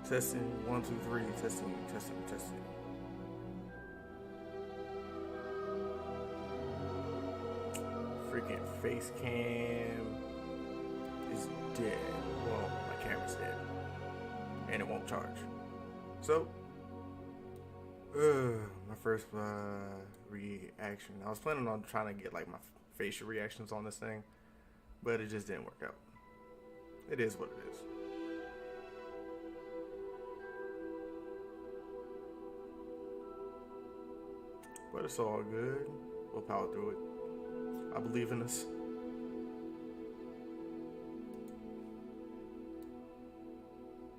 Testing, 1, 2, 3, testing, testing, testing. Freaking face cam is dead. Well, my camera's dead. And it won't charge. So, my first reaction. I was planning on trying to get like my facial reactions on this thing, but it just didn't work out. It is what it is. But it's all good. We'll power through it. I believe in us.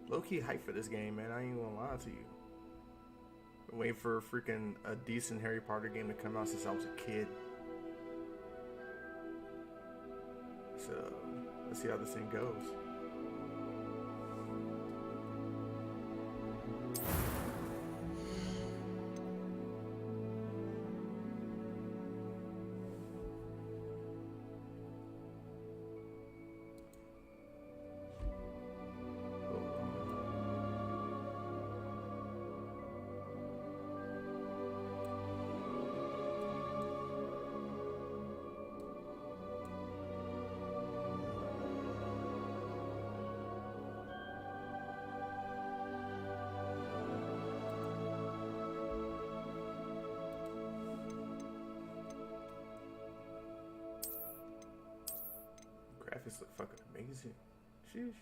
Low-key hype for this game, man. I ain't gonna lie to you. Been waiting for freaking a decent Harry Potter game to come out since I was a kid. So, let's see how this thing goes. Graphics look fucking amazing. Sheesh.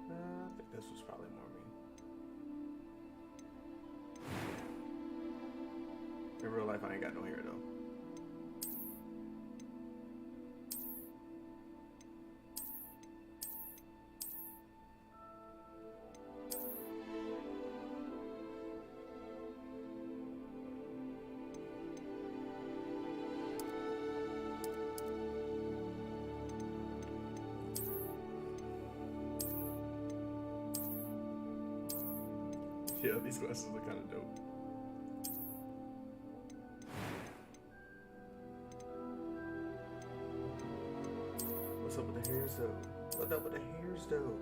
I think this was probably more me. In real life, I ain't got no hair though. Yeah, these glasses look kind of dope. What's up with the hairs though? What's up with the hairs though?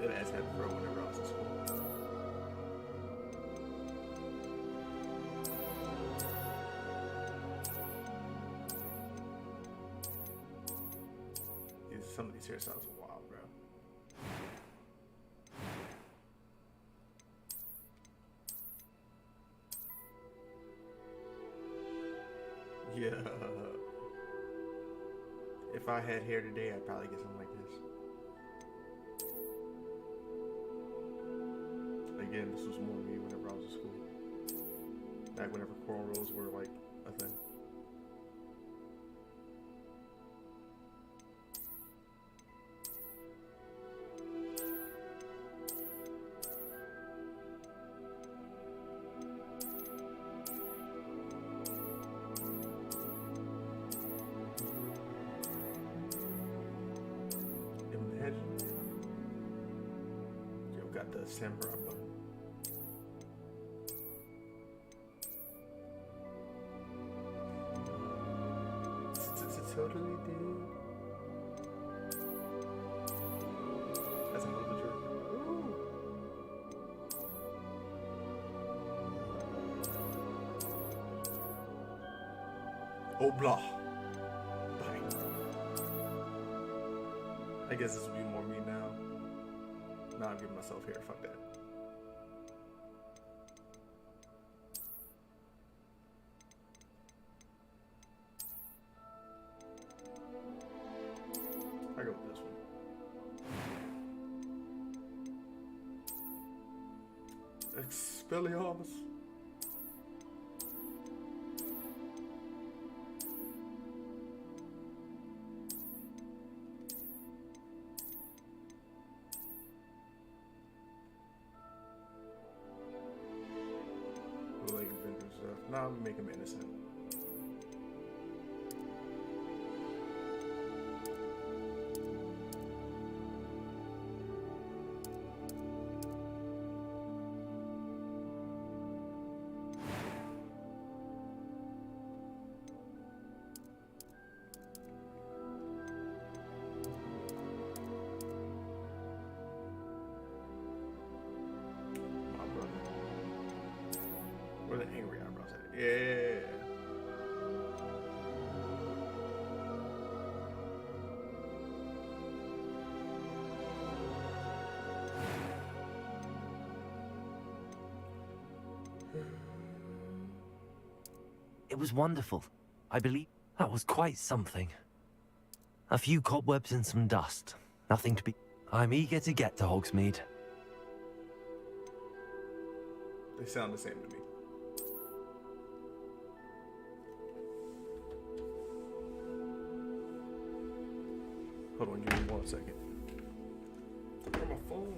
That ass had to grow whenever I was in school. Some of these hairstyles are wild, bro. Yeah. If I had hair today, I'd probably get something like this. Again, this was more me whenever I was in school. Back whenever cornrows were like a thing. Yo, got the samurai button. Totally, dude. That's a hell of a jerk. Ooh. Oh, blah. Bang. I guess this would be more me now. Now I'm giving myself hair. Fuck that. I go with this one. Expelliarmus. Like vendor stuff. Nah, I'm making him innocent. It was wonderful. I believe that was quite something. A few cobwebs and some dust. Nothing to be... I'm eager to get to Hogsmeade. They sound the same to me. Hold on, give me 1 second. Where's my phone?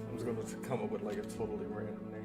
I'm just gonna come up with like a totally random name.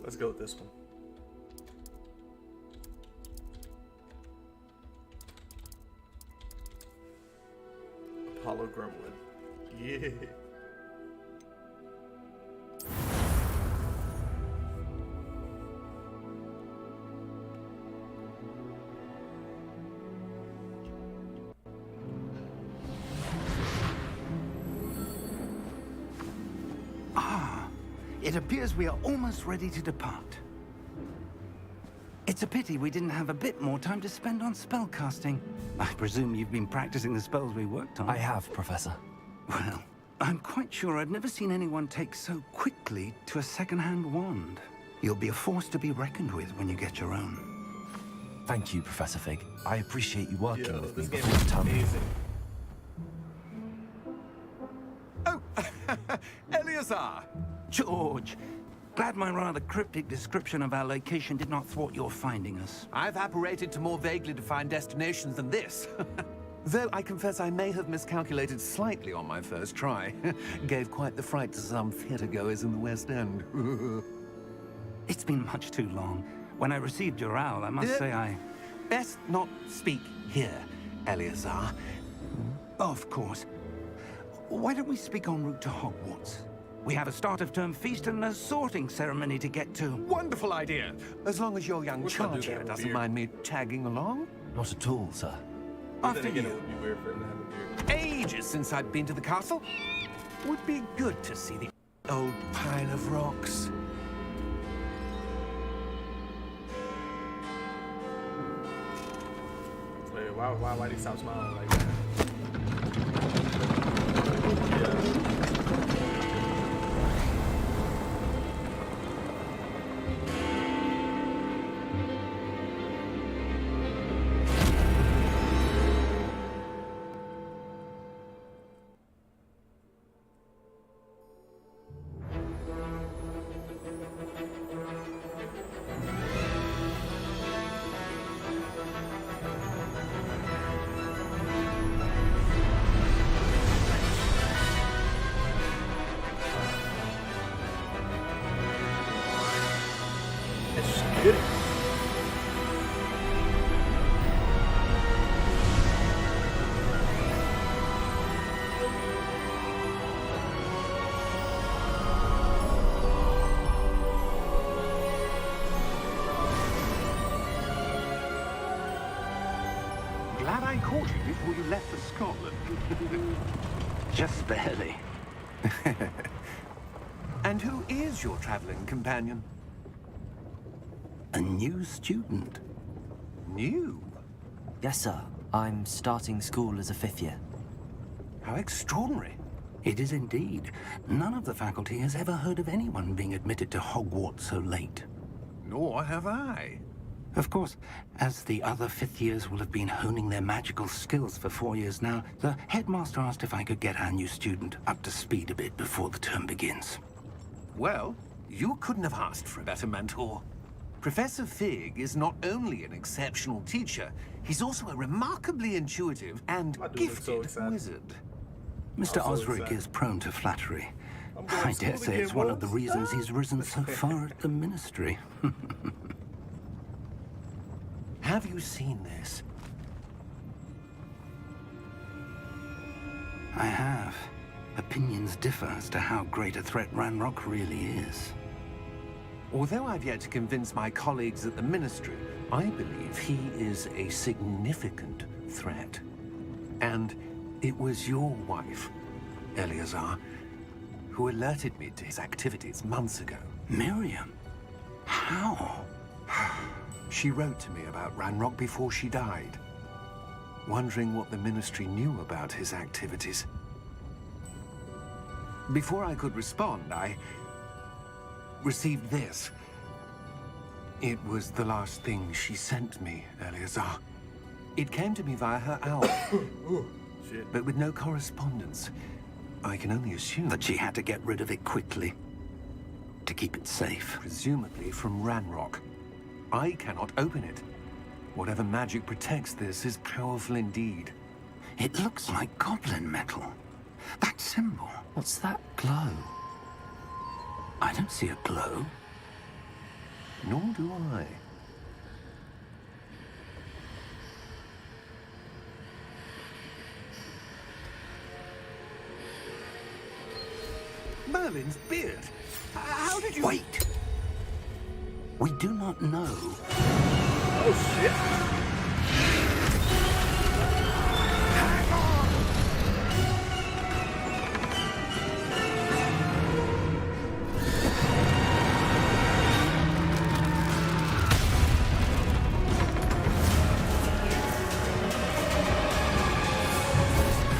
Let's go with this one. Apollo Gremlin. Yeah. It appears we are almost ready to depart. It's a pity we didn't have a bit more time to spend on spellcasting. I presume you've been practicing the spells we worked on. I have, Professor. Well, I'm quite sure I've never seen anyone take so quickly to a second-hand wand. You'll be a force to be reckoned with when you get your own. Thank you, Professor Fig. I appreciate you working with me This game before is the time. amazing. Oh, Eleazar! George, glad my rather cryptic description of our location did not thwart your finding us. I've apparated to more vaguely defined destinations than this. Though I confess I may have miscalculated slightly on my first try. Gave quite the fright to some theatergoers in the West End. It's been much too long. When I received your owl, I must say I... Best not speak here, Eleazar. Of course. Why don't we speak en route to Hogwarts? We have a start-of-term feast and a sorting ceremony to get to. Wonderful idea. As long as your young Wish I charge do that here with doesn't beer. mind me tagging along. Not at all, sir. But After then again, it you. would be weird for him to have a beard. Ages since I'd been to the castle. Would be good to see the old pile of rocks. Wait, why did he stop smiling like that? Yeah. glad I caught you before you left for Scotland. Just barely. And who is your traveling companion? A new student. New? Yes, sir. I'm starting school as a 5th year. How extraordinary. It is indeed. None of the faculty has ever heard of anyone being admitted to Hogwarts so late. Nor have I. Of course, as the other 5th years will have been honing their magical skills for 4 years now, the headmaster asked if I could get our new student up to speed a bit before the term begins. Well, you couldn't have asked for a better mentor. Professor Fig is not only an exceptional teacher, he's also a remarkably intuitive and My dude looks so gifted excited. wizard. Mr. Also Osric excited. is prone to flattery. I'm going I to dare school say again, it's one of the boys. reasons he's risen so far at the ministry. Have you seen this? I have. Opinions differ as to how great a threat Ranrock really is. Although I've yet to convince my colleagues at the Ministry, I believe he is a significant threat. And it was your wife, Eleazar, who alerted me to his activities months ago. Miriam? How? She wrote to me about Ranrock before she died, wondering what the Ministry knew about his activities. Before I could respond, I received this. It was the last thing she sent me, Eleazar. It came to me via her owl, Shit. but with no correspondence. I can only assume That she had to get rid of it quickly. To keep it safe. presumably from Ranrock. I cannot open it. Whatever magic protects this is powerful indeed. It looks like goblin metal. That symbol. What's that glow? I don't see a glow. Nor do I. Merlin's beard. How did you... Wait! We do not know. Oh shit.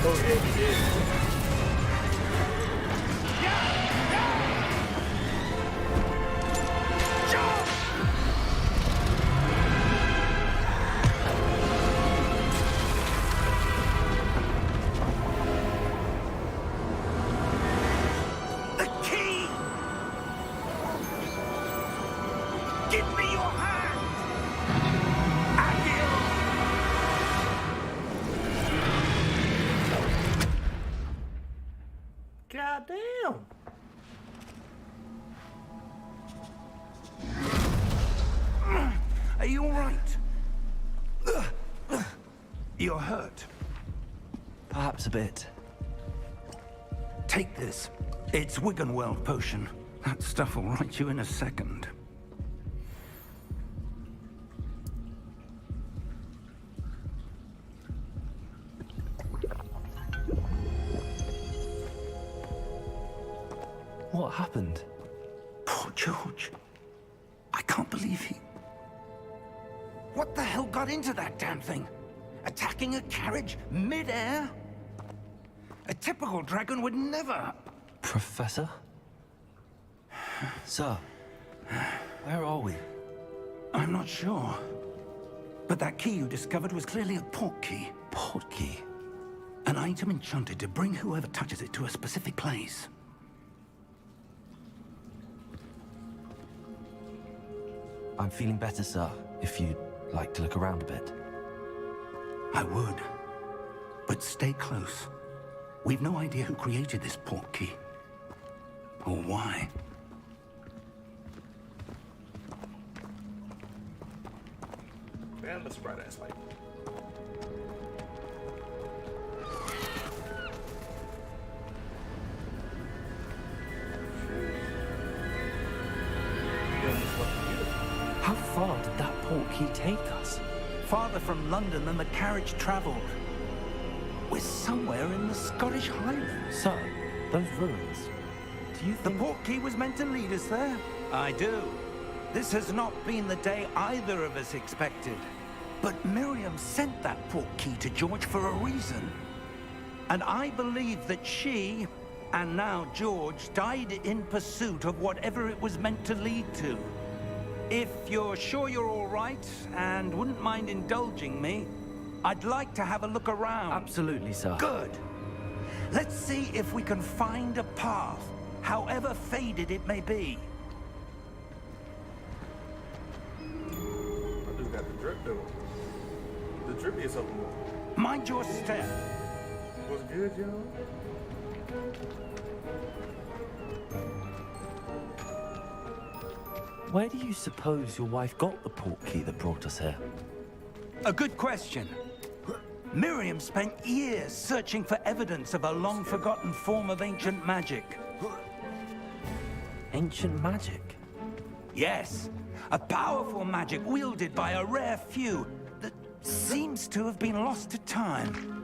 Oh yeah, he did. The key! Give me your hand! Adil! God damn. Are you all right? You're hurt. Perhaps a bit. Take this. It's Wiggenweld potion. That stuff will right you in a second. What happened? Poor George. I can't believe he... What the hell got into that damn thing? Attacking a carriage mid-air? A typical dragon would never... Professor? Sir, where are we? I'm not sure. But that key you discovered was clearly a portkey. Portkey? An item enchanted to bring whoever touches it to a specific place. I'm feeling better, sir, if you'd like to look around a bit. I would. But stay close. We've no idea who created this portkey. Or why. Man, that's a bright ass light. How far did that portkey take us? farther from London than the carriage travelled. We're somewhere in the Scottish Highlands. Sir, those ruins. Do you The think... portkey was meant to lead us there? I do. This has not been the day either of us expected. But Miriam sent that portkey to George for a reason. And I believe that she, and now George, died in pursuit of whatever it was meant to lead to. If you're sure you're all right, and wouldn't mind indulging me, I'd like to have a look around. Absolutely, sir. Good. Let's see if we can find a path, however faded it may be. I just got the drip though. The drippiest of them all. Mind your step. What's good, y'all? Where do you suppose your wife got the portkey that brought us here? A good question. Miriam spent years searching for evidence of a long-forgotten form of ancient magic. Ancient magic? Yes, a powerful magic wielded by a rare few that seems to have been lost to time.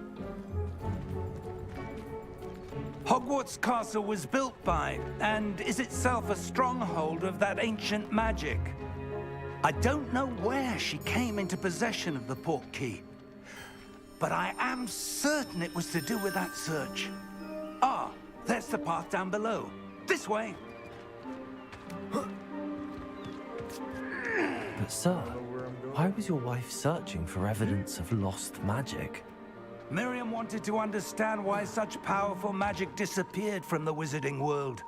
Hogwarts Castle was built by, and is itself a stronghold of that ancient magic. I don't know where she came into possession of the portkey, but I am certain it was to do with that search. Ah, there's the path down below. This way. But sir, why was your wife searching for evidence of lost magic? Miriam wanted to understand why such powerful magic disappeared from the wizarding world.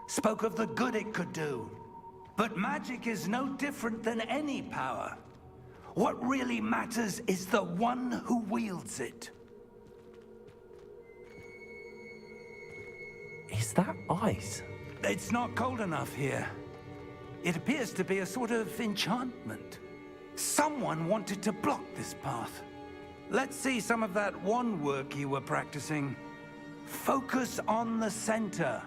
Spoke of the good it could do. But magic is no different than any power. What really matters is the one who wields it. Is that ice? It's not cold enough here. It appears to be a sort of enchantment. Someone wanted to block this path. Let's see some of that wand work you were practicing. Focus on the center.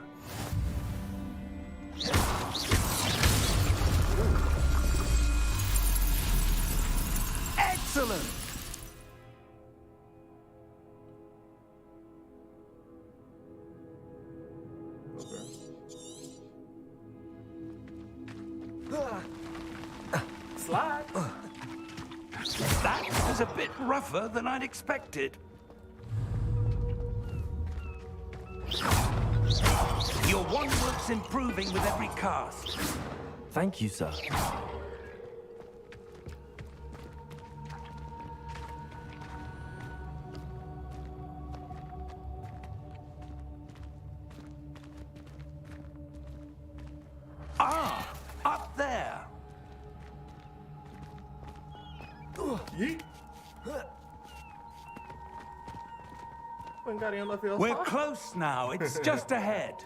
Excellent! Slide. That was a bit rougher than I'd expected. Your wand work's improving with every cast. Thank you, sir. Ah, up there. Yeet. We're close now. It's just ahead.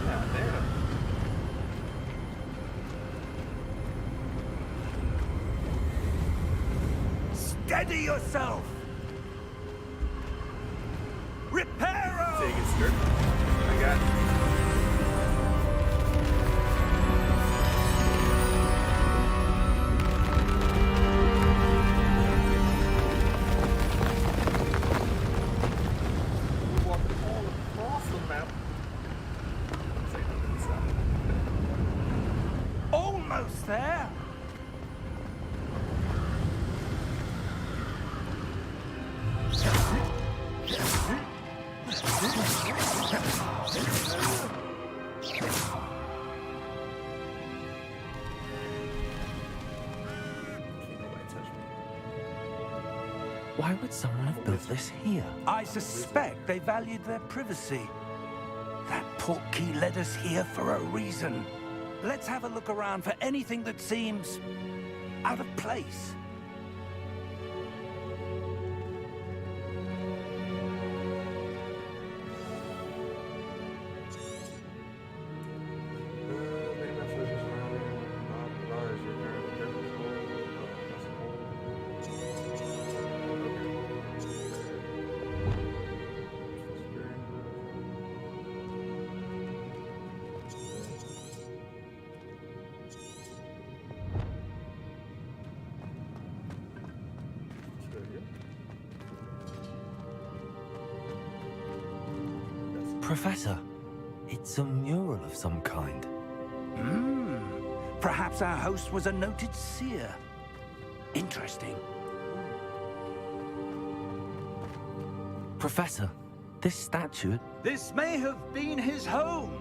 God damn. Steady yourself. Reparo! Take it, skirt. I got it. Almost there. Why would someone have built this here? I suspect they valued their privacy. That portkey led us here for a reason. Let's have a look around for anything that seems out of place. Professor, it's a mural of some kind. Perhaps our host was a noted seer. Interesting. Professor, this statue... This may have been his home.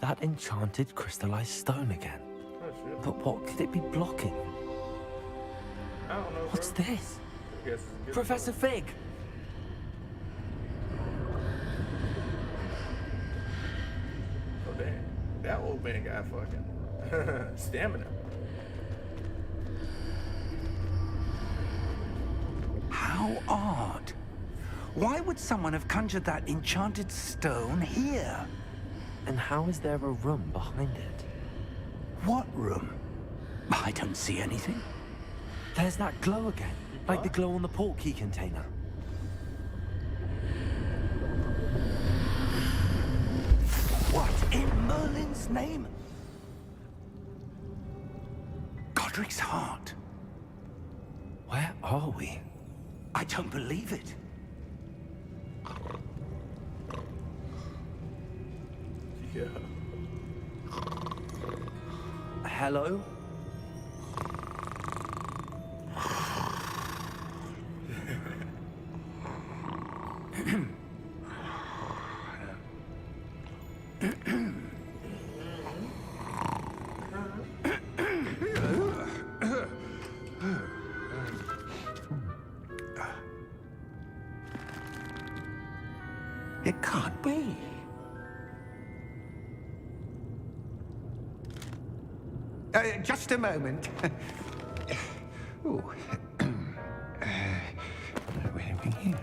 That enchanted crystallized stone again. Oh shit. But what could it be blocking? I don't know. What's bro. this? Guess, Professor Fig! Oh damn. That old man got fucking stamina. How odd. Why would someone have conjured that enchanted stone here? And how is there a room behind it? What room? I don't see anything. There's that glow again, like the glow on the portkey container. What in Merlin's name? Godric's heart. Where are we? I don't believe it. Yeah. Hello? It can't be. Just a moment. Ooh. Where are we here?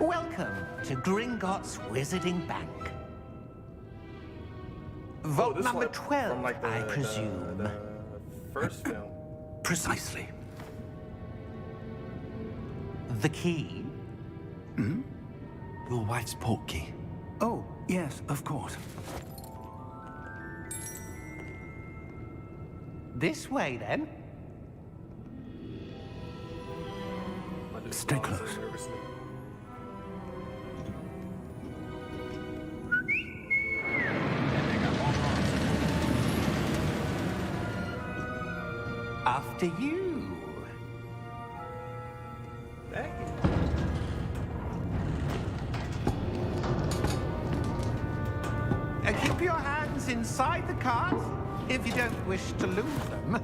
Welcome to Gringotts Wizarding Bank. Vault this number one 12, from, like, I presume. the first film. Precisely. The key? Your wife's portkey. Oh, yes, of course. This way, then. I just Stay paused it close. nervously. After you. Thank you. Keep your hands inside the cart if you don't wish to lose them.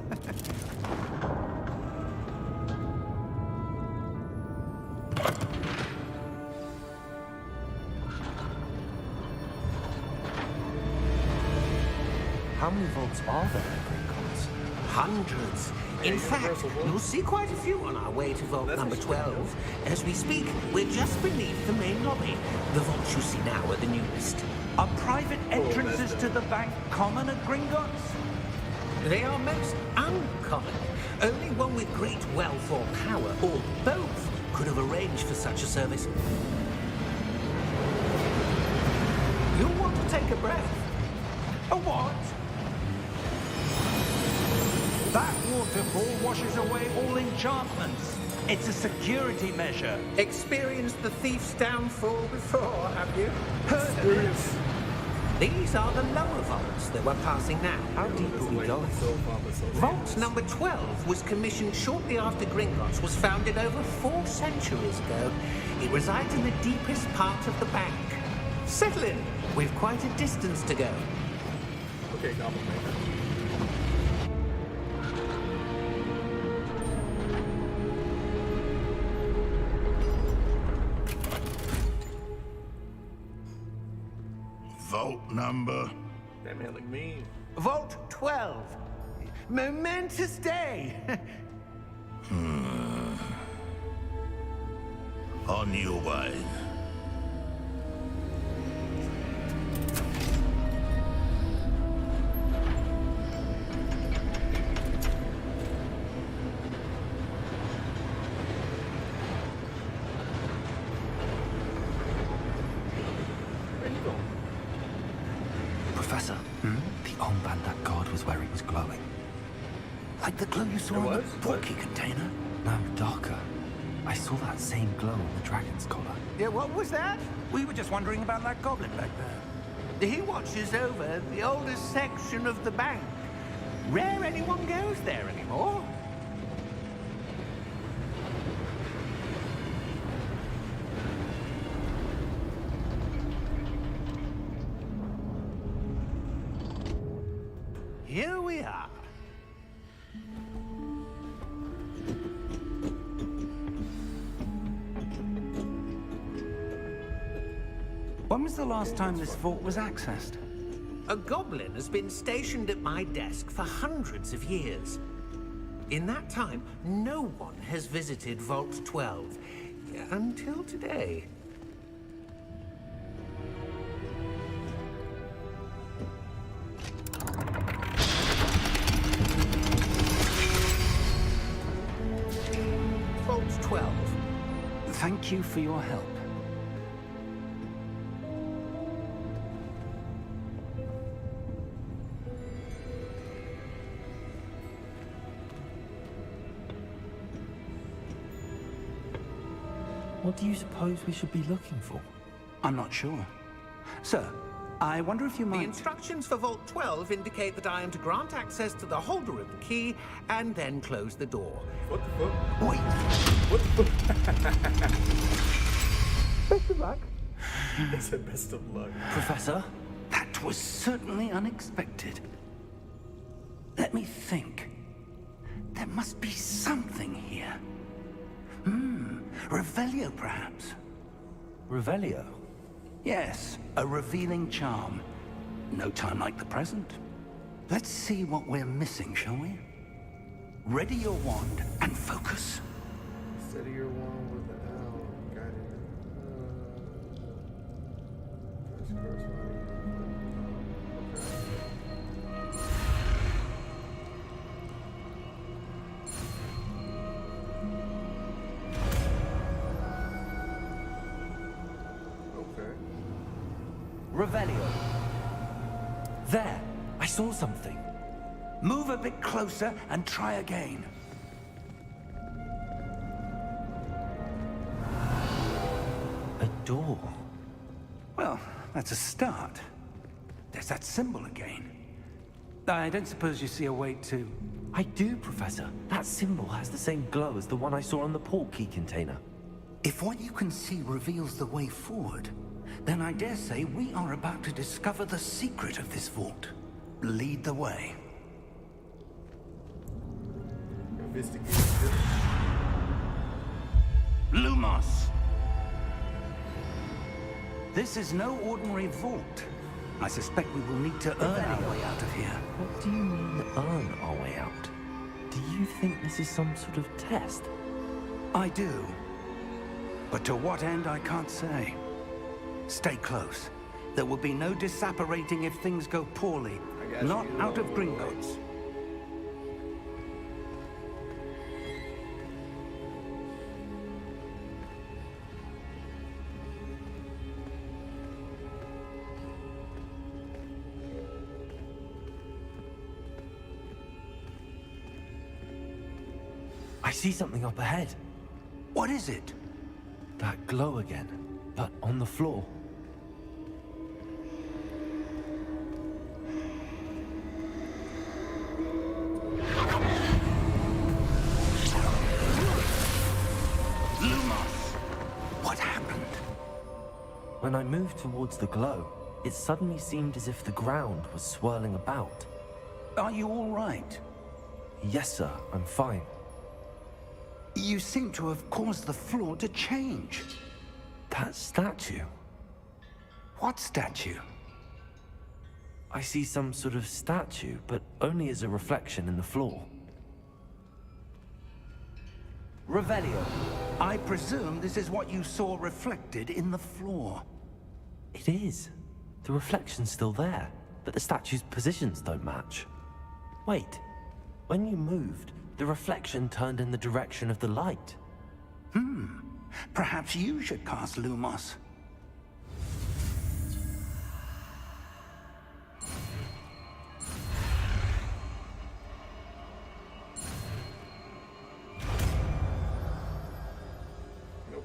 How many vaults are there in Gringotts? Hundreds. In fact, universal vault. you'll see quite a few on our way to vault That's number actually 12. As we speak, we're just beneath the main lobby. The vaults you see now are the newest. Are private entrances that's to the bank common at Gringotts? They are most uncommon. Only one with great wealth or power, or both, could have arranged for such a service. You'll want to take a breath. A what? That waterfall washes away all enchantments. It's a security measure. Experienced the thief's downfall before, have you? Heard of it? These are the lower vaults that we're passing now. How deep are we going? Vault number 12 was commissioned shortly after Gringotts was founded over 4 centuries ago. It resides in the deepest part of the bank. Settle in. We've quite a distance to go. Okay, Goblin Maker. Vault number. That man look mean. Vault 12. Momentous day. On your way. Professor, the armband that guard was wearing was glowing. Like the glow you saw It in the was? porky container? No, darker. I saw that same glow on the dragon's collar. Yeah, what was that? We were just wondering about that goblin back there. He watches over the oldest section of the bank. Rare anyone goes there anymore. Here we are. When was the last time this vault was accessed? A goblin has been stationed at my desk for hundreds of years. In that time, no one has visited Vault 12 until today. Vault 12. Thank you for your help. What do you suppose we should be looking for? I'm not sure. Sir, I wonder if you The might... instructions for Vault 12 indicate that I am to grant access to the holder of the key and then close the door. What the fuck? Wait! What the fuck? Best of luck. They said best of luck. Professor? That was certainly unexpected. Let me think. There must be something here. Revelio, perhaps? Revelio? Yes, a revealing charm. No time like the present. Let's see what we're missing, shall we? Ready your wand and focus. Steady your wand with the L. Got it. Press okay. Revelio. There! I saw something. Move a bit closer and try again. A door. Well, that's a start. There's that symbol again. I don't suppose you see a way to... I do, Professor. That symbol has the same glow as the one I saw on the port key container. If what you can see reveals the way forward, then I dare say we are about to discover the secret of this vault. Lead the way. Investigate. Lumos! This is no ordinary vault. I suspect we will need to earn our way out of here. What do you mean, earn our way out? Do you think this is some sort of test? I do. But to what end, I can't say. Stay close. There will be no disapparating if things go poorly. got Not you. out of Gringotts. I see something up ahead. What is it? That glow again, but on the floor. Lumos! What happened? When I moved towards the glow, it suddenly seemed as if the ground was swirling about. Are you all right? Yes, sir, I'm fine. You seem to have caused the floor to change. That statue. What statue? I see some sort of statue, but only as a reflection in the floor. Revelio. I presume this is what you saw reflected in the floor. It is. The reflection's still there, but the statue's positions don't match. Wait, when you moved, the reflection turned in the direction of the light. Perhaps you should cast Lumos.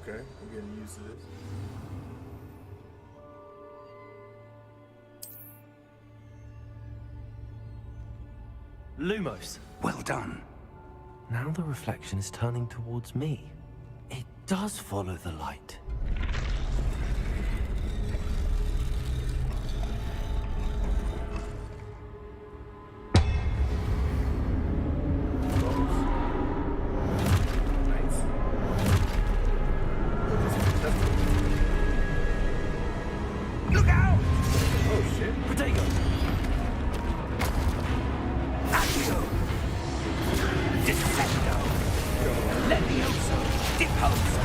Okay, I'm getting used to this. Lumos. Well done. Now the reflection is turning towards me. It does follow the light. Nice. Look out! Oh shit. Protego! Accio! Defendo! Levioso! Deposo!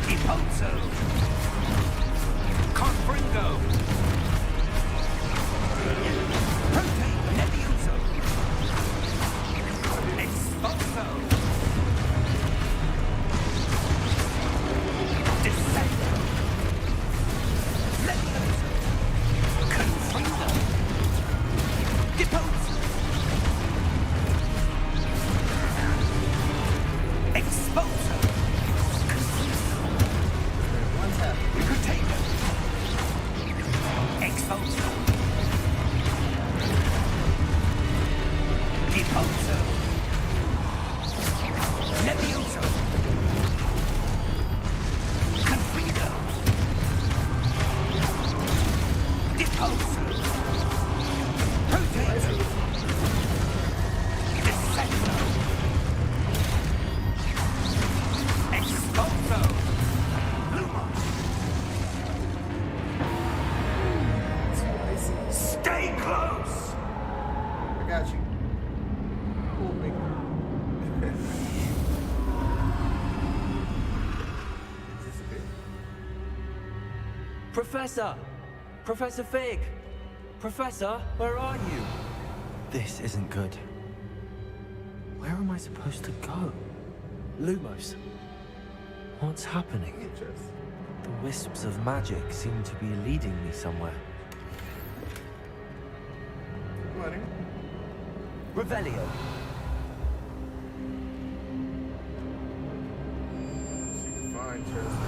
Deposo! Confringo! Prote Levioso! Expulso! Descendo! Levioso! Confringo! Deposo! Exposo! One's happening. Potato! Exposo! Deposo! Levioso! Confrido! Deposo! Potato! Descendo! Expulso! Lumos! Stay close! I got you. Pull me. Is this a bit? Professor! Professor Fig! Professor, where are you? This isn't good. Where am I supposed to go? Lumos. What's happening? Just. The wisps of magic seem to be leading me somewhere. Money. Revelio. Fine, chest.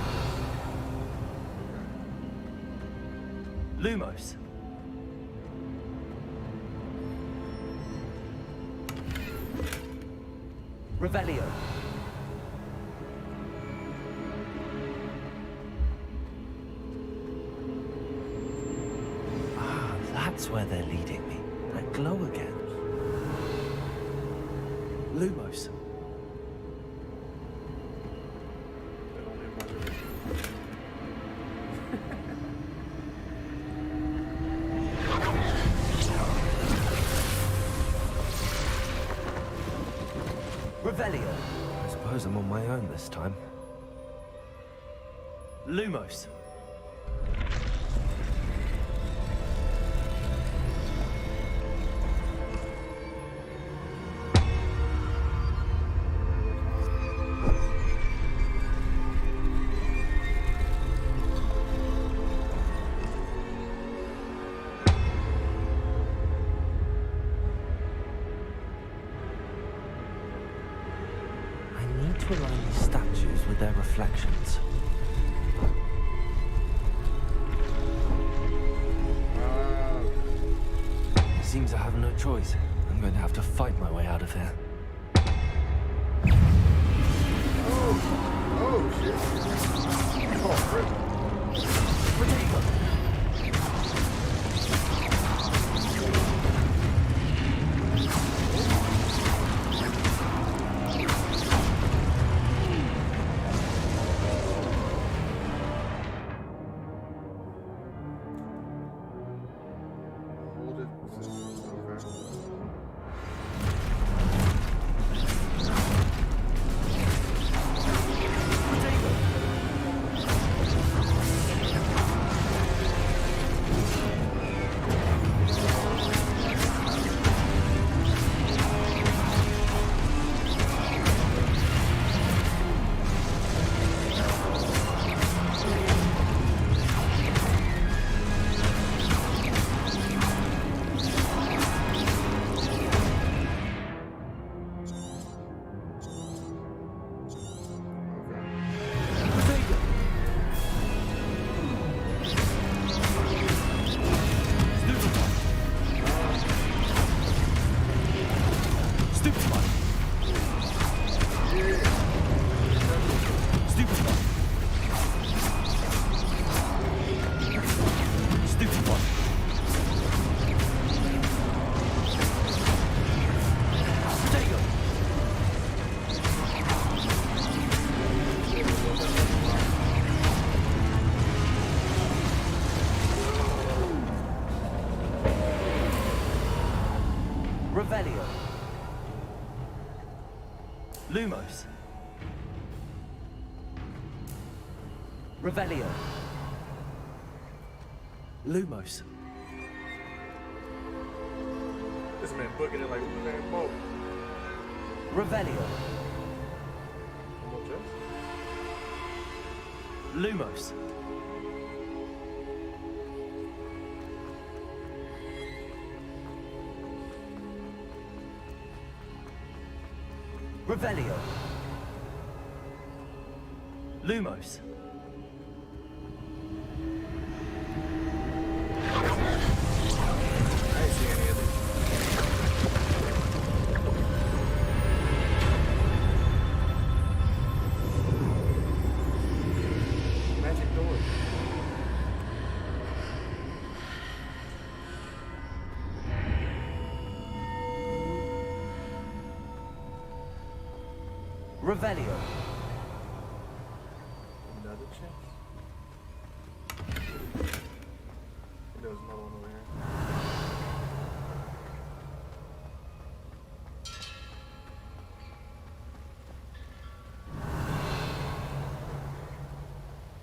Lumos. Revelio. Ah, that's where they're leading me. That glow again. Lumos. Revelio. I suppose I'm on my own this time. Lumos. To align these statues with their reflections. Seems I have no choice. I'm going to have to fight my way out of here. Oh shit. Oh, frick. Hold it. Okay. Revelio. Lumos. Revelio. Lumos. This man booking it like Usain Bolt. Revelio. One more chest. Lumos. Revelio. Lumos. I ain't see any of these. Magic door. Revelio. Another chest. There was another one over here.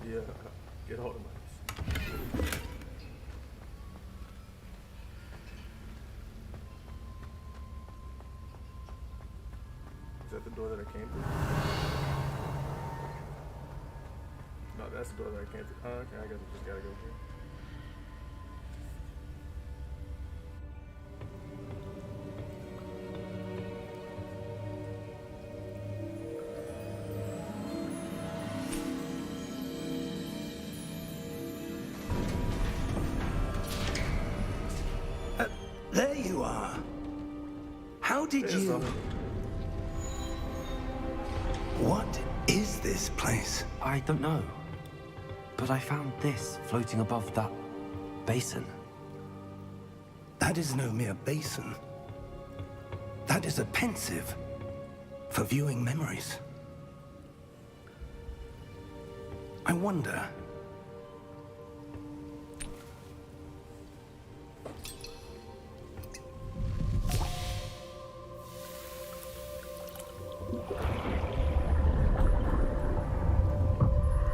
Yeah, get hold of mine. Is that the door that I came through? No, that's the door that I came through. Oh, okay, I guess I just gotta go through. There you are. How did There's you... something. What is this place? I don't know. But I found this floating above that basin. That is no mere basin. That is a pensive for viewing memories. I wonder...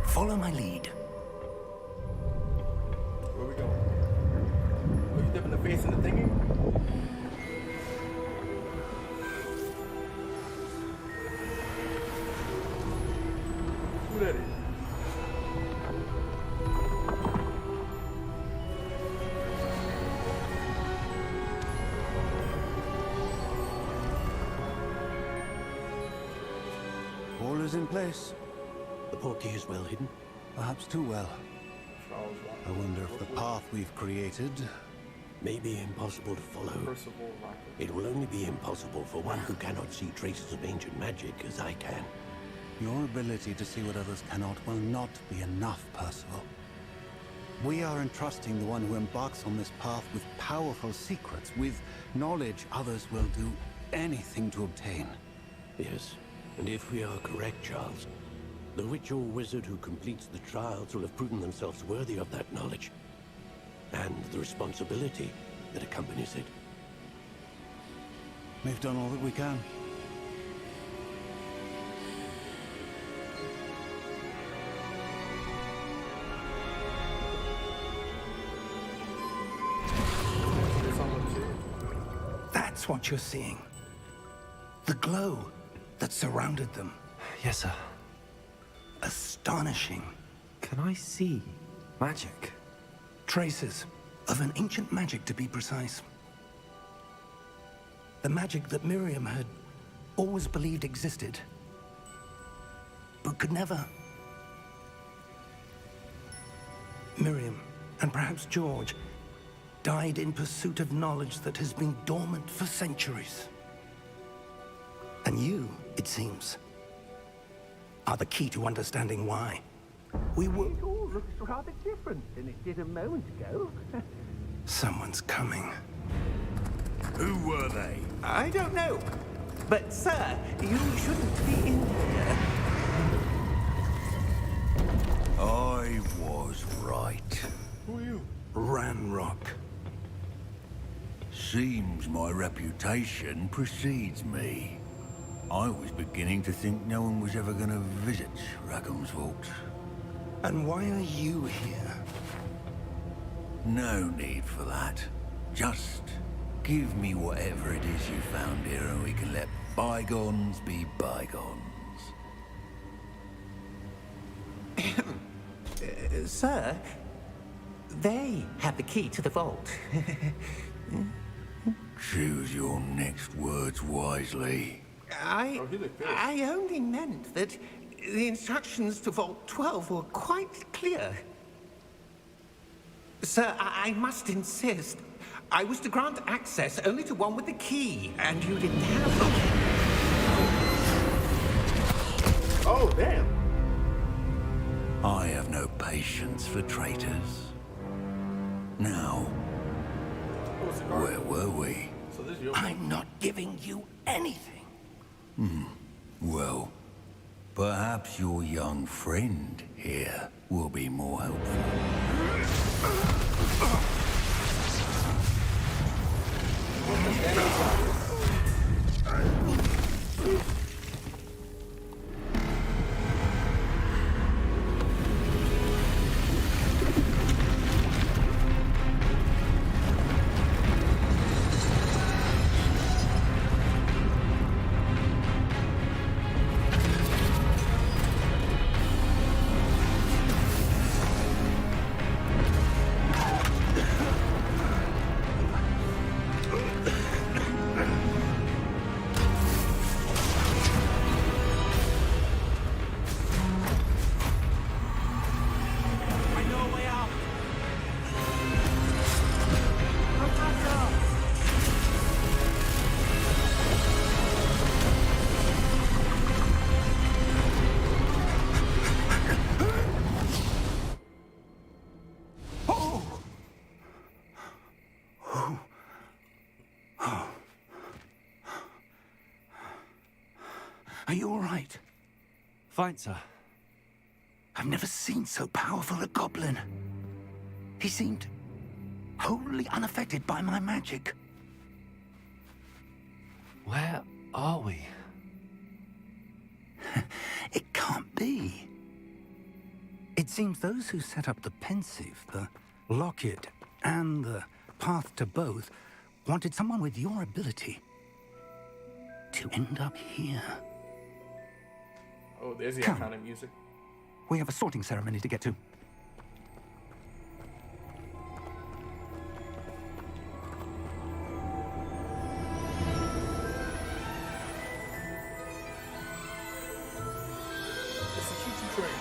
Follow my lead. Where we going? Oh, you dipping the face in the thingy? Who that is? All is in place. The portkey is well hidden. Perhaps too well. Charles Locker. I wonder if the path we've created... May be impossible to follow. Percival Locker. It will only be impossible for one who cannot see traces of ancient magic as I can. Your ability to see what others cannot will not be enough, Percival. We are entrusting the one who embarks on this path with powerful secrets, with knowledge others will do anything to obtain. Yes, and if we are correct, Charles, the witch or wizard who completes the trials will have proven themselves worthy of that knowledge. And the responsibility that accompanies it. We've done all that we can. It's on the shit. That's what you're seeing. The glow that surrounded them. Yes, sir. Astonishing. Can I see magic? Traces of an ancient magic, to be precise. The magic that Miriam had always believed existed, but could never. Miriam, and perhaps George, died in pursuit of knowledge that has been dormant for centuries. And you, it seems, are the key to understanding why. We were... It all looks rather different than it did a moment ago. Someone's coming. Who were they? I don't know. But, sir, you shouldn't be in here. I was right. Who are you? Ranrock. Seems my reputation precedes me. I was beginning to think no one was ever gonna visit Rackham's vault. And why are you here? No need for that. Just give me whatever it is you found here and we can let bygones be bygones. Sir, they have the key to the vault. Choose your next words wisely. I only meant that the instructions to Vault 12 were quite clear. Sir, I must insist. I was to grant access only to one with the key, and you didn't have them. Oh, damn. I have no patience for traitors. Now, where were we? So this is your I'm not giving you anything. Well, perhaps your young friend here will be more helpful. Are you all right? Fine, sir. I've never seen so powerful a goblin. He seemed wholly unaffected by my magic. Where are we? It can't be. It seems those who set up the pensive, the locket, and the path to both wanted someone with your ability to end up here. Oh, there's the Come. iconic music. We have a sorting ceremony to get to. It's a choo-choo train.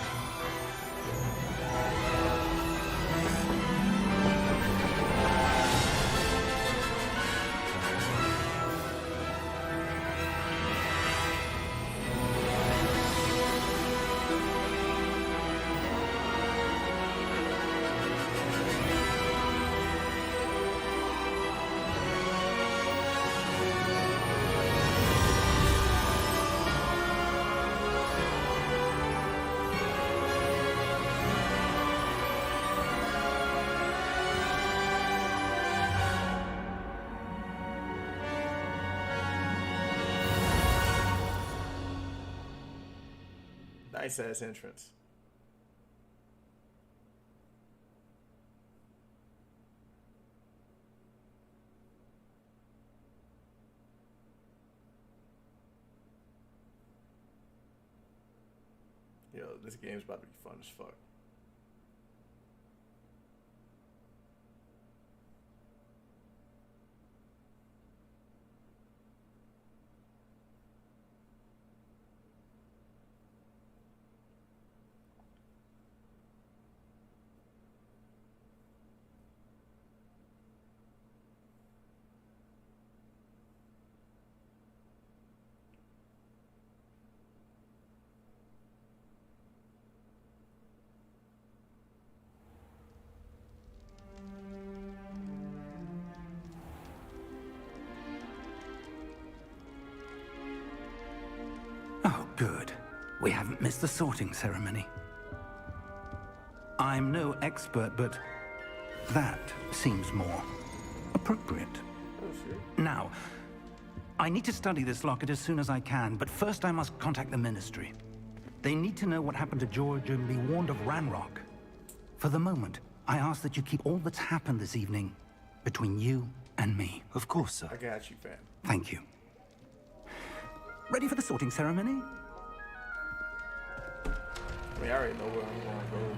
Nice ass entrance. Yo, this game's about to be fun as fuck. Oh, good. We haven't missed the sorting ceremony. I'm no expert, but that seems more appropriate. Oh, shit. Now, I need to study this locket as soon as I can, but first I must contact the Ministry. They need to know what happened to George and be warned of Ranrock. For the moment, I ask that you keep all that's happened this evening between you and me. Of course, sir. I got you, fam. Thank you. Ready for the sorting ceremony? I mean, I already know where I'm going to go.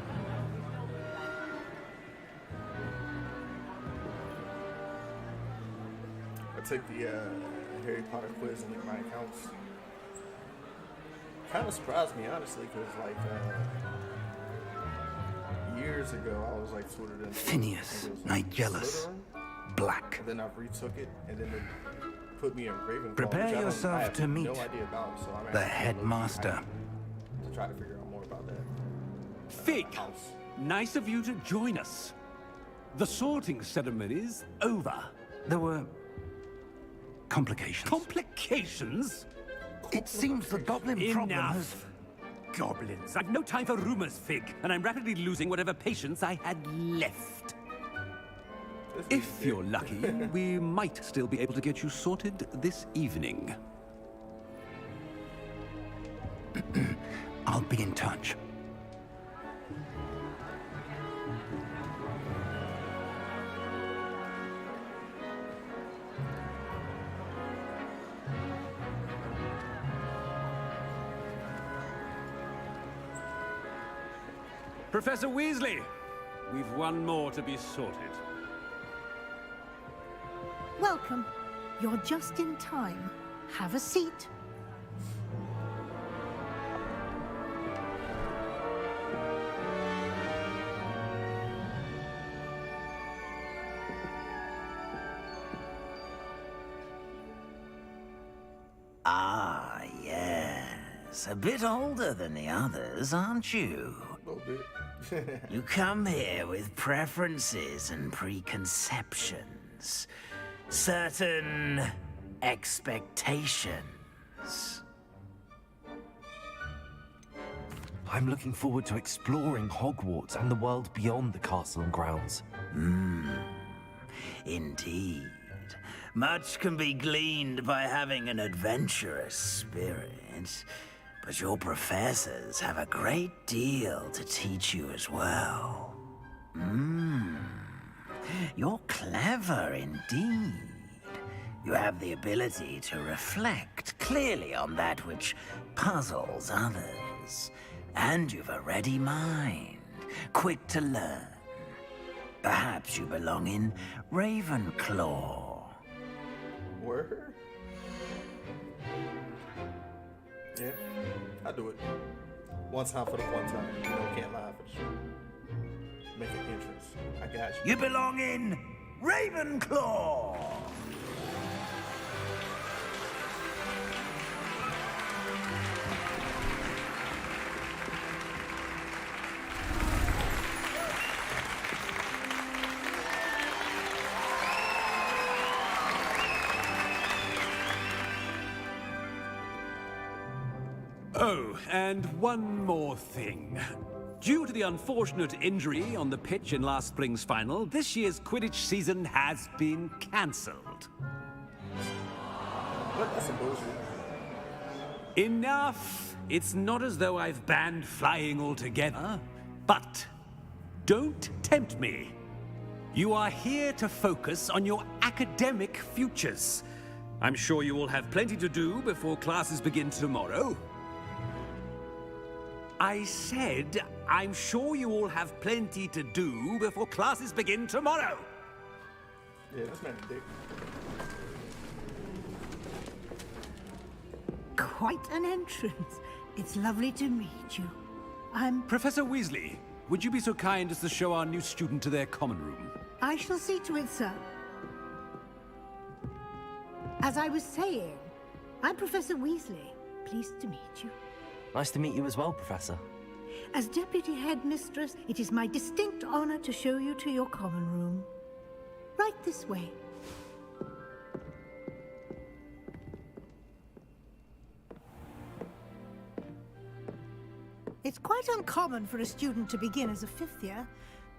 I took the Harry Potter quiz and my accounts. Kind of surprised me, honestly, because like years ago I was like sorted into Phineas, like, Nigellus, Slytherin, Black. and then I retook it, and then they put me in Ravenclaw. Prepare which I yourself have to meet no idea about, so I'm the actually headmaster. to try to figure out more about that. Fig, House. nice of you to join us. The sorting ceremony's over. There were complications. Complications? It seems the goblin problem has... Enough. Goblins. I've no time for rumors, Fig, and I'm rapidly losing whatever patience I had left. If you're lucky, we might still be able to get you sorted this evening. I'll be in touch. Professor Weasley, we've one more to be sorted. Welcome. You're just in time. Have a seat. Ah, yes. A bit older than the others, aren't you? A little bit. You come here with preferences and preconceptions. Certain expectations. I'm looking forward to exploring Hogwarts and the world beyond the castle and grounds. Indeed. Much can be gleaned by having an adventurous spirit, but your professors have a great deal to teach you as well. You're clever indeed. You have the ability to reflect clearly on that which puzzles others. And you've a ready mind, quick to learn. Perhaps you belong in Ravenclaw. Word? Yeah, I do it. One time for the one time. You know, can't lie for sure. Make an entrance. I got you. You belong in Ravenclaw! Oh, and one more thing. Due to the unfortunate injury on the pitch in last spring's final, this year's Quidditch season has been cancelled. What? That's some bullshit. Enough! It's not as though I've banned flying altogether, but don't tempt me. You are here to focus on your academic futures. I'm sure you will have plenty to do before classes begin tomorrow. I said, I'm sure you all have plenty to do before classes begin tomorrow. Yeah, this man's a dick. Quite an entrance. It's lovely to meet you. I'm... Professor Weasley, would you be so kind as to show our new student to their common room? I shall see to it, sir. As I was saying, I'm Professor Weasley. Pleased to meet you. Nice to meet you as well, Professor. As Deputy Headmistress, it is my distinct honor to show you to your common room. Right this way. It's quite uncommon for a student to begin as a fifth year.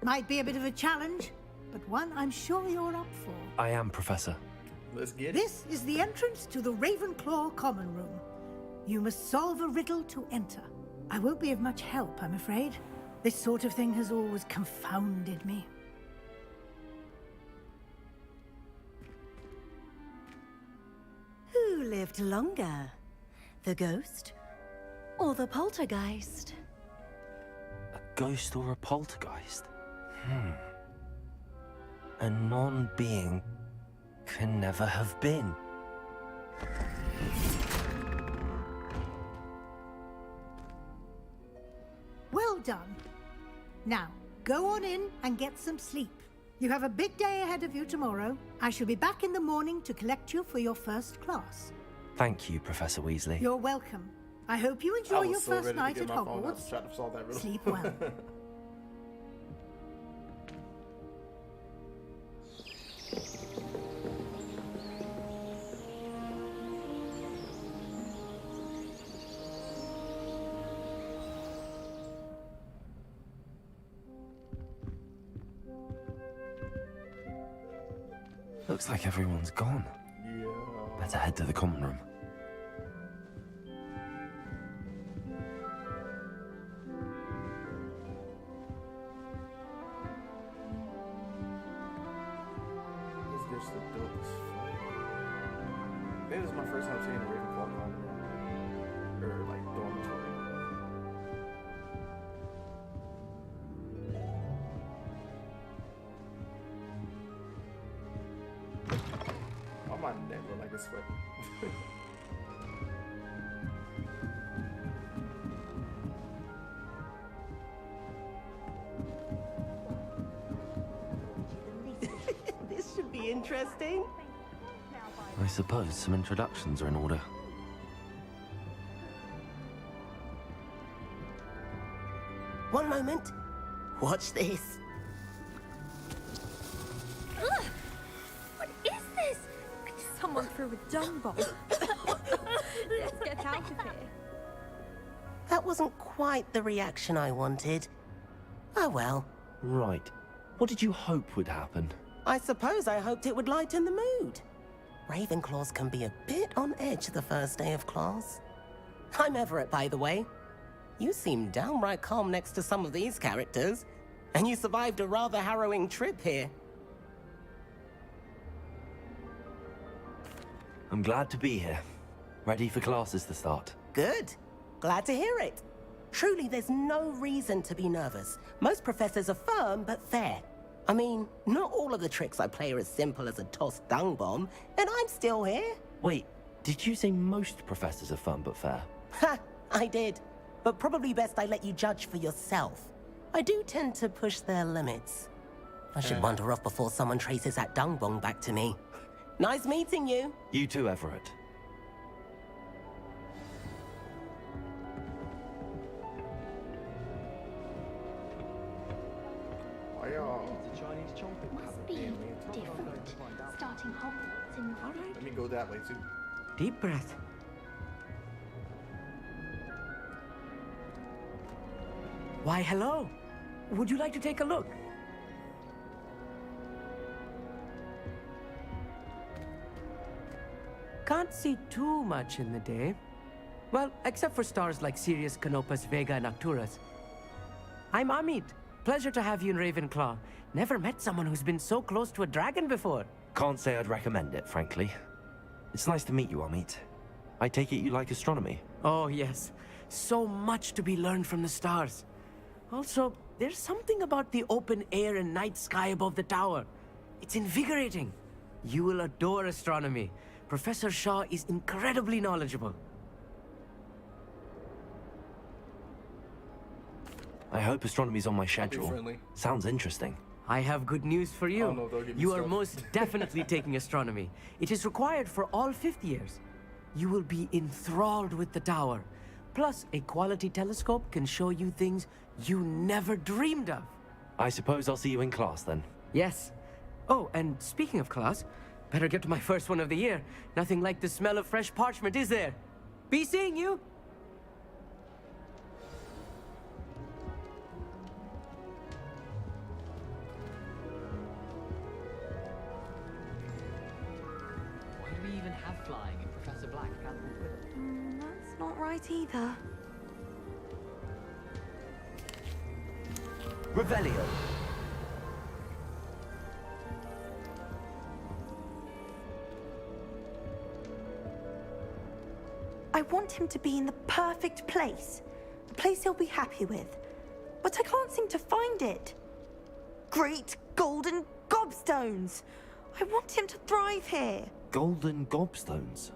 Might be a bit of a challenge, but one I'm sure you're up for. I am, Professor. Let's get it. This is the entrance to the Ravenclaw common room. You must solve a riddle to enter. I won't be of much help, I'm afraid. This sort of thing has always confounded me. Who lived longer? The ghost or the poltergeist? A ghost or a poltergeist? A non-being can never have been. Well done. Now, go on in and get some sleep. You have a big day ahead of you tomorrow. I shall be back in the morning to collect you for your first class. Thank you, Professor Weasley. You're welcome. I hope you enjoy your first night at Hogwarts. Try to solve that riddle. Sleep well. Looks like everyone's gone. Yeah. Better head to the common room. This gives the dopest. I think this is my first time seeing a Ravenclaw common room. Or like dormitory. Oh, my neck look like it's sweating. This should be interesting. I suppose some introductions are in order. One moment. Watch this. Ugh! What is this? Someone threw a dung bomb. Let's get out of here. That wasn't quite the reaction I wanted. Oh well. Right. What did you hope would happen? I suppose I hoped it would lighten the mood. Ravenclaws can be a bit on edge the first day of class. I'm Everett, by the way. You seem downright calm next to some of these characters, and you survived a rather harrowing trip here. I'm glad to be here. Ready for classes to start. Good. Glad to hear it. Truly, there's no reason to be nervous. Most professors are firm but fair. I mean, not all of the tricks I play are as simple as a tossed dung bomb, and I'm still here. Wait, did you say most professors are fun but fair? Ha! I did. But probably best I let you judge for yourself. I do tend to push their limits. I should wander off before someone traces that dung bomb back to me. Nice meeting you. You too, Everett. Must be different. Starting Hogwarts in... All right. Let me go that way too. Deep breath. Why, hello. Would you like to take a look? Can't see too much in the day. Well, except for stars like Sirius, Canopus, Vega, and Arcturus. I'm Amit. Pleasure to have you in Ravenclaw. Never met someone who's been so close to a dragon before. Can't say I'd recommend it, frankly. It's nice to meet you, Amit. I take it you like astronomy? Oh, yes. So much to be learned from the stars. Also, there's something about the open air and night sky above the tower. It's invigorating. You will adore astronomy. Professor Shaw is incredibly knowledgeable. I hope astronomy's on my schedule. friendly. Sounds interesting. I have good news for you. Oh, no, they'll give me You are stuff. most definitely taking astronomy. It is required for all fifth years. You will be enthralled with the tower. Plus, a quality telescope can show you things you never dreamed of. I suppose I'll see you in class then. Yes. Oh, and speaking of class, better get to my first one of the year. Nothing like the smell of fresh parchment, is there? Be seeing you! flying in Professor Black gathering with it. That's not right either. Revelio. I want him to be in the perfect place. A place he'll be happy with. But I can't seem to find it. Great golden gobstones! I want him to thrive here. Golden gobstones.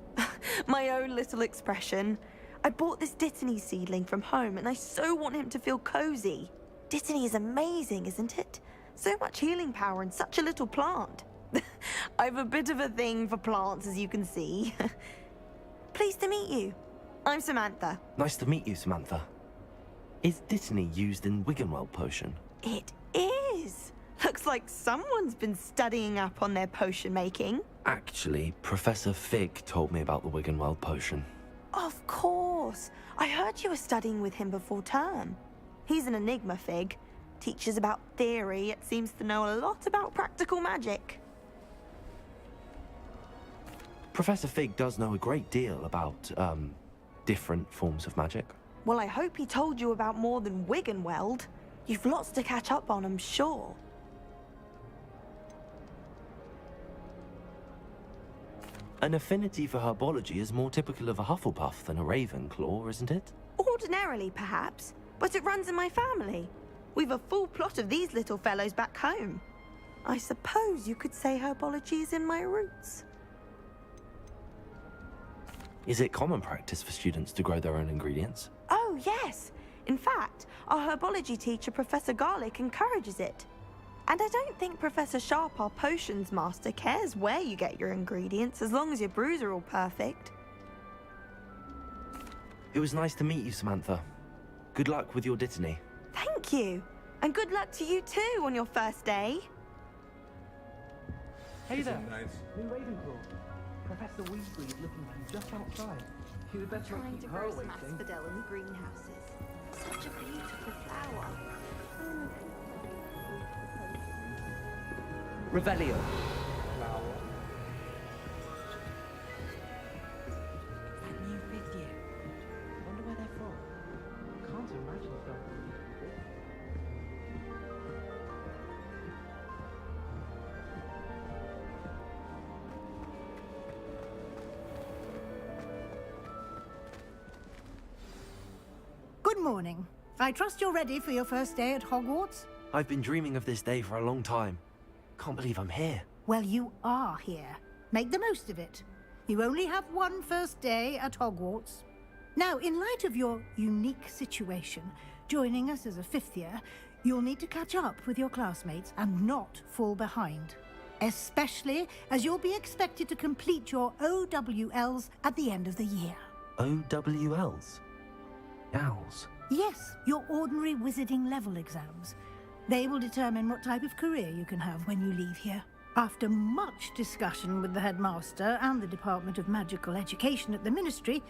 My own little expression. I bought this Dittany seedling from home and I so want him to feel cozy. Dittany is amazing, isn't it? So much healing power in such a little plant. I've a bit of a thing for plants, as you can see. Pleased to meet you. I'm Samantha. Nice to meet you, Samantha. Is Dittany used in Wiggenweld potion? It is. Looks like someone's been studying up on their potion making. Actually, Professor Fig told me about the Wiggenweld potion. Of course. I heard you were studying with him before term. He's an enigma, Fig. Teaches about theory, yet seems to know a lot about practical magic. Professor Fig does know a great deal about, different forms of magic. Well, I hope he told you about more than Wiggenweld. You've lots to catch up on, I'm sure. An affinity for herbology is more typical of a Hufflepuff than a Ravenclaw, isn't it? Ordinarily, perhaps, but it runs in my family. We've a full plot of these little fellows back home. I suppose you could say herbology is in my roots. Is it common practice for students to grow their own ingredients? Oh, yes. In fact, our herbology teacher, Professor Garlick, encourages it. And I don't think Professor Sharp, our potions master, cares where you get your ingredients, as long as your brews are all perfect. It was nice to meet you, Samantha. Good luck with your Dittany. Thank you. And good luck to you too on your first day. Hey there. Nice. New Ravenclaw. Professor Weasley is looking for you just outside. You had better not Trying to keep her grow some waiting. asphodel in the greenhouses. Such a beautiful flower. Revelio. That new fifth year. Wonder where they're from. Can't imagine it's not from Good morning. I trust you're ready for your first day at Hogwarts? I've been dreaming of this day for a long time. Can't believe I'm here. Well, you are here. Make the most of it. You only have one first day at Hogwarts. Now, in light of your unique situation, joining us as a fifth year, you'll need to catch up with your classmates and not fall behind. Especially as you'll be expected to complete your OWLs at the end of the year. OWLs? Owls? Yes, your ordinary wizarding level exams. They will determine what type of career you can have when you leave here. After much discussion with the headmaster and the Department of Magical Education at the Ministry,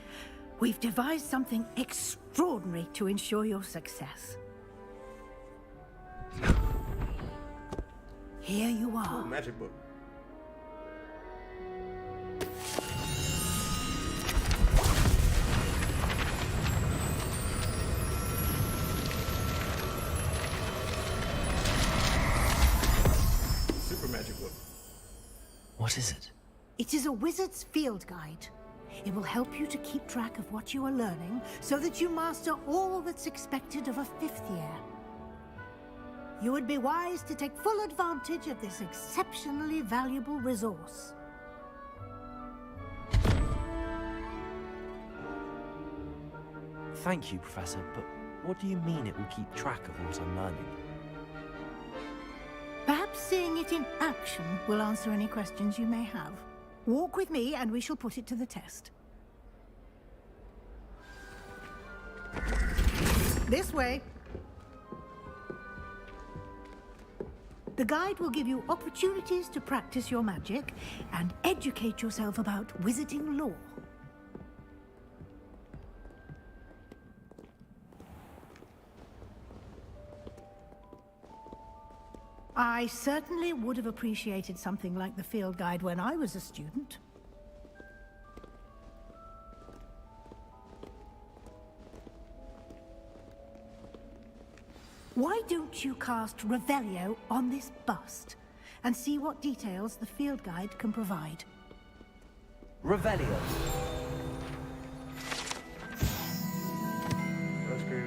we've devised something extraordinary to ensure your success. Here you are. Ooh, magic book. Super magic book. What is it? It is a wizard's field guide. It will help you to keep track of what you are learning so that you master all that's expected of a fifth year. You would be wise to take full advantage of this exceptionally valuable resource. Thank you, Professor, but what do you mean it will keep track of what I'm learning? Perhaps seeing it in action will answer any questions you may have. Walk with me and we shall put it to the test. This way. The guide will give you opportunities to practice your magic and educate yourself about wizarding lore. I certainly would have appreciated something like the field guide when I was a student. Why don't you cast Revelio on this bust and see what details the field guide can provide? Revelio. Okay.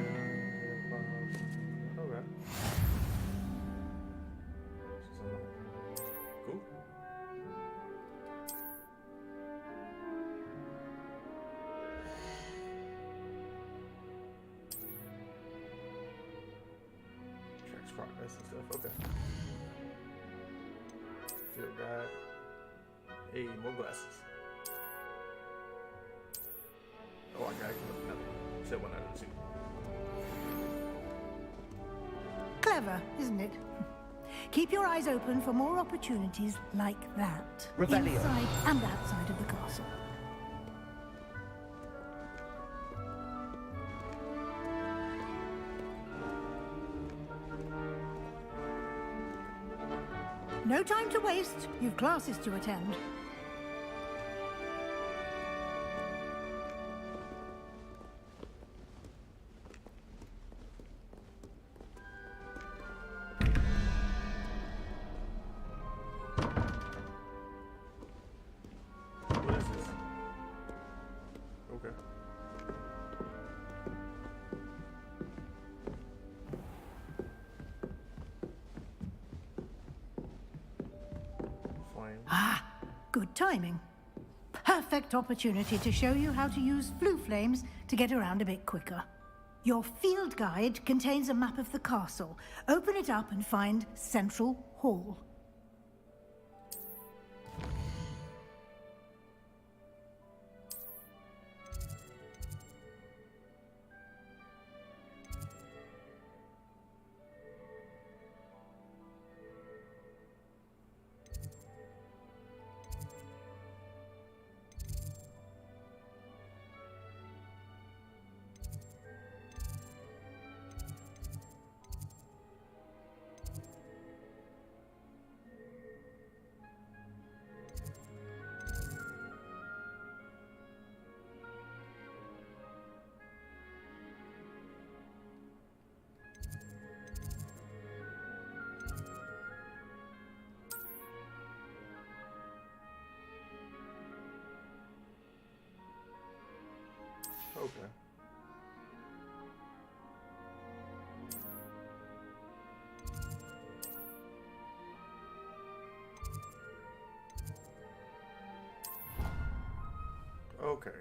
Cool. Tracks progress and stuff. Okay. Field guide. Hey, more glasses. Oh, I got it. Said one I didn't see. Clever, isn't it? Keep your eyes open for more opportunities like that. Revelio. Inside and outside of the castle. No time to waste. You've classes to attend. What is this? Okay. Flame. Ah, good timing. Perfect opportunity to show you how to use flue flames to get around a bit quicker. Your field guide contains a map of the castle. Open it up and find Central Hall. Okay. Okay.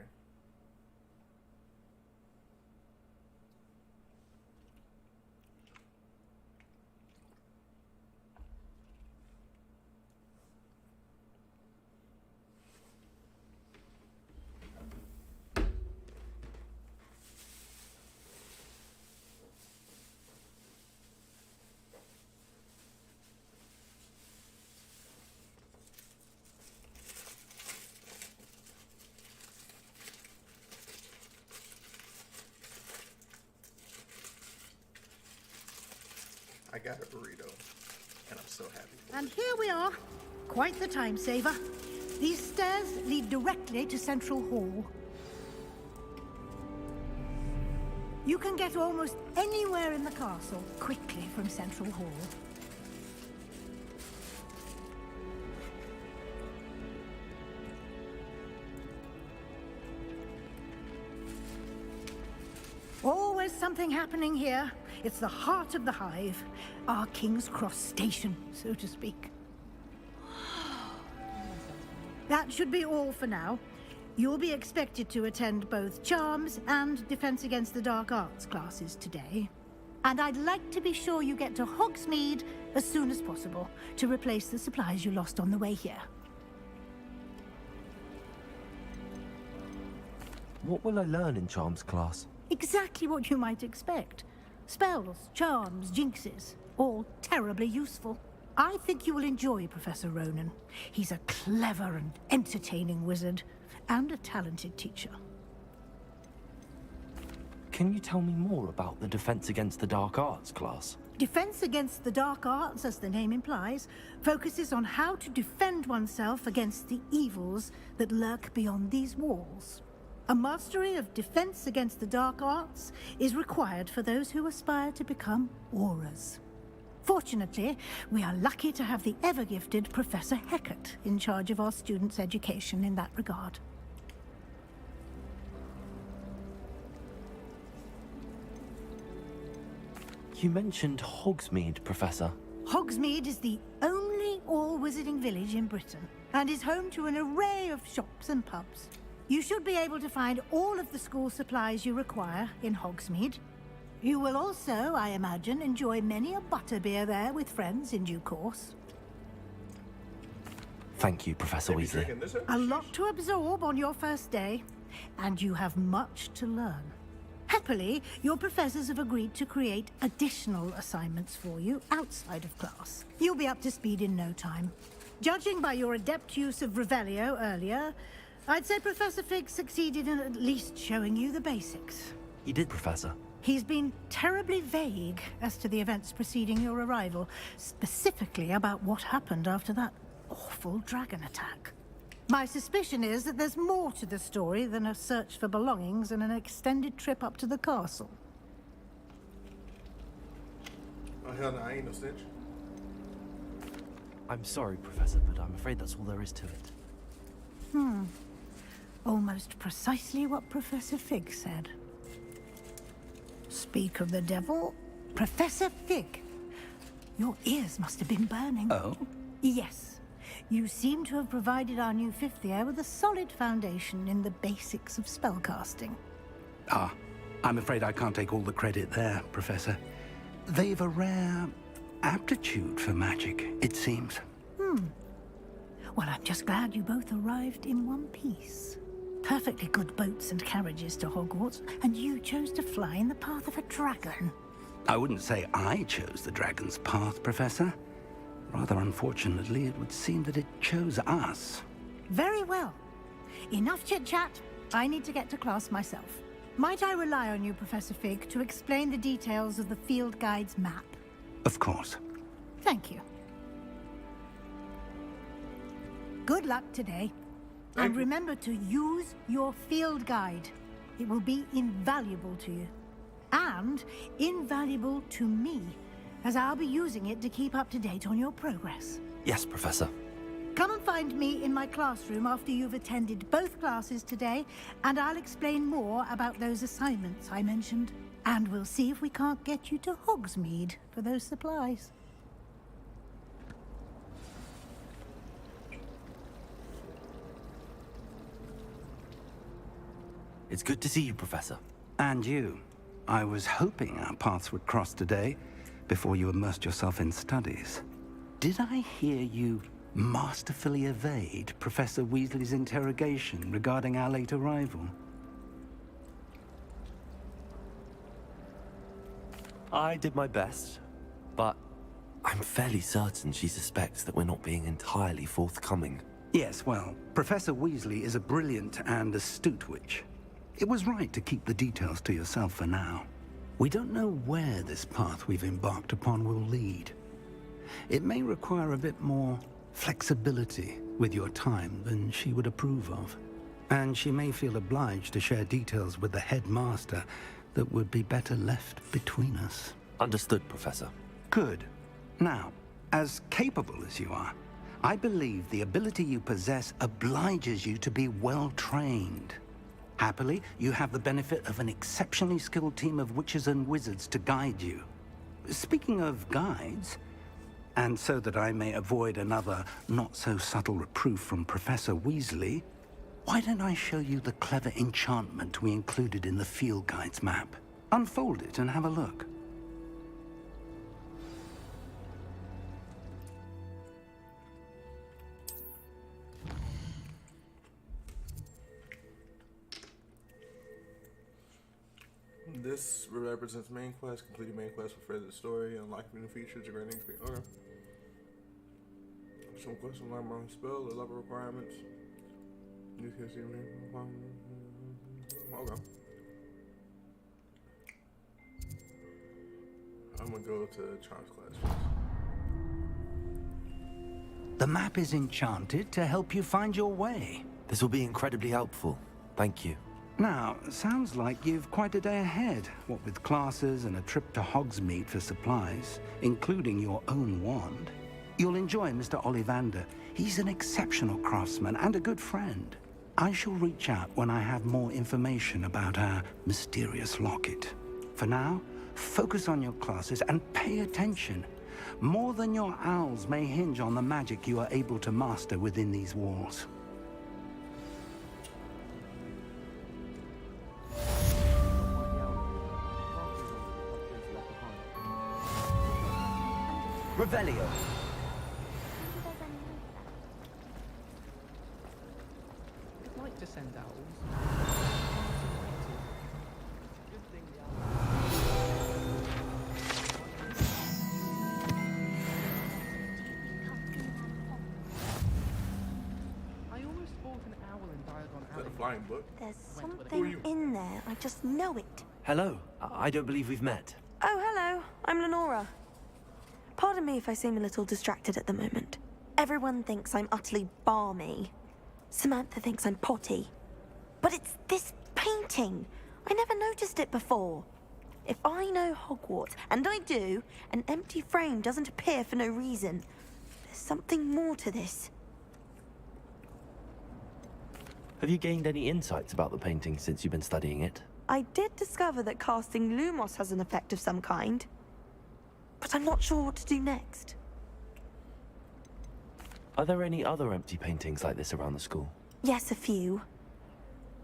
I got a burrito, and I'm so happy. And here we are. Quite the time saver. These stairs lead directly to Central Hall. You can get almost anywhere in the castle quickly from Central Hall. Always something happening here. It's the heart of the hive. Our King's Cross station, so to speak. That should be all for now. You'll be expected to attend both Charms and Defense Against the Dark Arts classes today. And I'd like to be sure you get to Hogsmeade as soon as possible to replace the supplies you lost on the way here. What will I learn in Charms class? Exactly what you might expect. Spells, charms, jinxes, all terribly useful. I think you will enjoy Professor Ronan. He's a clever and entertaining wizard, and a talented teacher. Can you tell me more about the Defense Against the Dark Arts class? Defense Against the Dark Arts, as the name implies, focuses on how to defend oneself against the evils that lurk beyond these walls. A mastery of defense against the dark arts is required for those who aspire to become Aurors. Fortunately, we are lucky to have the ever-gifted Professor Hecat in charge of our students' education in that regard. You mentioned Hogsmeade, Professor. Hogsmeade is the only all-wizarding village in Britain, and is home to an array of shops and pubs. You should be able to find all of the school supplies you require in Hogsmeade. You will also, I imagine, enjoy many a butterbeer there with friends in due course. Thank you, Professor Weasley. A lot to absorb on your first day, and you have much to learn. Happily, your professors have agreed to create additional assignments for you outside of class. You'll be up to speed in no time. Judging by your adept use of Revelio earlier, I'd say Professor Fig succeeded in at least showing you the basics. He did, Professor. He's been terribly vague as to the events preceding your arrival, specifically about what happened after that awful dragon attack. My suspicion is that there's more to the story than a search for belongings and an extended trip up to the castle. Oh, hell no, I ain't no snitch. I'm sorry, Professor, but I'm afraid that's all there is to it. Almost precisely what Professor Fig said. Speak of the devil, Professor Fig. Your ears must have been burning. Oh? Yes. You seem to have provided our new fifth year with a solid foundation in the basics of spellcasting. Ah, I'm afraid I can't take all the credit there, Professor. They've a rare aptitude for magic, it seems. Well, I'm just glad you both arrived in one piece. Perfectly good boats and carriages to Hogwarts, and you chose to fly in the path of a dragon. I wouldn't say I chose the dragon's path, Professor. Rather unfortunately, it would seem that it chose us. Very well. Enough chit-chat. I need to get to class myself. Might I rely on you, Professor Fig, to explain the details of the field guide's map? Of course. Thank you. Good luck today. And remember to use your field guide. It will be invaluable to you. And invaluable to me, as I'll be using it to keep up to date on your progress. Yes, Professor. Come and find me in my classroom after you've attended both classes today, and I'll explain more about those assignments I mentioned. And we'll see if we can't get you to Hogsmeade for those supplies. It's good to see you, Professor. And you. I was hoping our paths would cross today, before you immersed yourself in studies. Did I hear you masterfully evade Professor Weasley's interrogation regarding our late arrival? I did my best, but I'm fairly certain she suspects that we're not being entirely forthcoming. Yes, well, Professor Weasley is a brilliant and astute witch. It was right to keep the details to yourself for now. We don't know where this path we've embarked upon will lead. It may require a bit more flexibility with your time than she would approve of. And she may feel obliged to share details with the headmaster that would be better left between us. Understood, Professor. Good. Now, as capable as you are, I believe the ability you possess obliges you to be well trained. Happily, you have the benefit of an exceptionally skilled team of witches and wizards to guide you. Speaking of guides, and so that I may avoid another not-so-subtle reproof from Professor Weasley, why don't I show you the clever enchantment we included in the field guide's map? Unfold it and have a look. This represents main quest. Completing main quest for further story. Unlocking new features. Granting experience. Okay. Some questions like my spell or level requirements. You can see me. Okay. I'm gonna go to Charles class first. The map is enchanted to help you find your way. This will be incredibly helpful. Thank you. Now, sounds like you've quite a day ahead, what with classes and a trip to Hogsmeade for supplies, including your own wand. You'll enjoy Mr. Ollivander. He's an exceptional craftsman and a good friend. I shall reach out when I have more information about our mysterious locket. For now, focus on your classes and pay attention. More than your owls may hinge on the magic you are able to master within these walls. Revelio. I'd like to send owls. Good thing the I almost bought an owl in Diagon Alley. Is that a flying book? There's something in there. I just know it. Hello. I don't believe we've met. Oh, hello. I'm Lenora. Pardon me if I seem a little distracted at the moment. Everyone thinks I'm utterly balmy. Samantha thinks I'm potty. But it's this painting. I never noticed it before. If I know Hogwarts, and I do, an empty frame doesn't appear for no reason. There's something more to this. Have you gained any insights about the painting since you've been studying it? I did discover that casting Lumos has an effect of some kind. But I'm not sure what to do next. Are there any other empty paintings like this around the school? Yes, a few.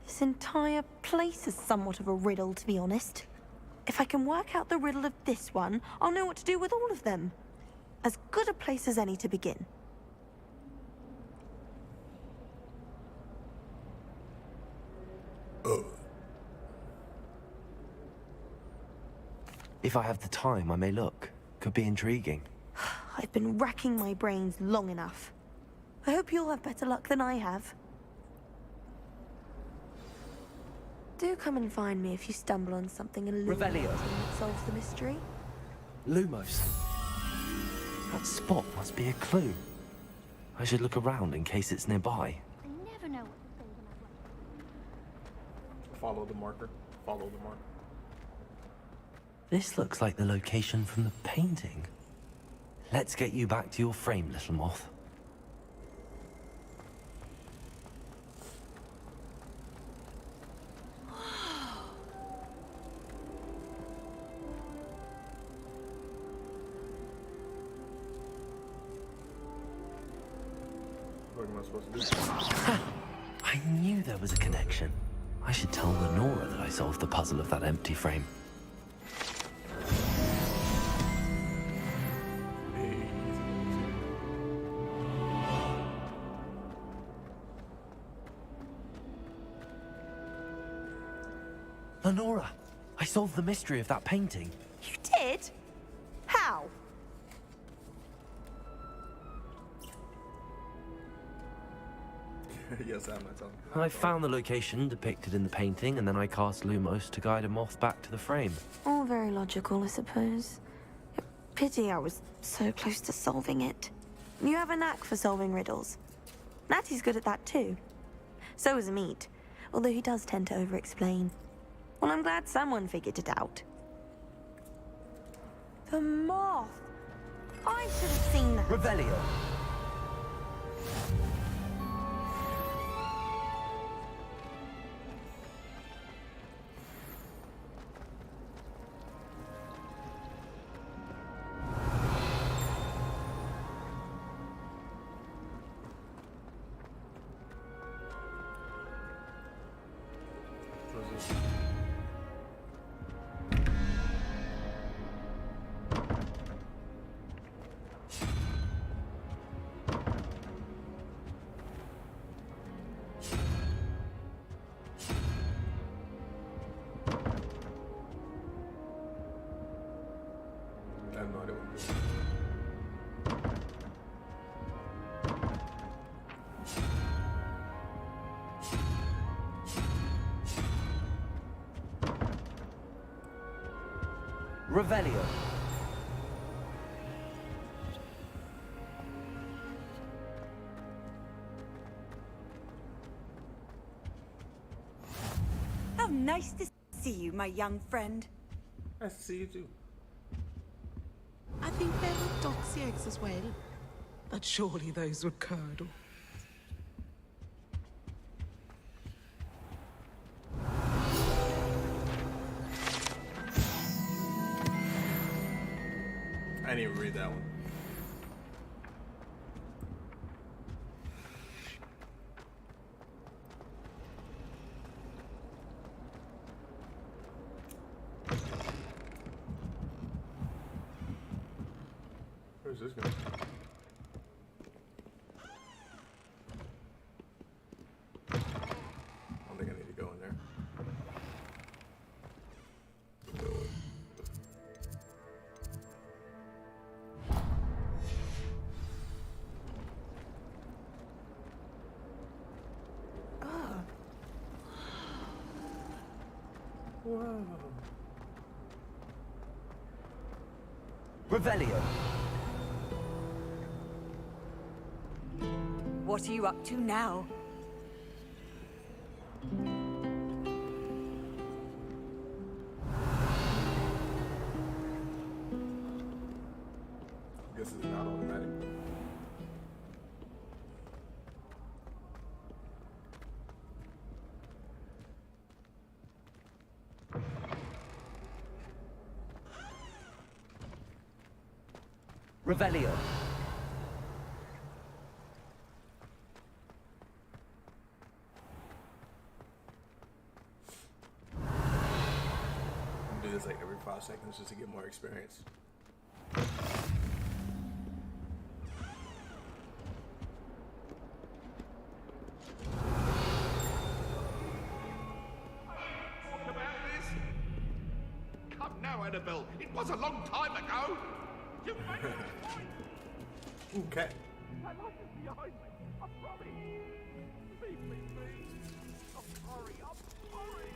This entire place is somewhat of a riddle, to be honest. If I can work out the riddle of this one, I'll know what to do with all of them. As good a place as any to begin. If I have the time, I may look. Could be intriguing. I've been racking my brains long enough. I hope you'll have better luck than I have. Do come and find me if you stumble on something illuminating that solves the mystery. Lumos. That spot must be a clue. I should look around in case it's nearby. I never know what to say when I want. Follow the marker. Follow the marker. This looks like the location from the painting. Let's get you back to your frame, little moth. What am I supposed to do? I knew there was a connection. I should tell Lenora that I solved the puzzle of that empty frame. Lenora, I solved the mystery of that painting. You did? How? Yes, I'm not telling. I found the location depicted in the painting, and then I cast Lumos to guide a moth back to the frame. All very logical, I suppose. Pity I was so close to solving it. You have a knack for solving riddles. Natty's good at that too. So is Amit, although he does tend to over-explain. Well, I'm glad someone figured it out. The moth! I should have seen that. Revelio. I have no idea what I'm doing. Revelio. How nice to see you, my young friend. Nice to see you too. I think there were doxy eggs as well. But surely those were curdle. I didn't even read that one. Where's this going? I don't think I need to go in there. Whoa. Revelio. What are you up to now? Guess it's not automatic. Revelio. Do this like every 5 seconds just to get more experience. Come now, Annabelle. It was a long time ago. You made it. Okay. That light is behind me. I promise. Leave me, please. I'm sorry. I'm sorry.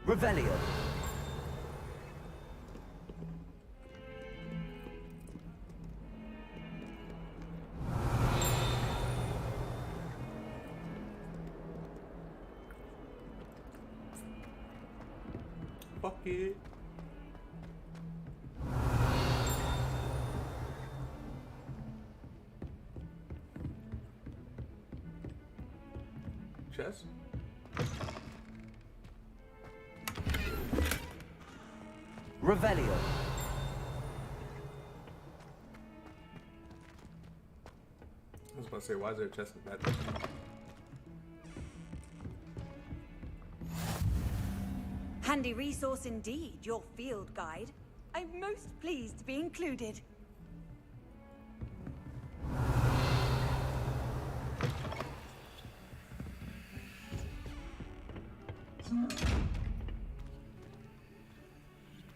Revelio. Fuck it. Chess? Revelio. I was about to say, why is there a chest in that? Handy resource indeed, your field guide. I'm most pleased to be included.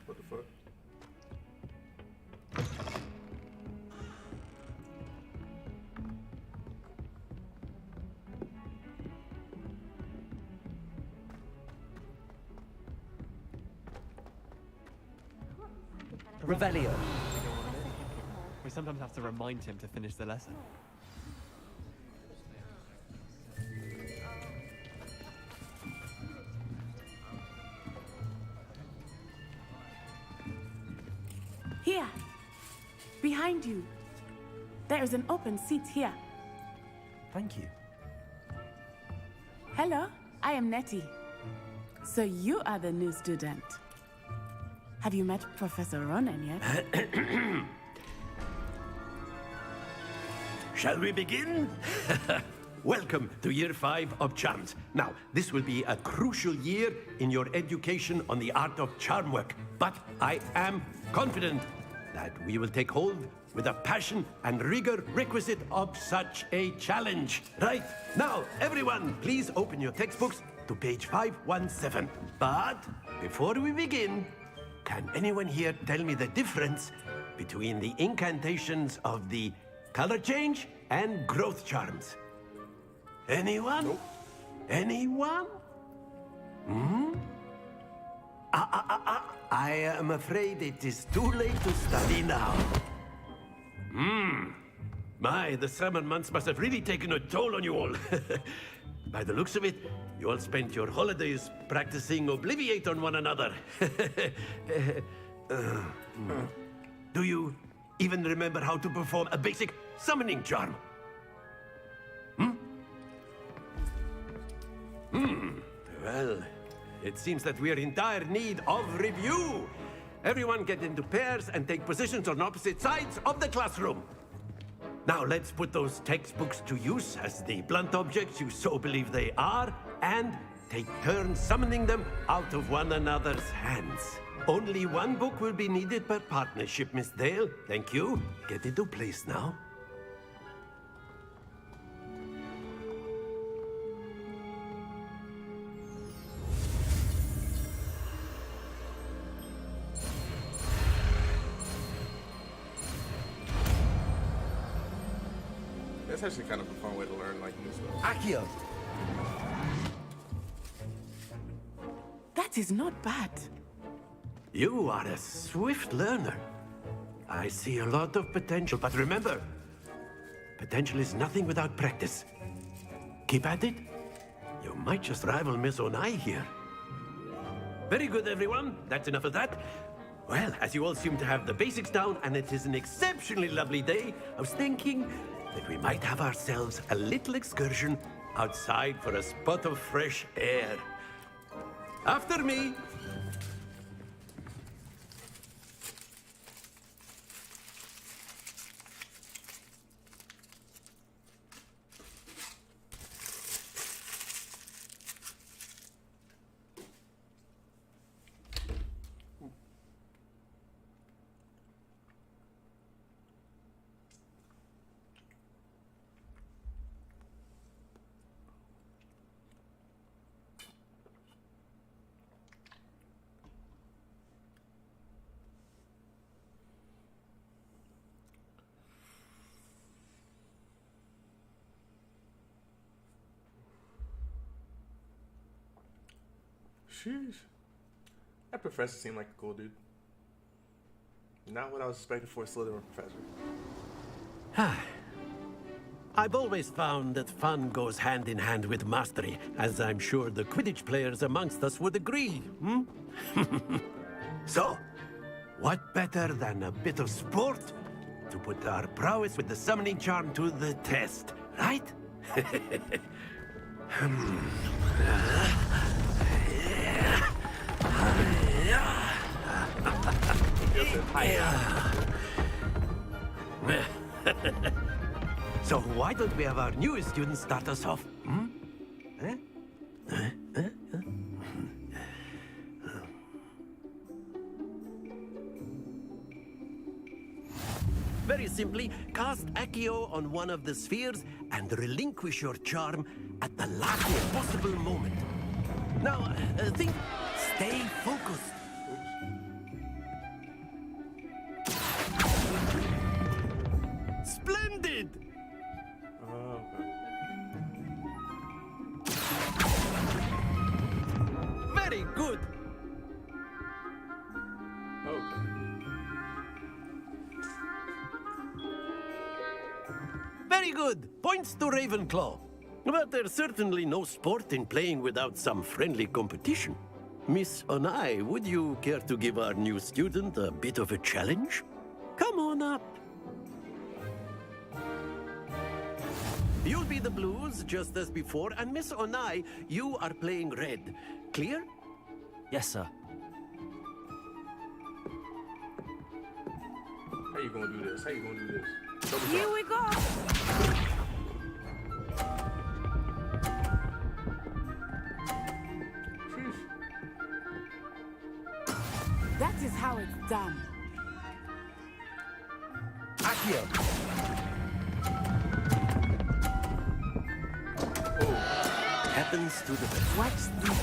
What the fuck? Revelio. We sometimes have to remind him to finish the lesson. Here. Behind you. There is an open seat here. Thank you. Hello, I am Nettie. So you are the new student. Have you met Professor Ronan yet? Shall we begin? Welcome to Year 5 of Charms. Now, this will be a crucial year in your education on the art of charm work, but I am confident that we will take hold with the passion and rigor requisite of such a challenge. Right, now, everyone, please open your textbooks to page 517. But before we begin, can anyone here tell me the difference between the incantations of the color change and growth charms? Anyone? Nope. Anyone? Hmm? I am afraid it is too late to study now. My, the summer months must have really taken a toll on you all. By the looks of it, you all spent your holidays practicing Obliviate on one another. Do you even remember how to perform a basic summoning charm? Well, it seems that we are in dire need of review. Everyone get into pairs and take positions on opposite sides of the classroom. Now let's put those textbooks to use as the blunt objects you so believe they are, and take turns summoning them out of one another's hands. Only one book will be needed per partnership, Miss Dale. Thank you. Get into place now. That's actually kind of a fun way to learn like new stuff. Accio! That is not bad. You are a swift learner. I see a lot of potential, but remember, potential is nothing without practice. Keep at it. You might just rival Miss Onai here. Very good, everyone. That's enough of that. Well, as you all seem to have the basics down, and it is an exceptionally lovely day, I was thinking that we might have ourselves a little excursion outside for a spot of fresh air. After me. Sheesh. That professor seemed like a cool dude. Not what I was expecting for a Slytherin professor. I've always found that fun goes hand in hand with mastery, as I'm sure the Quidditch players amongst us would agree, So, what better than a bit of sport to put our prowess with the summoning charm to the test, right? So why don't we have our newest student start us off? Very simply, cast Accio on one of the spheres and relinquish your charm at the last possible moment. Now, stay focused. Splendid! Very good. Very good. Points to Ravenclaw. But there's certainly no sport in playing without some friendly competition. Miss Onai, would you care to give our new student a bit of a challenge? Come on up. You'll be the blues, just as before, and Miss Onai, you are playing red. Clear? Yes, sir. How you gonna do this? How you gonna do this? Here we go. That is how it's done. Accio. Happens to the best. Watch this.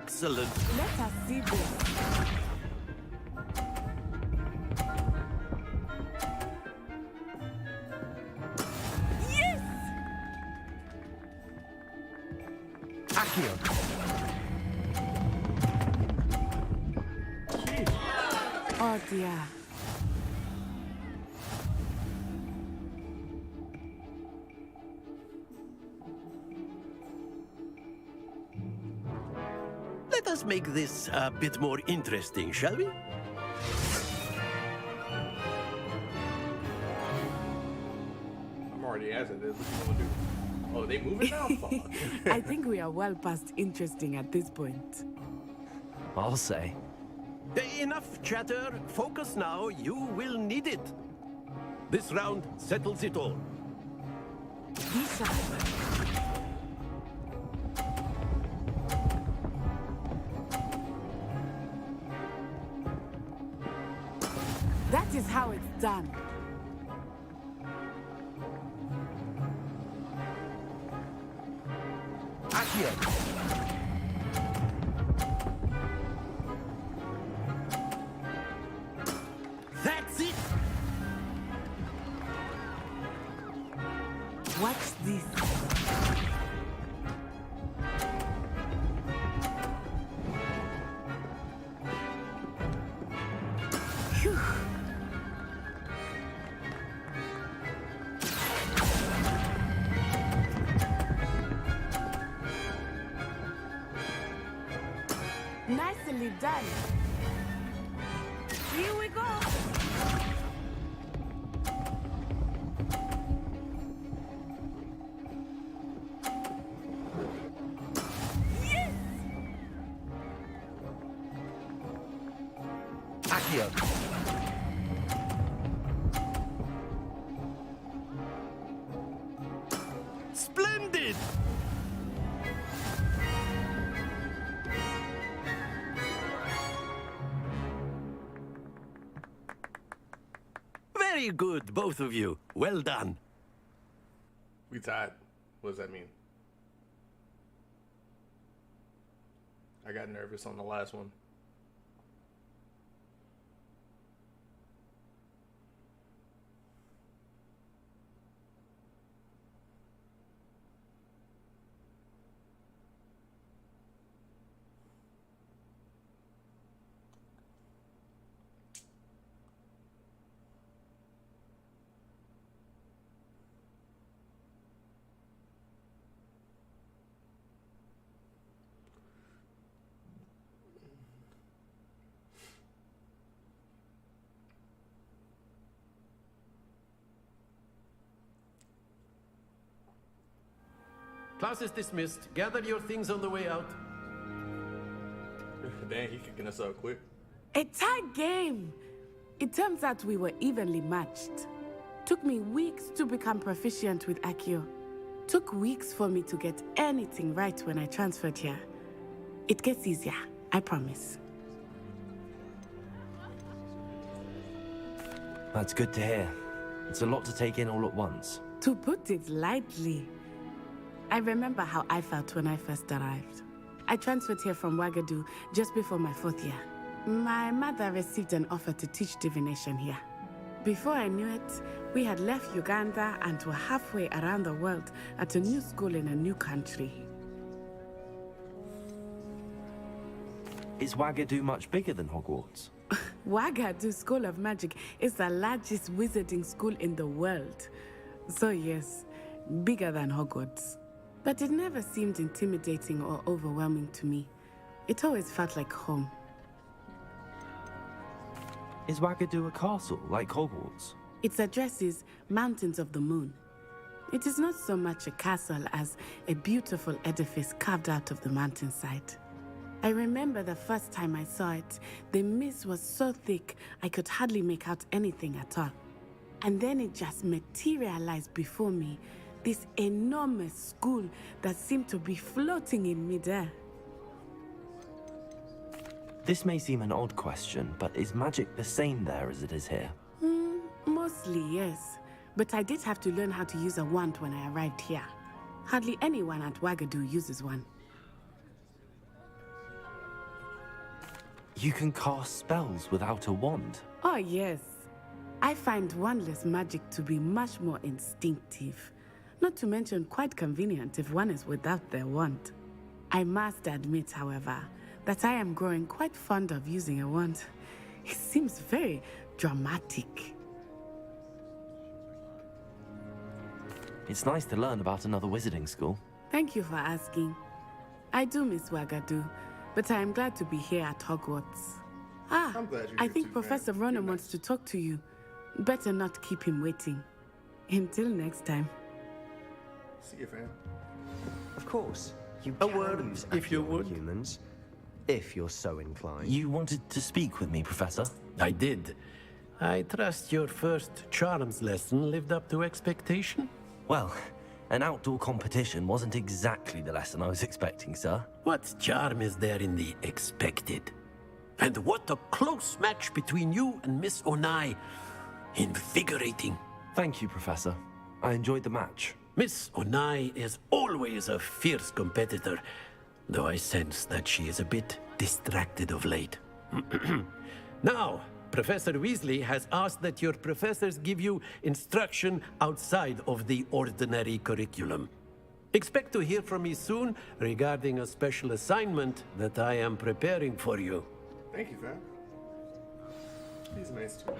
Excellent. Let us see this. Yes! Accio. Oh dear. Let us make this a bit more interesting, shall we? I'm already asking this. What you gonna do? Oh, they moving now? Fuck. I think we are well past interesting at this point. I'll say. Enough chatter. Focus now. You will need it. This round settles it all. Be sharp. That is how it's done. Accio. That's it. Watch this. Phew. Nicely done. Here we go. Yes! Accio. Splendid. Very good, both of you. Well done. We tied. What does that mean? I got nervous on the last one. Class is dismissed. Gather your things on the way out. Dang, he kicking us out quick. A tie game. It turns out we were evenly matched. Took me weeks to become proficient with Accio. Took weeks for me to get anything right when I transferred here. It gets easier, I promise. That's good to hear. It's a lot to take in all at once. To put it lightly, I remember how I felt when I first arrived. I transferred here from Wagadu just before my 4th year. My mother received an offer to teach divination here. Before I knew it, we had left Uganda and were halfway around the world at a new school in a new country. Is Wagadu much bigger than Hogwarts? Wagadu School of Magic is the largest wizarding school in the world. So yes, bigger than Hogwarts. But it never seemed intimidating or overwhelming to me. It always felt like home. Is Wagadu a castle, like Hogwarts? Its address is Mountains of the Moon. It is not so much a castle as a beautiful edifice carved out of the mountainside. I remember the first time I saw it, the mist was so thick I could hardly make out anything at all. And then it just materialized before me, this enormous school that seemed to be floating in midair. This may seem an odd question, but is magic the same there as it is here? Mostly, yes. But I did have to learn how to use a wand when I arrived here. Hardly anyone at Wagadu uses one. You can cast spells without a wand. Oh, yes. I find wandless magic to be much more instinctive. Not to mention quite convenient if one is without their wand. I must admit, however, that I am growing quite fond of using a wand. It seems very dramatic. It's nice to learn about another wizarding school. Thank you for asking. I do miss Wagadu, but I am glad to be here at Hogwarts. Ah, I think Professor Ronan wants to talk to you. Better not keep him waiting. Until next time. See you, fam. Of course. You A can word, use if you would. humans, if you're so inclined. You wanted to speak with me, Professor? I did. I trust your first charms lesson lived up to expectation? Well, an outdoor competition wasn't exactly the lesson I was expecting, sir. What charm is there in the expected? And what a close match between you and Miss Onai. Invigorating. Thank you, Professor. I enjoyed the match. Miss Onai is always a fierce competitor, though I sense that she is a bit distracted of late. Now, Professor Weasley has asked that your professors give you instruction outside of the ordinary curriculum. Expect to hear from me soon regarding a special assignment that I am preparing for you. Thank you, fam. He's nice too.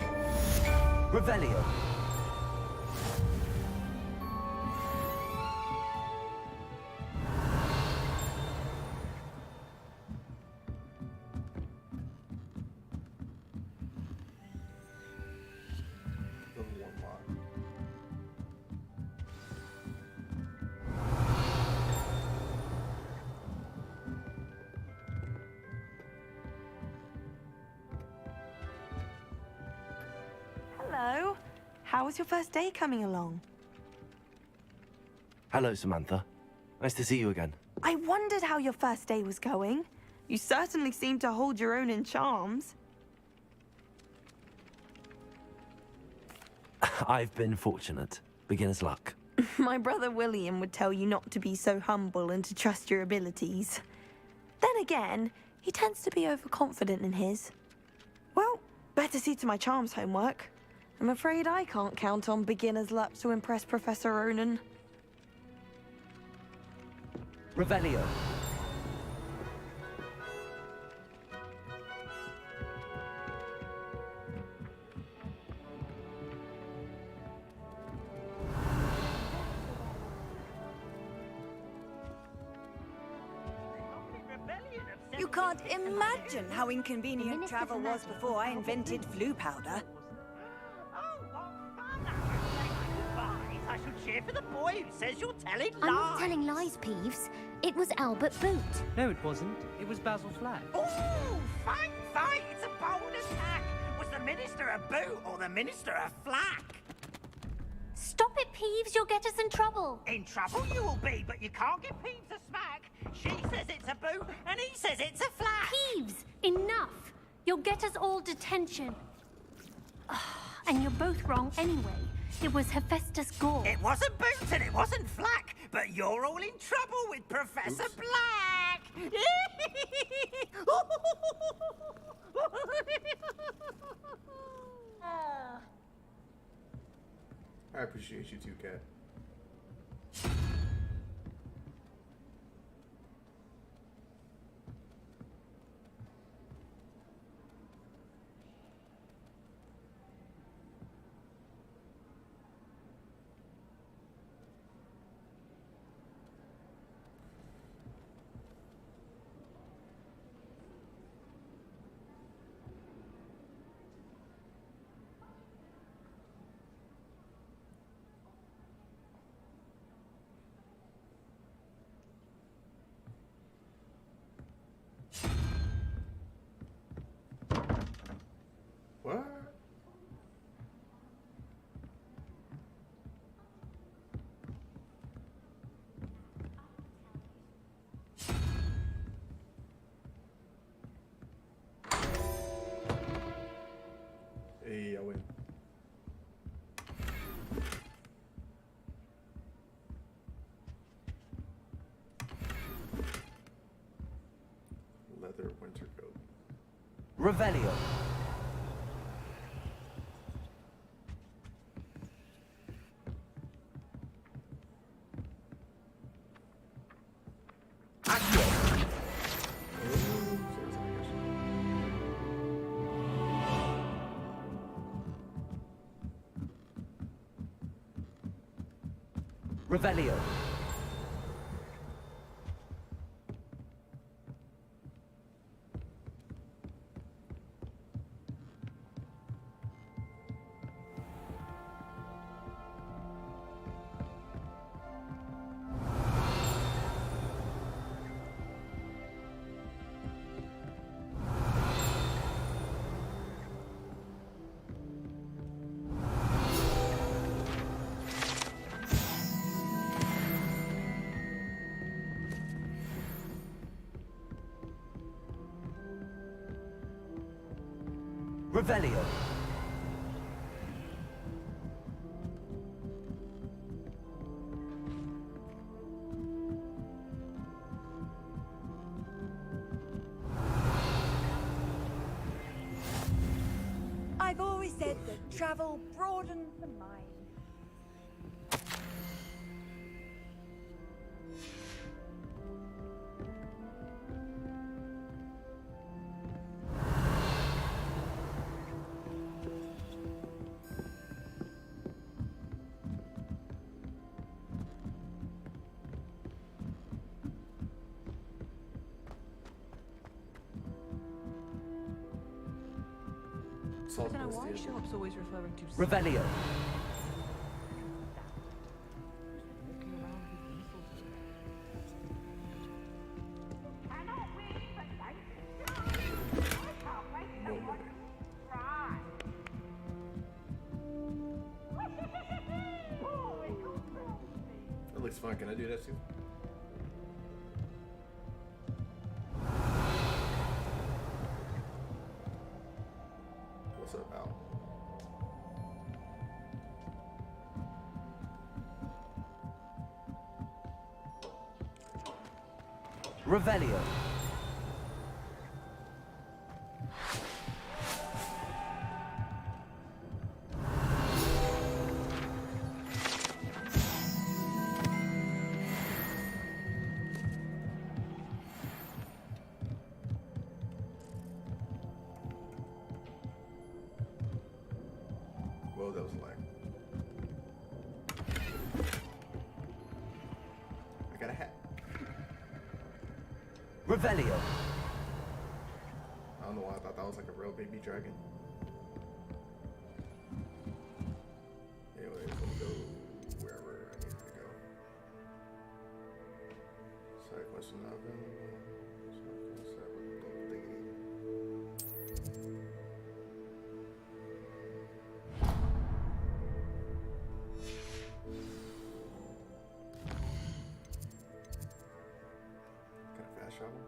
Revelio. Hello. How was your first day coming along? Hello, Samantha. Nice to see you again. I wondered how your first day was going. You certainly seem to hold your own in charms. I've been fortunate. Beginner's luck. My brother William would tell you not to be so humble and to trust your abilities. Then again, he tends to be overconfident in his. Well, better see to my charms homework. I'm afraid I can't count on beginner's luck to impress Professor Ronan. Revelio. You can't imagine how inconvenient travel was before I invented flu powder. I should cheer for the boy who says you're telling lies. I'm not telling lies, Peeves. It was Albert Boot. No, it wasn't. It was Basil Flack. Oh, fight! It's a bold attack. Was the minister a boot or the minister a flack? Stop it, Peeves. You'll get us in trouble. In trouble you will be, but you can't give Peeves a smack. She says it's a boot and he says it's a flack. Peeves, enough. You'll get us all detention. And you're both wrong anyway. It was Hephaestus Gore. It wasn't boot and it wasn't flack, but you're all in trouble with Professor Black. I appreciate you too, Cat. Revelio. Revelio. Revelio. I've always said that travel broadens the mind. I don't know why Sharp's always referring to Revelio. That looks fun. Can I do that too? What's up, Al? Revelio. Whoa, that was like. I got a hat. Revelio. I don't know why I thought that was like a real baby dragon. Anyways, let me go wherever I need to go. Side question not available. Can I fast travel?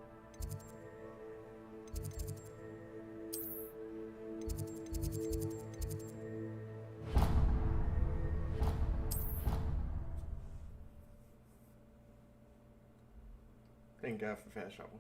Thank God for fast travel.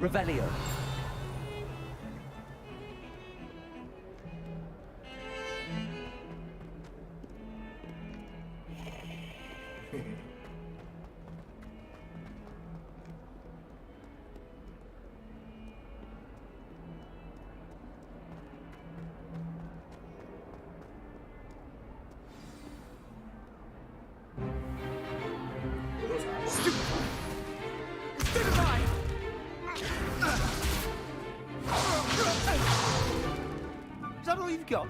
Revelio. we've got?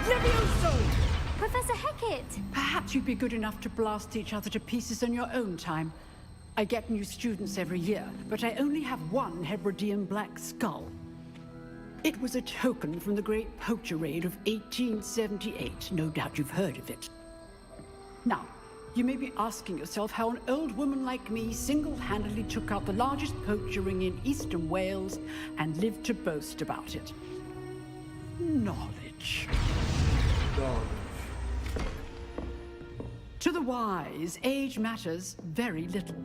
Levioso! Professor Hackett! Perhaps you'd be good enough to blast each other to pieces on your own time. I get new students every year, but I only have one Hebridean black skull. It was a token from the Great Poacher Raid of 1878. No doubt you've heard of it. Now, you may be asking yourself how an old woman like me single-handedly took out the largest poacher ring in eastern Wales and lived to boast about it. Knowledge. To the wise, age matters very little.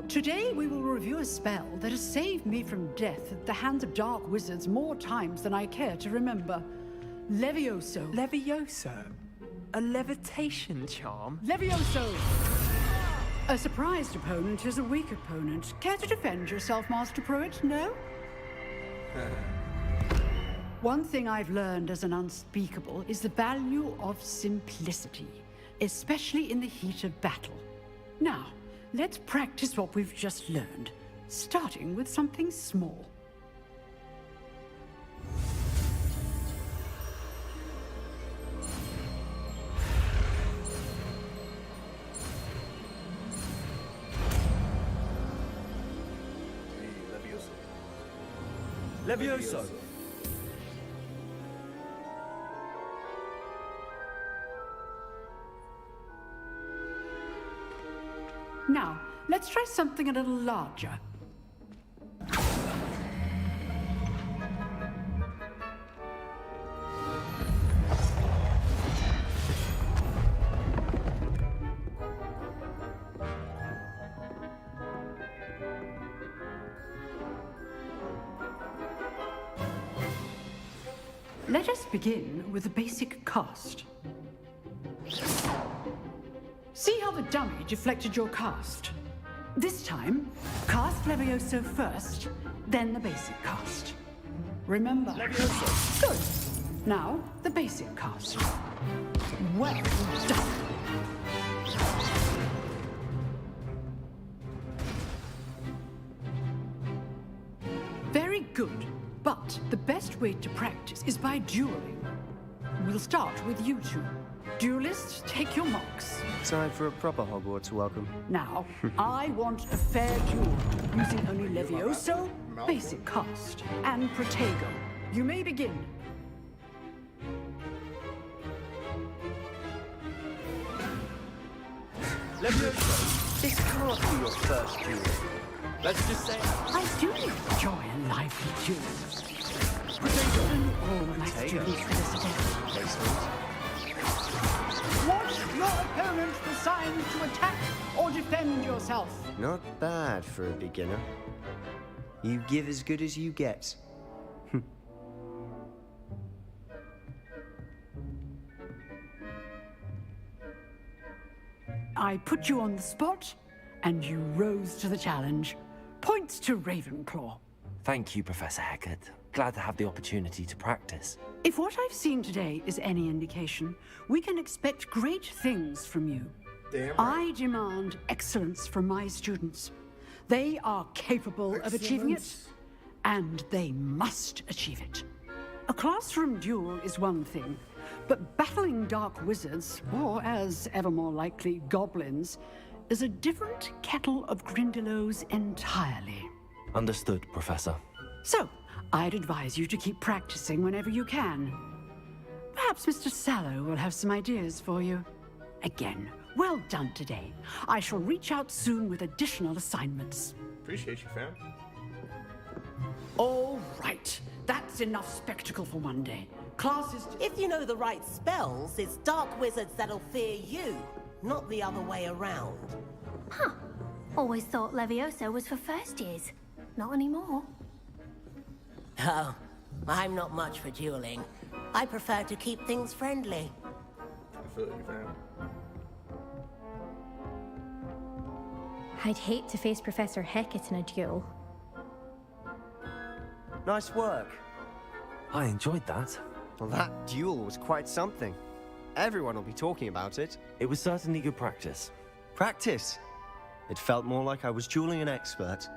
Today we will review a spell that has saved me from death at the hands of dark wizards more times than I care to remember. Levioso. Levioso? A levitation charm? Levioso! A surprised opponent is a weak opponent. Care to defend yourself, Master Pruitt? No? One thing I've learned as an unspeakable is the value of simplicity, especially in the heat of battle. Now, let's practice what we've just learned, starting with something small. Levioso! Now, let's try something a little larger. Let us begin with the basic cast. See how the dummy deflected your cast? This time, cast Levioso first, then the basic cast. Remember. Levioso. Good. Now, the basic cast. Well done. Very good. But the best way to practice is by dueling. We'll start with you two. Duelists, take your marks. Time for a proper Hogwarts welcome. Now, I want a fair duel, using only Levioso, basic cast, and Protego. You may begin. Levioso, this can't be your first duel. Let's just say I do enjoy a lively duel. Protego, all my students for this event. Want your opponent assigned to attack or defend yourself? Not bad for a beginner. You give as good as you get. I put you on the spot, and you rose to the challenge. Points to Ravenclaw. Thank you, Professor Hackett. Glad to have the opportunity to practice. If what I've seen today is any indication, we can expect great things from you. Damn right. I demand excellence from my students. They are capable of achieving it, and they must achieve it. A classroom duel is one thing, but battling dark wizards, or as ever more likely, goblins, is a different kettle of Grindylows entirely. Understood, Professor. So, I'd advise you to keep practicing whenever you can. Perhaps Mr. Sallow will have some ideas for you. Again, well done today. I shall reach out soon with additional assignments. Appreciate you, fam. All right. That's enough spectacle for one day. Class is... If you know the right spells, it's dark wizards that'll fear you, not the other way around. Huh. Always thought Levioso was for first years. Not anymore. Oh, I'm not much for dueling. I prefer to keep things friendly. I feel you, fam. I'd hate to face Professor Hackett in a duel. Nice work. I enjoyed that. Well, that duel was quite something. Everyone will be talking about it. It was certainly good practice. Practice? It felt more like I was dueling an expert.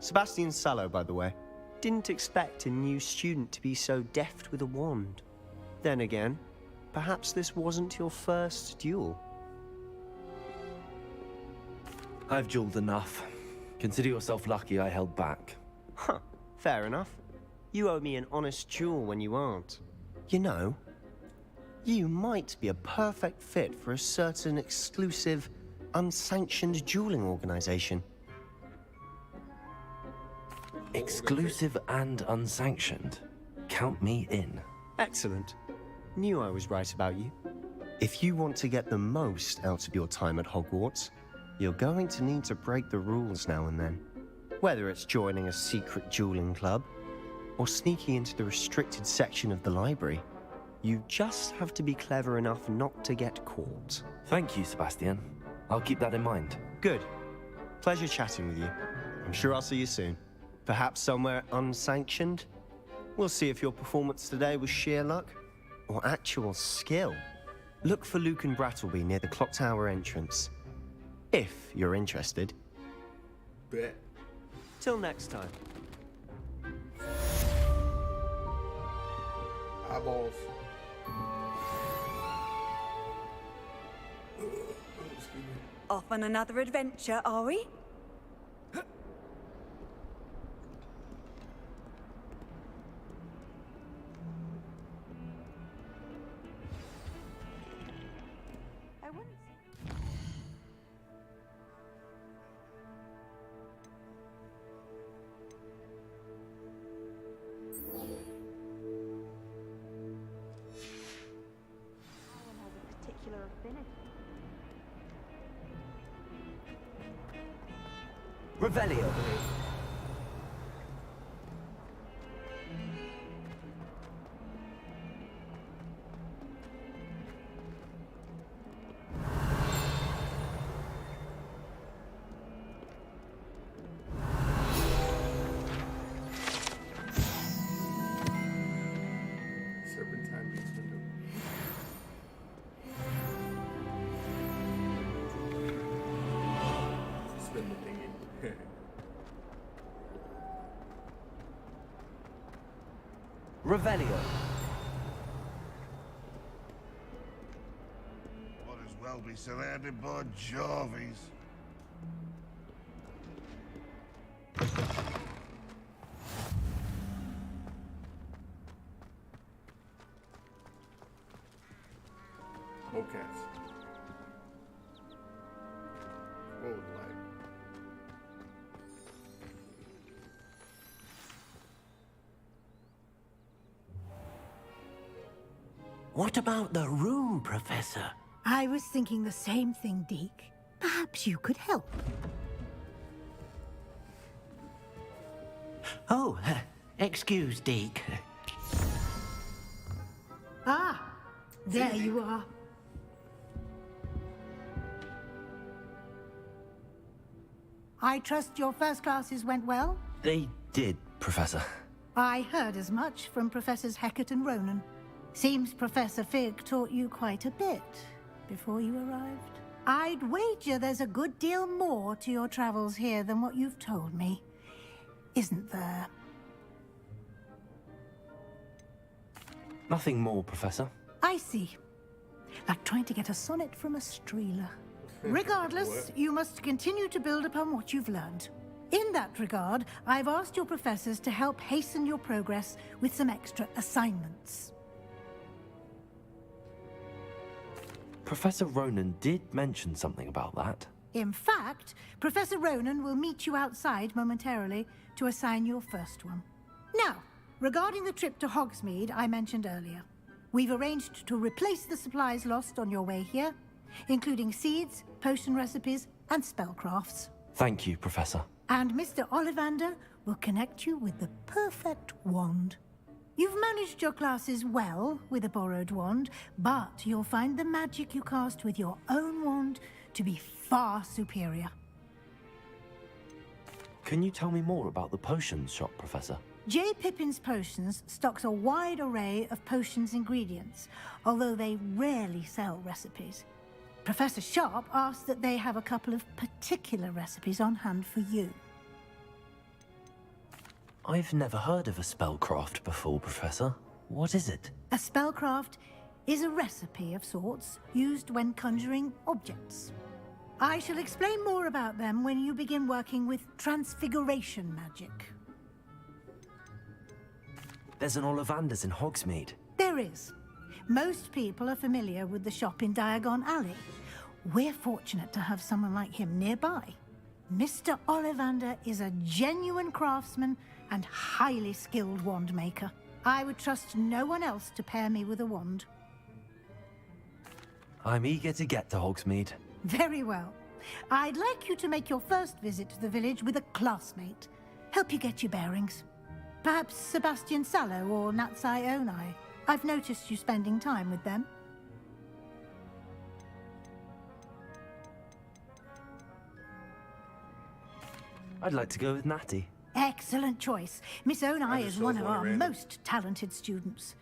Sebastian Sallow, by the way. Didn't expect a new student to be so deft with a wand. Then again, perhaps this wasn't your first duel. I've dueled enough. Consider yourself lucky I held back. Huh, fair enough. You owe me an honest duel when you aren't. You know, you might be a perfect fit for a certain exclusive, unsanctioned dueling organization. Exclusive and unsanctioned. Count me in. Excellent. Knew I was right about you. If you want to get the most out of your time at Hogwarts, you're going to need to break the rules now and then. Whether it's joining a secret dueling club, or sneaking into the restricted section of the library, you just have to be clever enough not to get caught. Thank you, Sebastian. I'll keep that in mind. Good. Pleasure chatting with you. I'm sure I'll see you soon. Perhaps somewhere unsanctioned? We'll see if your performance today was sheer luck or actual skill. Look for Luke and Brattleby near the Clock Tower entrance. If you're interested. Bet. Till next time. Eyeballs. Off on another adventure, are we? Revelio. Serpentine beast window. Spin the thingy. Revelio. Might as well be surrounded by Jarvies. Okay. Whoa, light. What about the room, Professor? I was thinking the same thing, Deke. Perhaps you could help. Oh, excuse, Deke. Ah, there you are. I trust your first classes went well? They did, Professor. I heard as much from Professors Hecat and Ronan. Seems Professor Fig taught you quite a bit before you arrived. I'd wager there's a good deal more to your travels here than what you've told me. Isn't there? Nothing more, Professor. I see. Like trying to get a sonnet from a streeler. Regardless, you must continue to build upon what you've learned. In that regard, I've asked your professors to help hasten your progress with some extra assignments. Professor Ronan did mention something about that. In fact, Professor Ronan will meet you outside momentarily to assign your first one. Now, regarding the trip to Hogsmeade I mentioned earlier, we've arranged to replace the supplies lost on your way here, including seeds, potion recipes, and spellcrafts. Thank you, Professor. And Mr. Ollivander will connect you with the perfect wand. You've managed your classes well with a borrowed wand, but you'll find the magic you cast with your own wand to be far superior. Can you tell me more about the potions shop, Professor? J. Pippin's Potions stocks a wide array of potions ingredients, although they rarely sell recipes. Professor Sharp asked that they have a couple of particular recipes on hand for you. I've never heard of a spellcraft before, Professor. What is it? A spellcraft is a recipe of sorts used when conjuring objects. I shall explain more about them when you begin working with transfiguration magic. There's an Ollivander's in Hogsmeade. There is. Most people are familiar with the shop in Diagon Alley. We're fortunate to have someone like him nearby. Mr. Ollivander is a genuine craftsman and highly skilled wand maker. I would trust no one else to pair me with a wand. I'm eager to get to Hogsmeade. Very well. I'd like you to make your first visit to the village with a classmate. Help you get your bearings. Perhaps Sebastian Sallow or Natsai Onai. I've noticed you spending time with them. I'd like to go with Natty. Excellent choice. Miss Onai is one of our most talented students.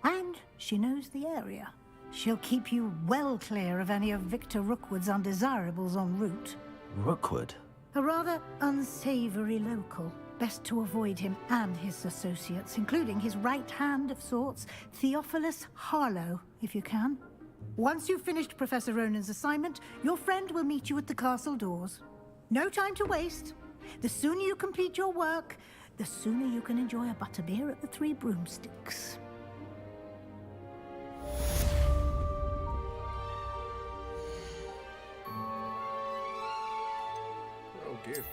And she knows the area. She'll keep you well clear of any of Victor Rookwood's undesirables en route. Rookwood? A rather unsavory local. Best to avoid him and his associates, including his right hand of sorts, Theophilus Harlow, if you can. Once you've finished Professor Ronan's assignment, your friend will meet you at the castle doors. No time to waste. The sooner you complete your work, the sooner you can enjoy a butterbeer at the Three Broomsticks. Oh dear.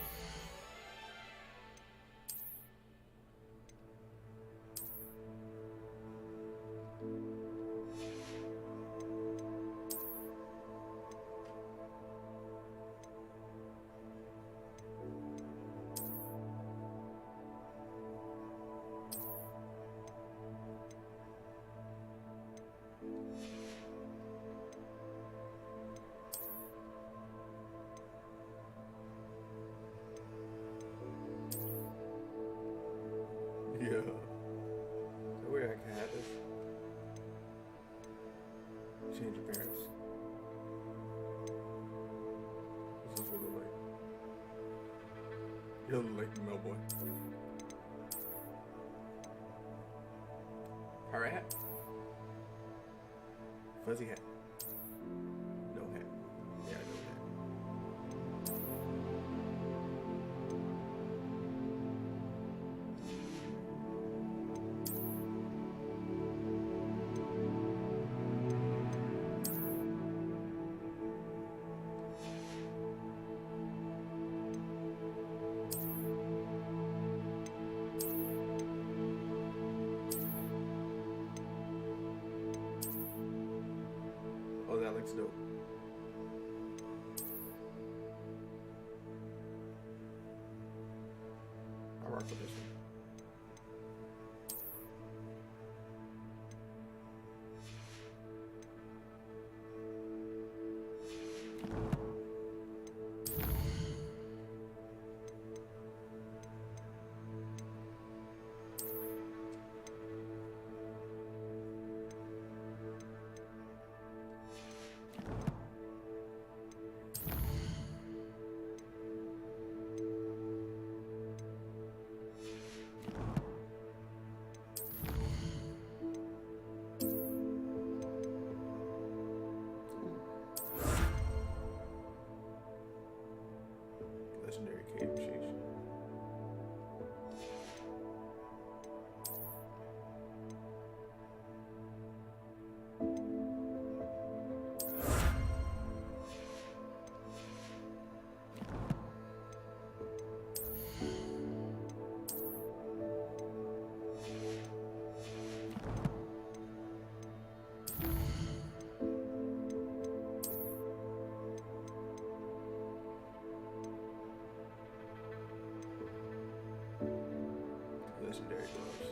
Yeah. Is there a way I can have this? Change appearance. This is what it look like. He'll look like the Melboy. Pirate hat. Fuzzy hat. No hat. Yeah, no hat. Oh, that looks dope. I'll rock with this one. Legendary cape, sheesh. Legendary gloves.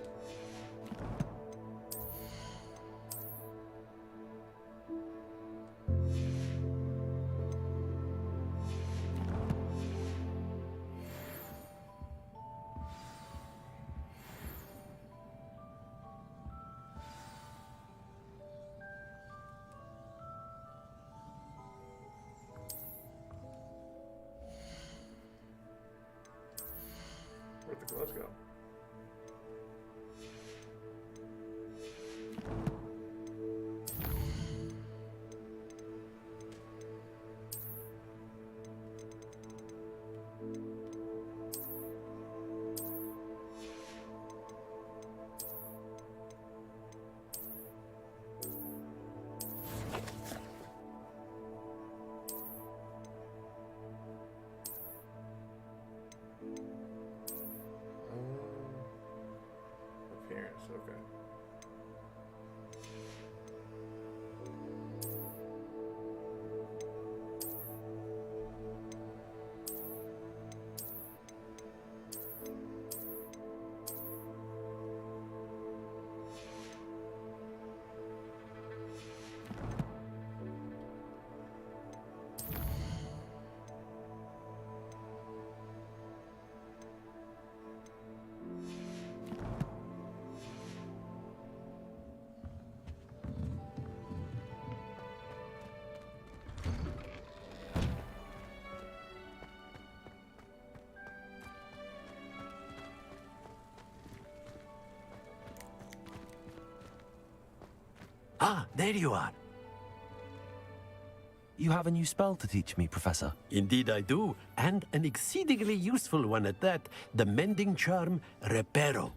Where'd the gloves go? Ah, there you are. You have a new spell to teach me, Professor. Indeed I do, and an exceedingly useful one at that. The mending charm, Reparo.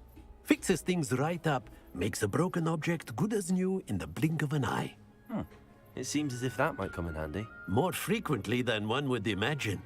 Fixes things right up, makes a broken object good as new in the blink of an eye. It seems as if that might come in handy. More frequently than one would imagine.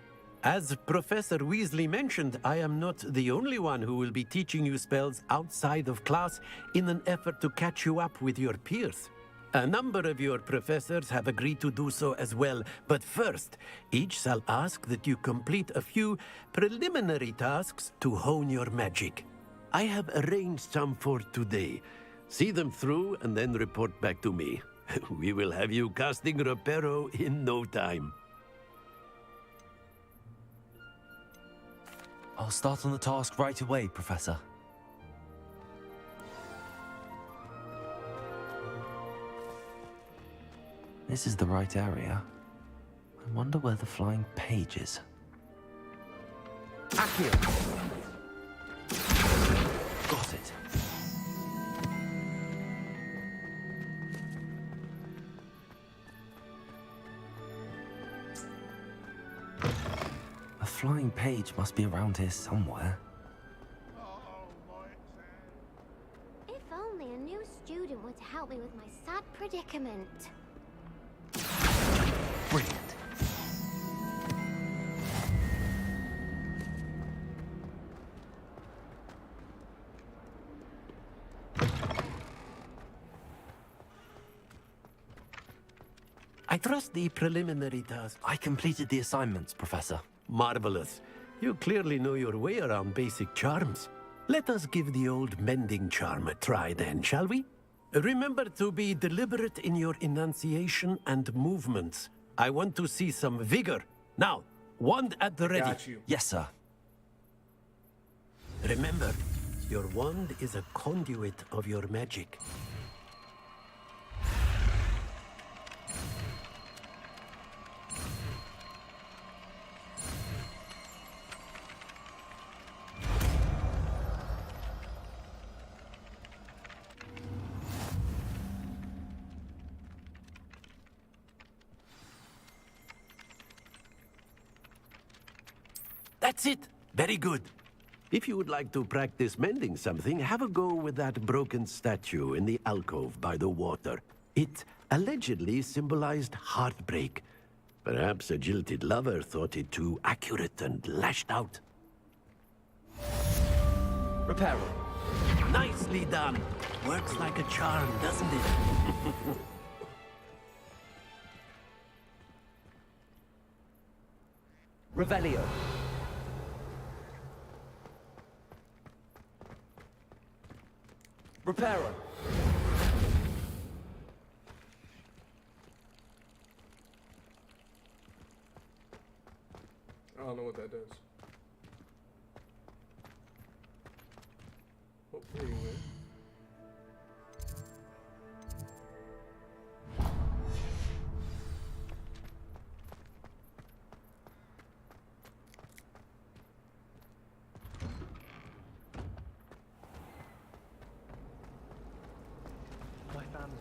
As Professor Weasley mentioned, I am not the only one who will be teaching you spells outside of class in an effort to catch you up with your peers. A number of your professors have agreed to do so as well, but first, each shall ask that you complete a few preliminary tasks to hone your magic. I have arranged some for today. See them through and then report back to me. We will have you casting Reparo in no time. I'll start on the task right away, Professor. This is the right area. I wonder where the flying page is. Accio! Got it. A flying page must be around here somewhere. If only a new student were to help me with my sad predicament. Brilliant. I trust the preliminary task. I completed the assignments, Professor. Marvelous. You clearly know your way around basic charms. Let us give the old mending charm a try then, shall we? Remember to be deliberate in your enunciation and movements. I want to see some vigor. Now, wand at the ready. Got you. Yes, sir. Remember, your wand is a conduit of your magic. That's it. Very good. If you would like to practice mending something, have a go with that broken statue in the alcove by the water. It allegedly symbolized heartbreak. Perhaps a jilted lover thought it too accurate and lashed out. Reparo. Nicely done. Works like a charm, doesn't it? Revelio. Reparo. I don't know what that does. Oh, anyway. My family.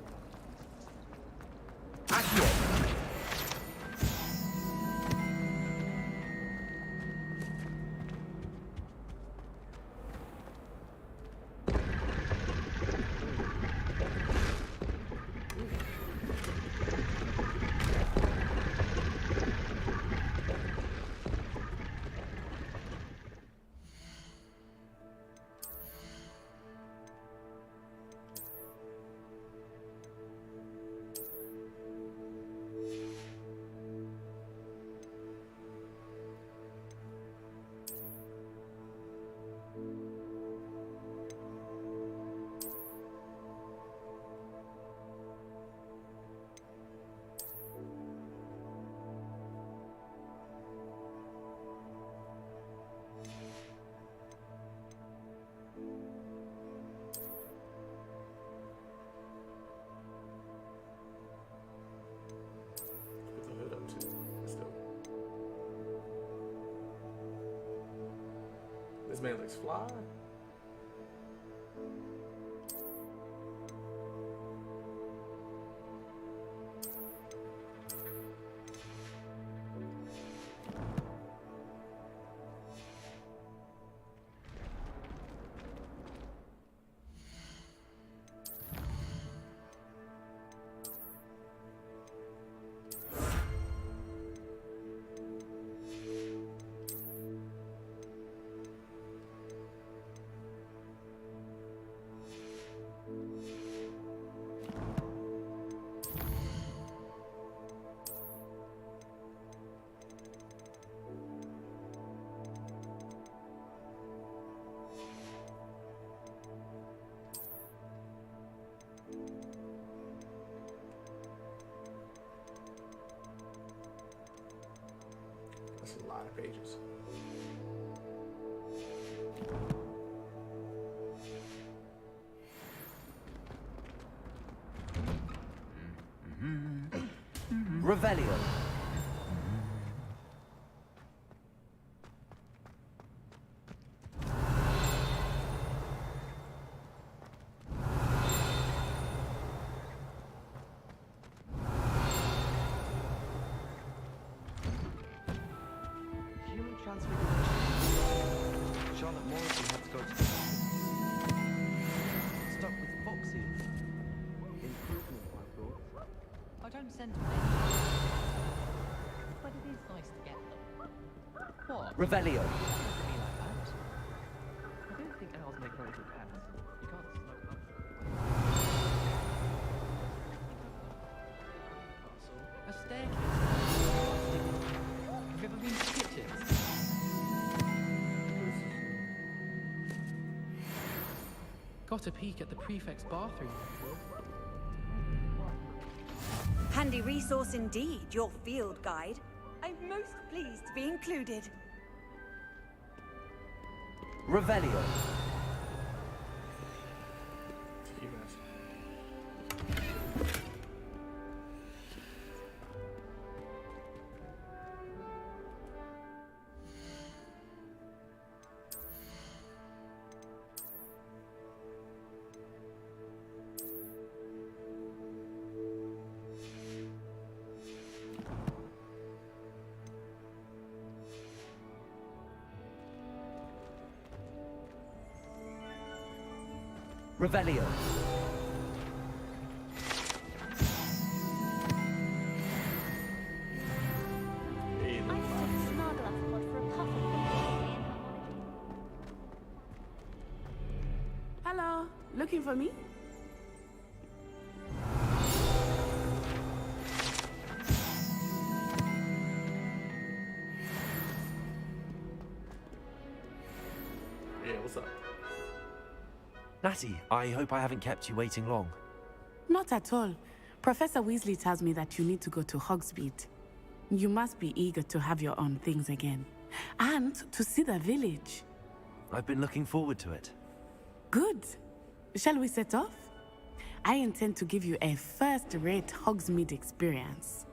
Put the hood up too. That's dope. This man looks fly. That's a lot of pages. Revelio. Human transfiguration. Charlotte Morrison had to go to stuck with Foxy. Improvement, I thought. I don't send them but it is nice to get them. What? Revelio. Don't be like that. I don't think owls make very good pets. You can't smoke up. A staircase. Have you ever been to kitchens? Got a peek at the prefect's bathroom. Handy resource indeed, your field guide. I'm most pleased to be included. Revelio. Revelio. Hello, looking for me? Yeah, what's up? Natty, I hope I haven't kept you waiting long. Not at all. Professor Weasley tells me that you need to go to Hogsmeade. You must be eager to have your own things again. And to see the village. I've been looking forward to it. Good. Shall we set off? I intend to give you a first-rate Hogsmeade experience.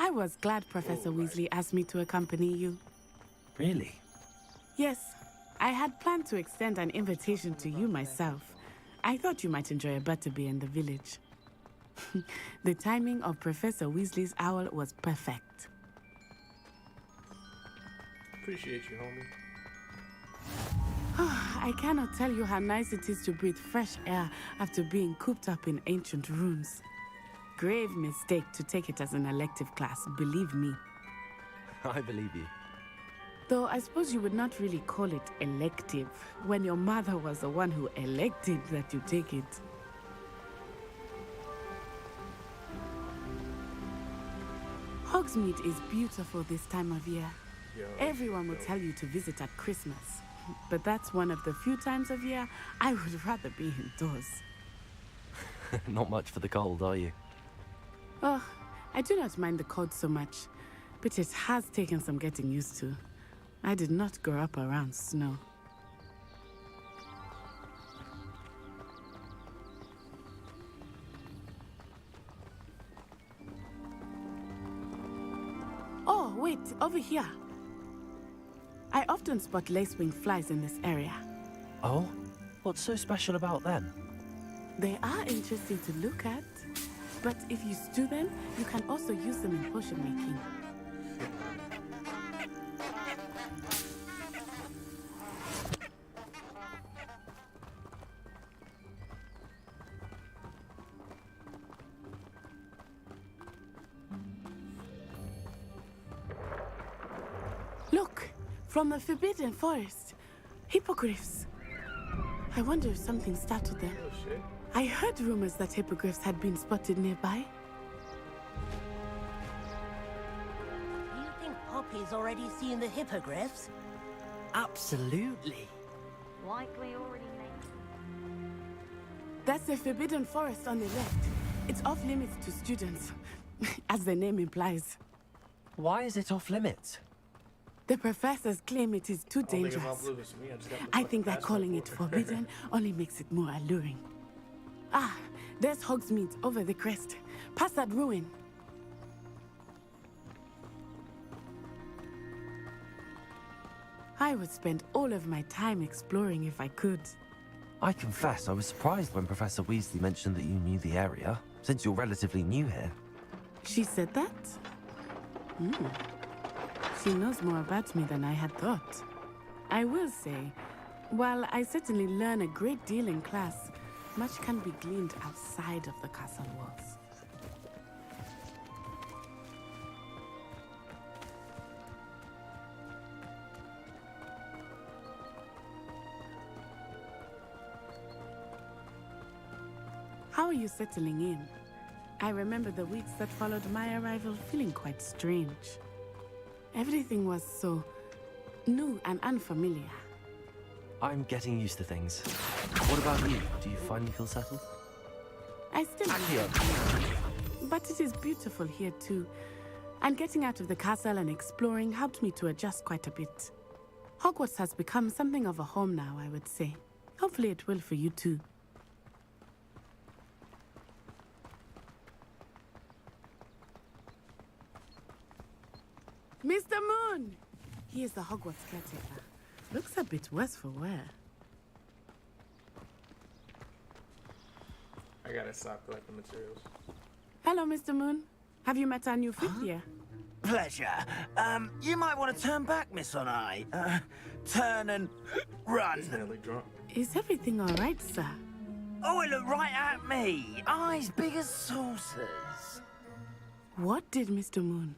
I was glad Professor Weasley asked me to accompany you. Really? Yes, I had planned to extend an invitation to you myself. I thought you might enjoy a butterbeer in the village. The timing of Professor Weasley's owl was perfect. Appreciate you, homie. I cannot tell you how nice it is to breathe fresh air after being cooped up in ancient rooms. Grave mistake to take it as an elective class, believe me. I believe you. Though I suppose you would not really call it elective when your mother was the one who elected that you take it. Hogsmeade is beautiful this time of year. Everyone will tell you to visit at Christmas. But that's one of the few times of year I would rather be indoors. Not much for the cold, are you? Oh, I do not mind the cold so much, but it has taken some getting used to. I did not grow up around snow. wait, over here. I often spot lacewing flies in this area. Oh? What's so special about them? They are interesting to look at, but if you stew them, you can also use them in potion making. Look, from the Forbidden Forest. Hippogriffs. I wonder if something startled them. Oh, shit. I heard rumors that hippogriffs had been spotted nearby. Do you think Poppy's already seen the hippogriffs? Absolutely. Likely already made. That's the Forbidden Forest on the left. It's off limits to students, as the name implies. Why is it off limits? The professors claim it is too Only if I'm dangerous. blue, it's me. Just got the I fucking think that passport calling it for forbidden only makes it more alluring. Ah, there's Hogsmeade over the crest. Past that ruin. I would spend all of my time exploring if I could. I confess, I was surprised when Professor Weasley mentioned that you knew the area, since you're relatively new here. She said that? She knows more about me than I had thought. I will say, while I certainly learn a great deal in class, much can be gleaned outside of the castle walls. How are you settling in? I remember the weeks that followed my arrival feeling quite strange. Everything was so new and unfamiliar. I'm getting used to things. What about you? Do you finally feel settled? I still Accio. But it is beautiful here too. And getting out of the castle and exploring helped me to adjust quite a bit. Hogwarts has become something of a home now, I would say. Hopefully it will for you too. Mr. Moon! He is the Hogwarts caretaker. Looks a bit worse for wear. I gotta stop collecting materials. Hello, Mr. Moon. Have you met our new fifth year? Pleasure. You might want to turn back, Miss Onai. Turn and run. Nearly drunk. Is everything all right, sir? Oh, it looked right at me. Eyes big as saucers. What did Mr. Moon?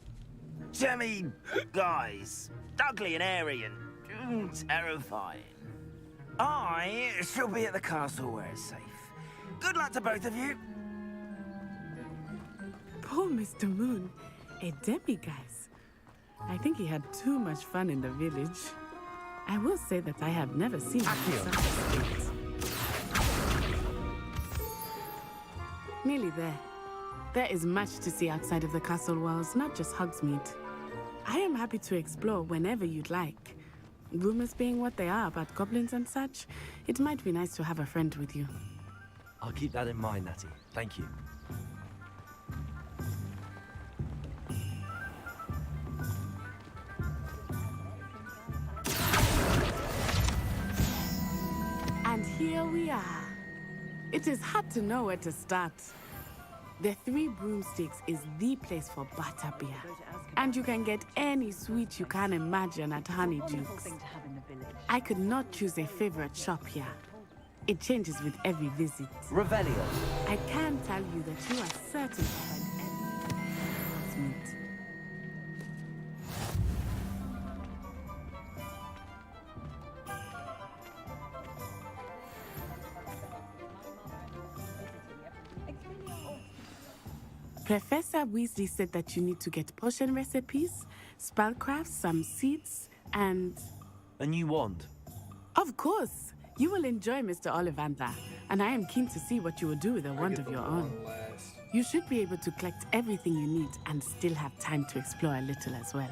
Jemmy, guys. Ugly and airy and terrifying. I shall be at the castle where it's safe. Good luck to both of you. Poor Mr. Moon. A demiguise. I think he had too much fun in the village. I will say that I have never seen him in such a state. Nearly there. There is much to see outside of the castle walls, not just Hogsmeade. I am happy to explore whenever you'd like. Rumors being what they are about goblins and such, it might be nice to have a friend with you. I'll keep that in mind, Natty. Thank you. And here we are. It is hard to know where to start. The Three Broomsticks is the place for butterbeer. And you can get any sweet you can imagine at Honeydukes. I could not choose a favorite shop here. It changes with every visit. Revelio. I can tell you that you are certain to find everything Hogsmeade. Professor Weasley said that you need to get potion recipes, spellcrafts, some seeds, and... A new wand. Of course! You will enjoy Mr. Ollivander, and I am keen to see what you will do with a wand of your own. You should be able to collect everything you need and still have time to explore a little as well.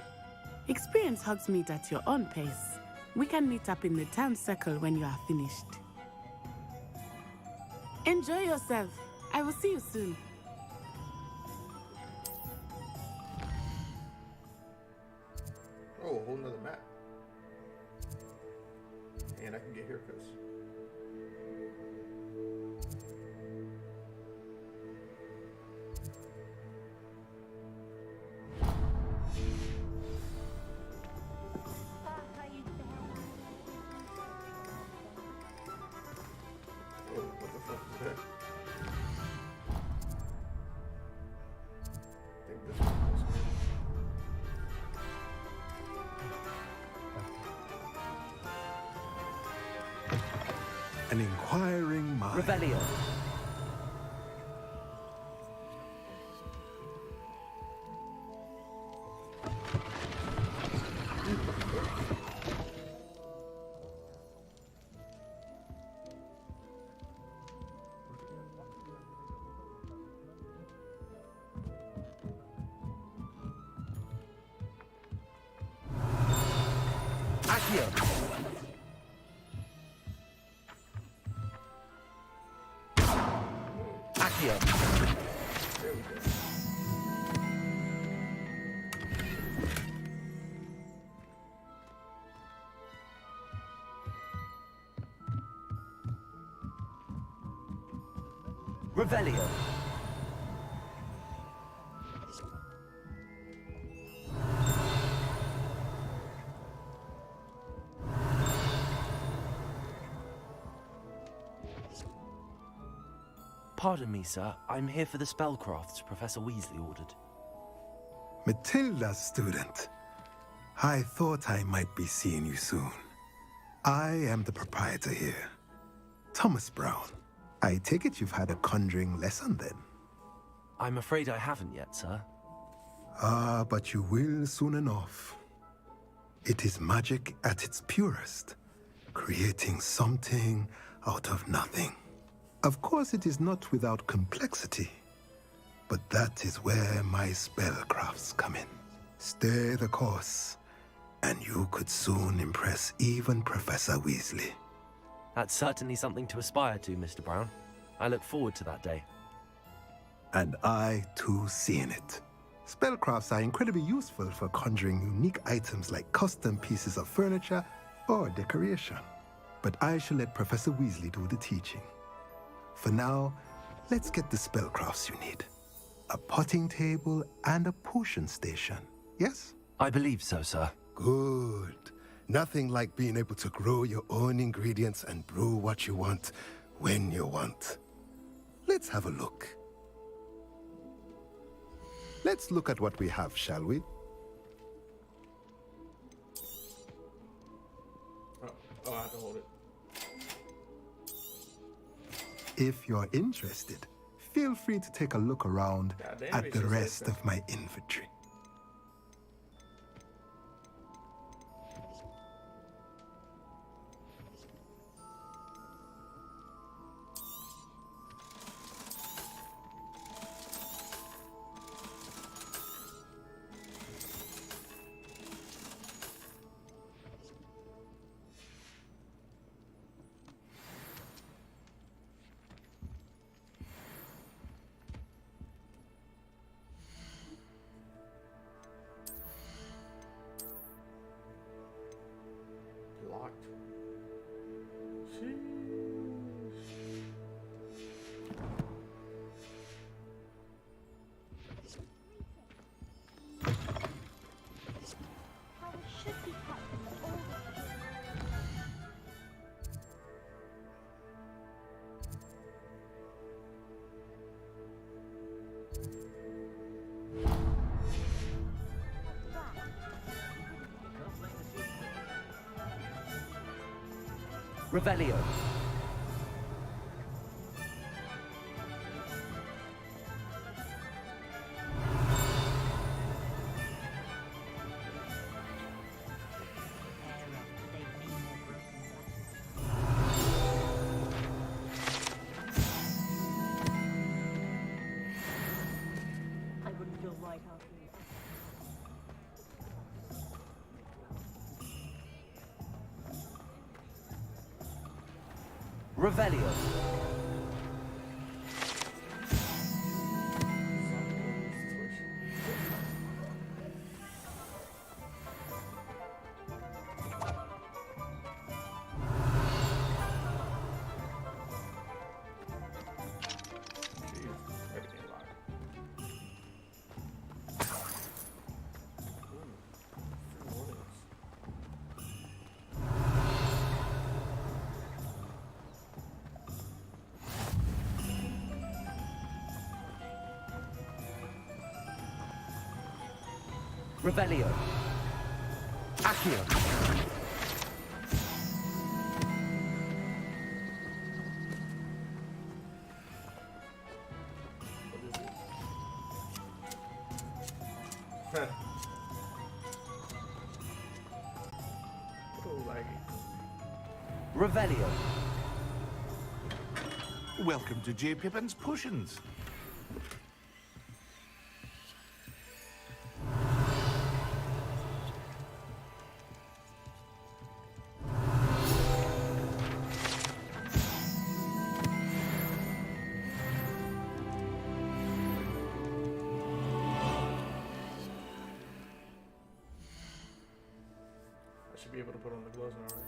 Experience Hogsmeade at your own pace. We can meet up in the town circle when you are finished. Enjoy yourself. I will see you soon. an inquiring mind. Revelio. Revelio. Pardon me, sir. I'm here for the spellcrafts Professor Weasley ordered. Matilda's student. I thought I might be seeing you soon. I am the proprietor here, Thomas Brown. I take it you've had a conjuring lesson then? I'm afraid I haven't yet, sir. Ah, but you will soon enough. It is magic at its purest, creating something out of nothing. Of course, it is not without complexity, but that is where my spellcrafts come in. Stay the course, and you could soon impress even Professor Weasley. That's certainly something to aspire to, Mr. Brown. I look forward to that day. And I, too, seeing it. Spellcrafts are incredibly useful for conjuring unique items like custom pieces of furniture or decoration. But I shall let Professor Weasley do the teaching. For now, let's get the spellcrafts you need. A potting table and a potion station, yes? I believe so, sir. Good. Nothing like being able to grow your own ingredients and brew what you want when you want. Let's have a look. Let's look at what we have, shall we? Oh, I have to hold it. If you're interested, feel free to take a look around at the rest of my inventory. Locked. Revelio. I wouldn't feel right after you. Revelio. Revelio. Accio. Revelio. Welcome to J. Pippin's Potions. I should be able to put on the gloves now, right?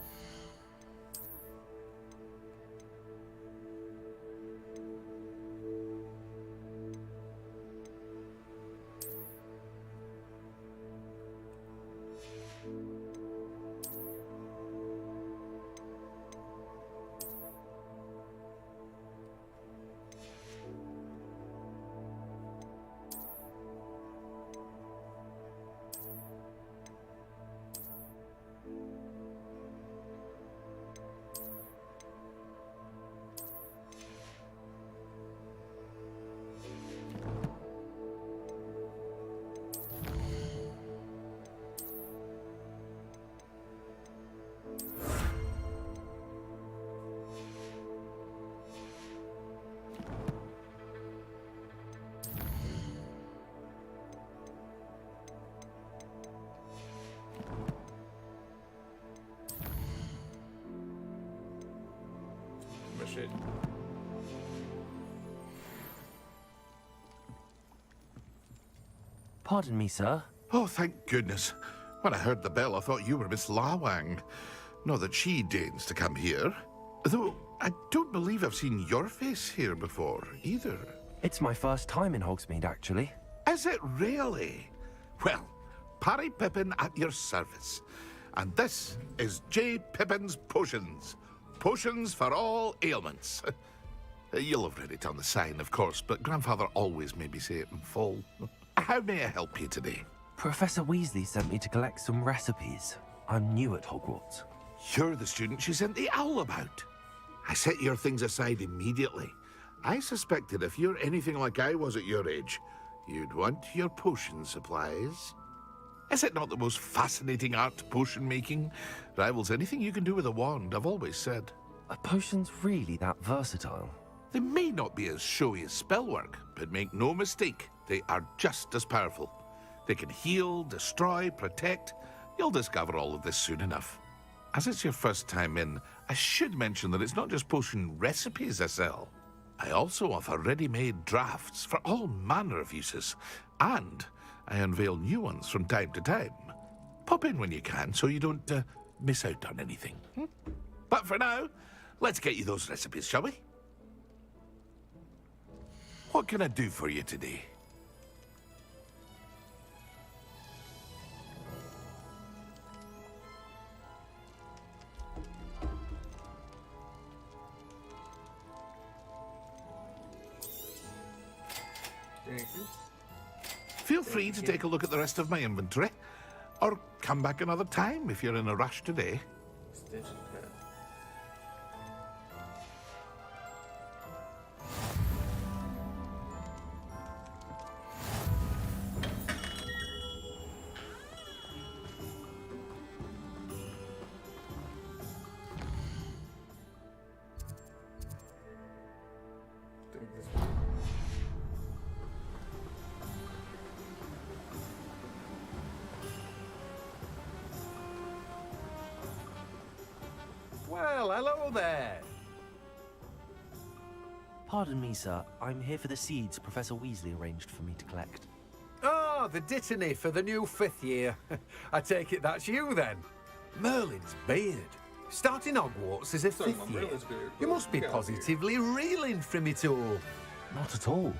Shit. Pardon me, sir. Oh, thank goodness. When I heard the bell, I thought you were Miss Lawang. Not that she deigns to come here. Though, I don't believe I've seen your face here before, either. It's my first time in Hogsmeade, actually. Is it really? Well, Parry Pippin at your service. And this is J. Pippin's Potions. Potions for all ailments. You'll have read it on the sign, of course, but Grandfather always made me say it in full. How may I help you today? Professor Weasley sent me to collect some recipes. I'm new at Hogwarts. You're the student she sent the owl about. I set your things aside immediately. I suspected if you're anything like I was at your age, you'd want your potion supplies. Is it not the most fascinating art, potion making? Rivals anything you can do with a wand, I've always said. Are potions really that versatile? They may not be as showy as spellwork, but make no mistake, they are just as powerful. They can heal, destroy, protect. You'll discover all of this soon enough. As it's your first time in, I should mention that it's not just potion recipes I sell. I also offer ready-made drafts for all manner of uses, and I unveil new ones from time to time. Pop in when you can so you don't miss out on anything. But for now, let's get you those recipes, shall we? What can I do for you today? Thank you. Feel free to take a look at the rest of my inventory, or come back another time if you're in a rush today. Extension pad. Well, hello there. Pardon me, sir. I'm here for the seeds Professor Weasley arranged for me to collect. Ah, the dittany for the new 5th year. I take it that's you, then. Merlin's beard. Starting Hogwarts as a 5th year. You must be positively reeling from it all. Not at all.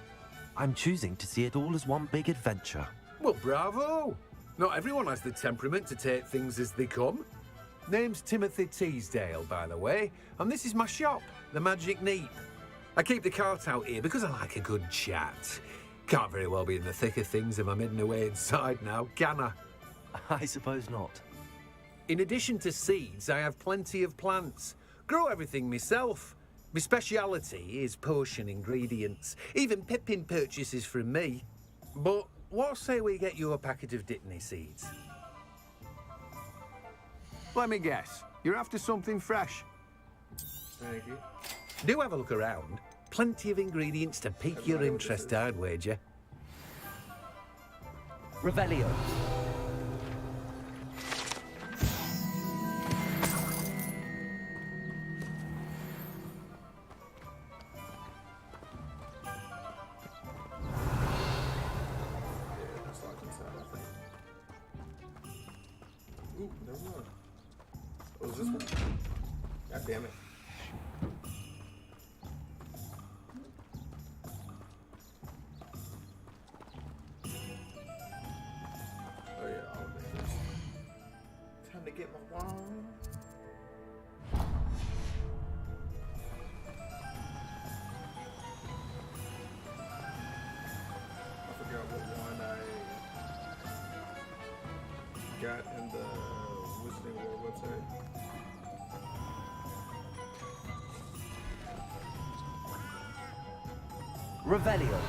I'm choosing to see it all as one big adventure. Well, bravo. Not everyone has the temperament to take things as they come. Name's Timothy Teasdale, by the way, and this is my shop, the Magic Neep. I keep the cart out here because I like a good chat. Can't very well be in the thick of things if I'm hidden away inside now, can I? I suppose not. In addition to seeds, I have plenty of plants. Grow everything myself. My speciality is potion ingredients. Even Pippin purchases from me. But what say we get you a packet of Dittany seeds? Let me guess. You're after something fresh. Thank you. Do have a look around. Plenty of ingredients to pique your interest, I'd wager. Revelio. Ooh, there's one. Oh, is this one? God damn it. Oh yeah, all of this. Time to get my wand. I forgot what wand I got in the Wizarding World website. Revelio.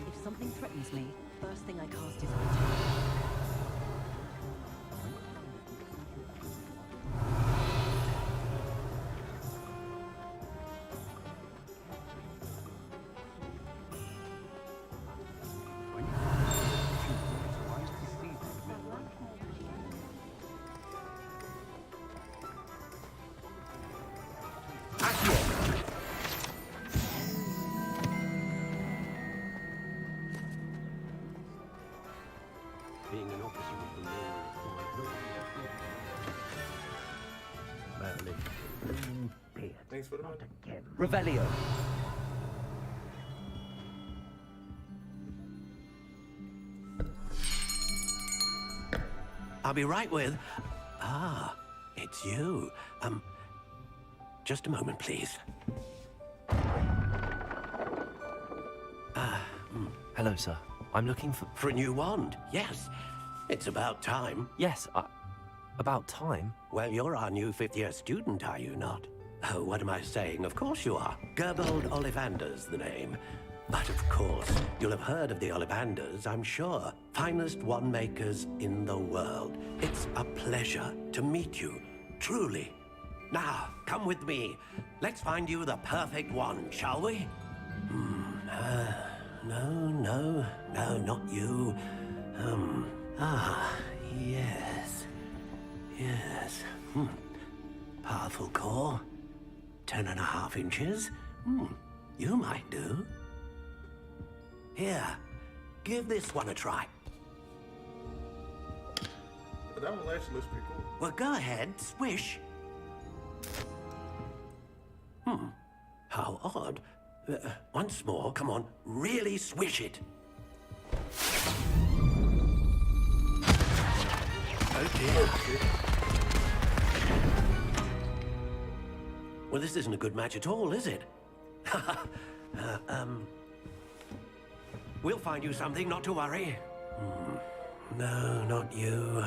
If something threatens me, first thing I cast is attack. Being an officer of the law Thanks for the money. Revelio. I'll be right with... Ah, it's you. Just a moment, please. Hello, sir. I'm looking for... For a new wand, yes. It's about time. Yes, about time? Well, you're our new fifth-year student, are you not? Oh, what am I saying? Of course you are. Gerbold Ollivander's the name. But of course, you'll have heard of the Ollivanders, I'm sure. Finest wand makers in the world. It's a pleasure to meet you, truly. Now, come with me. Let's find you the perfect wand, shall we? No, not you. Yes. Powerful core. 10.5 inches. You might do. Here, give this one a try. That one actually looks pretty cool. Well, go ahead, swish. How odd. Once more, come on, really swish it. Oh dear. Well, this isn't a good match at all, is it? We'll find you something, not to worry. No, not you.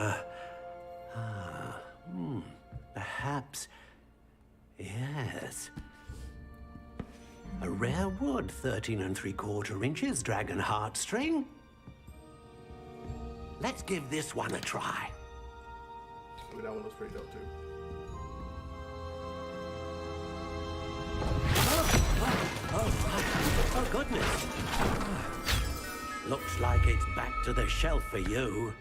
Perhaps. Yes. A rare wood, 13 3/4 inches, dragon heartstring. Let's give this one a try. Ooh, that one looks pretty dope too. Oh, goodness. Looks like it's back to the shelf for you.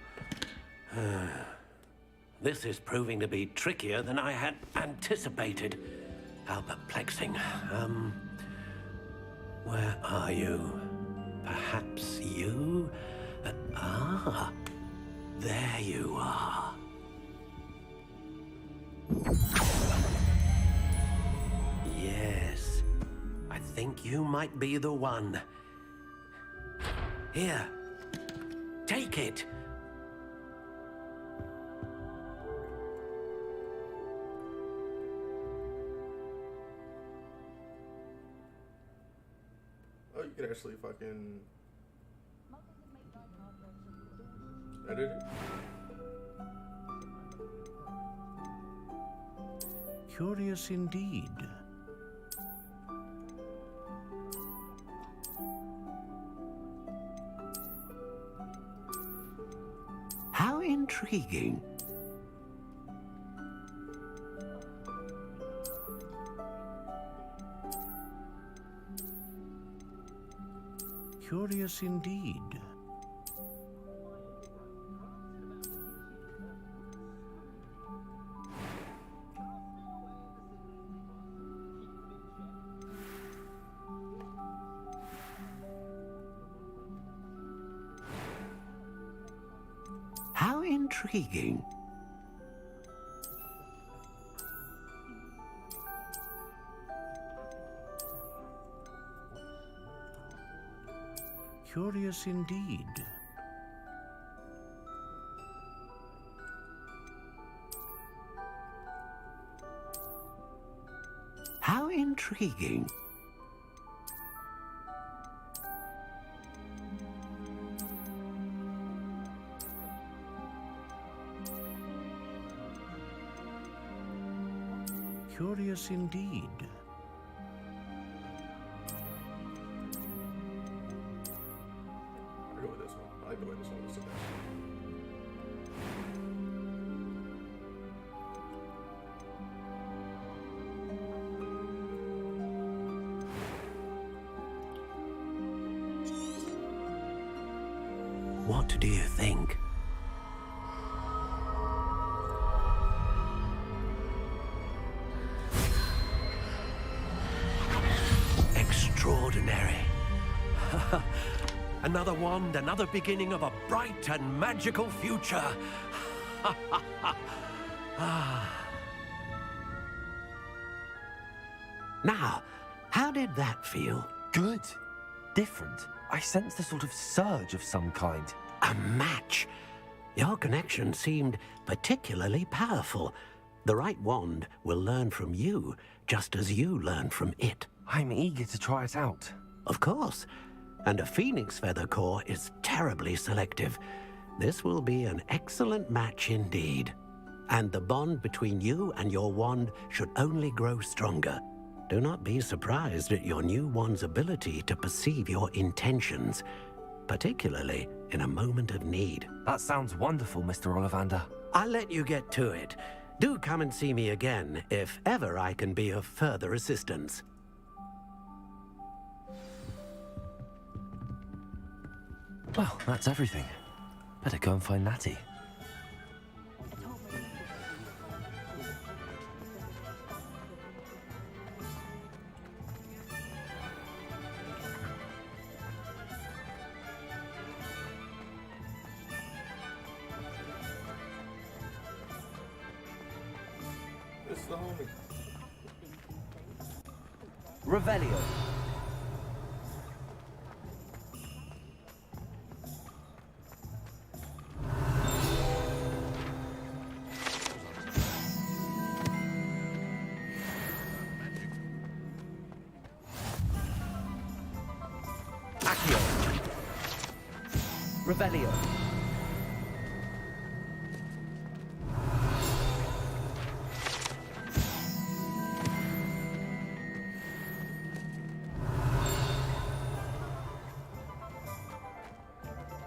This is proving to be trickier than I had anticipated. How perplexing. Where are you? Perhaps you? There you are. Yes, I think you might be the one. Here, take it. Oh, you could actually fucking edit it. Curious indeed. intriguing. Curious indeed. How intriguing. Curious indeed. How intriguing. Curious indeed. I'll go with this one. I like the way this one looks today. What do you think? Extraordinary. Another wand, another beginning of a bright and magical future. Now, how did that feel? Good. Different. I sensed a sort of surge of some kind. A match. Your connection seemed particularly powerful. The right wand will learn from you, just as you learn from it. I'm eager to try it out. Of course. And a phoenix feather core is terribly selective. This will be an excellent match indeed. And the bond between you and your wand should only grow stronger. Do not be surprised at your new wand's ability to perceive your intentions, particularly in a moment of need. That sounds wonderful, Mr. Ollivander. I'll let you get to it. Do come and see me again if ever I can be of further assistance. Well, that's everything. Better go and find Natty. This is the homie. Revelio. Accio. Revelio.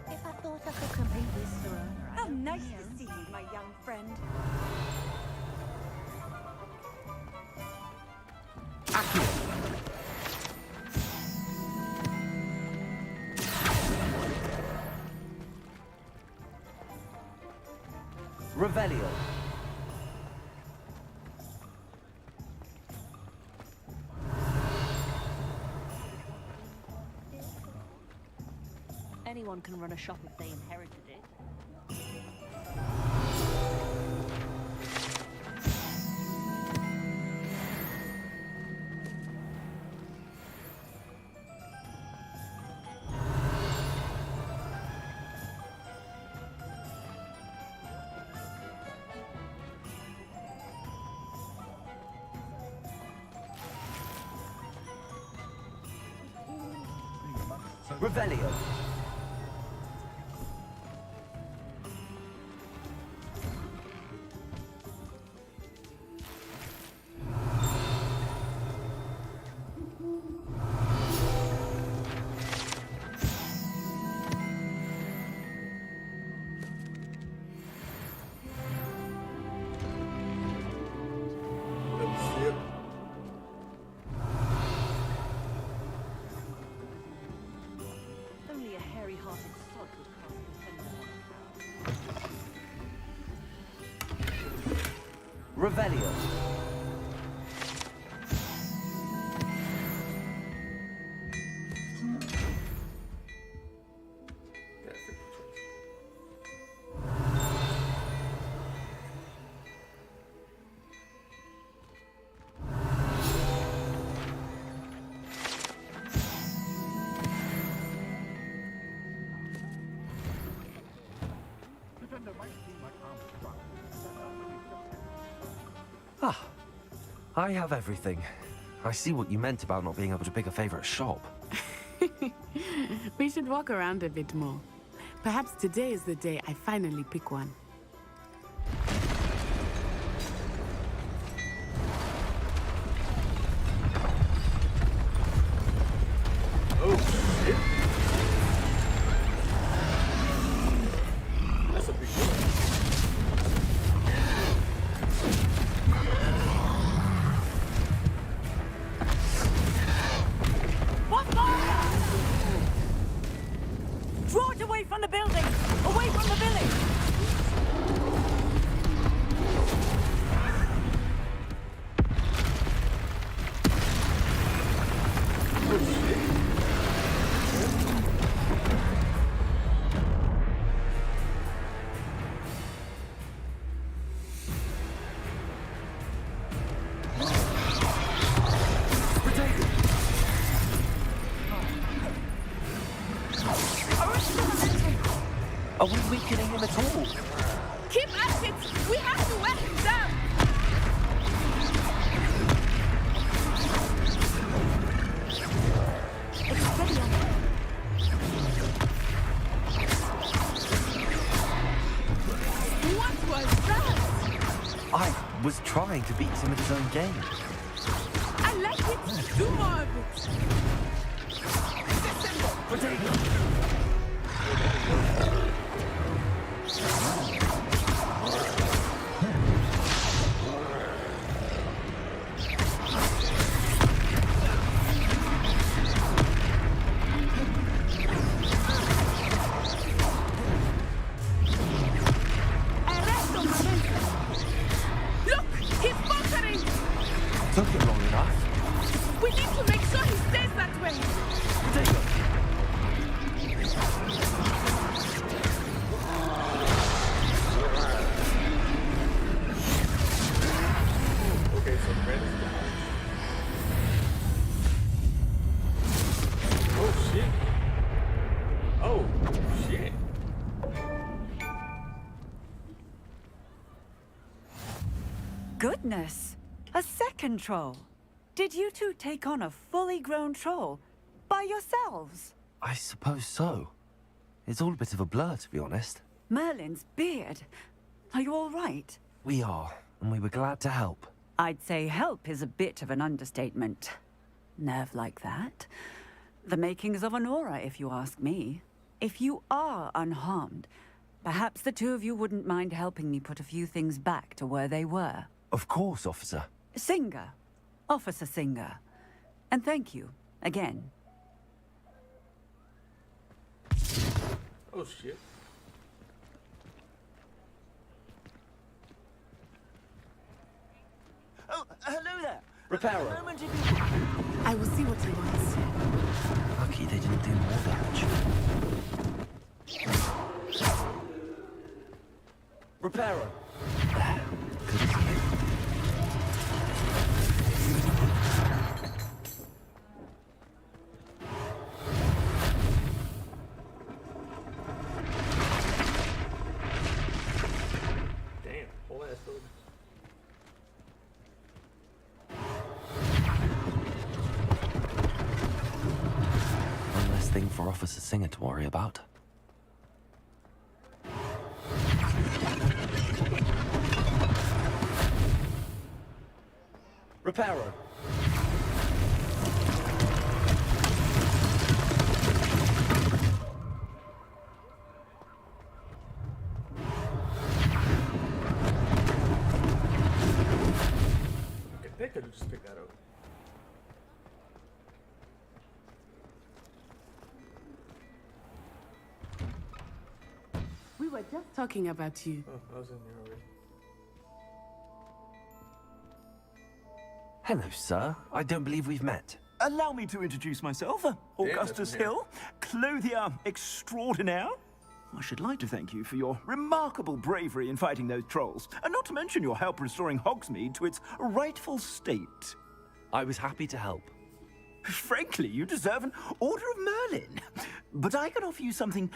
If I thought I could compete with Serona, How nice to see you, my young friend. Revelio. Anyone can run a shop if they inherited it. Revelio. Revelio. Ah, I have everything. I see what you meant about not being able to pick a favorite shop. We should walk around a bit more. Perhaps today is the day I finally pick one. Oh, shit. That's a big deal. What fire? Draw it away from the building! Away from the village! Are we weakening him at all? Keep at it! We have to wear him down! What was that? I was trying to beat him at his own game. I like it! Do more of it! Look! He's faltering! Took it long enough. We need to make sure he stays that way! Okay, so red is down. Oh, shit. Oh, shit. Goodness! A second troll! Did you two take on a fully grown troll by yourselves? I suppose so. It's all a bit of a blur, to be honest. Merlin's beard. Are you all right? We are, and we were glad to help. I'd say help is a bit of an understatement. Nerve like that. The makings of an aura, if you ask me. If you are unharmed, perhaps the two of you wouldn't mind helping me put a few things back to where they were. Of course, officer. Singer. Officer Singer. And thank you, again. Oh, shit. Oh, hello there. Reparo. I will see what he wants. Lucky they didn't do more damage. Reparo. Good as new. Damn, whole ass building. One less thing for Officer Singer to worry about. Reparo. Okay, they could have just picked that up. We were just talking about you. Oh, I was in there already. Hello, sir. I don't believe we've met. Allow me to introduce myself. Augustus Hill, clothier extraordinaire. I should like to thank you for your remarkable bravery in fighting those trolls, and not to mention your help restoring Hogsmeade to its rightful state. I was happy to help. Frankly, you deserve an Order of Merlin. But I can offer you something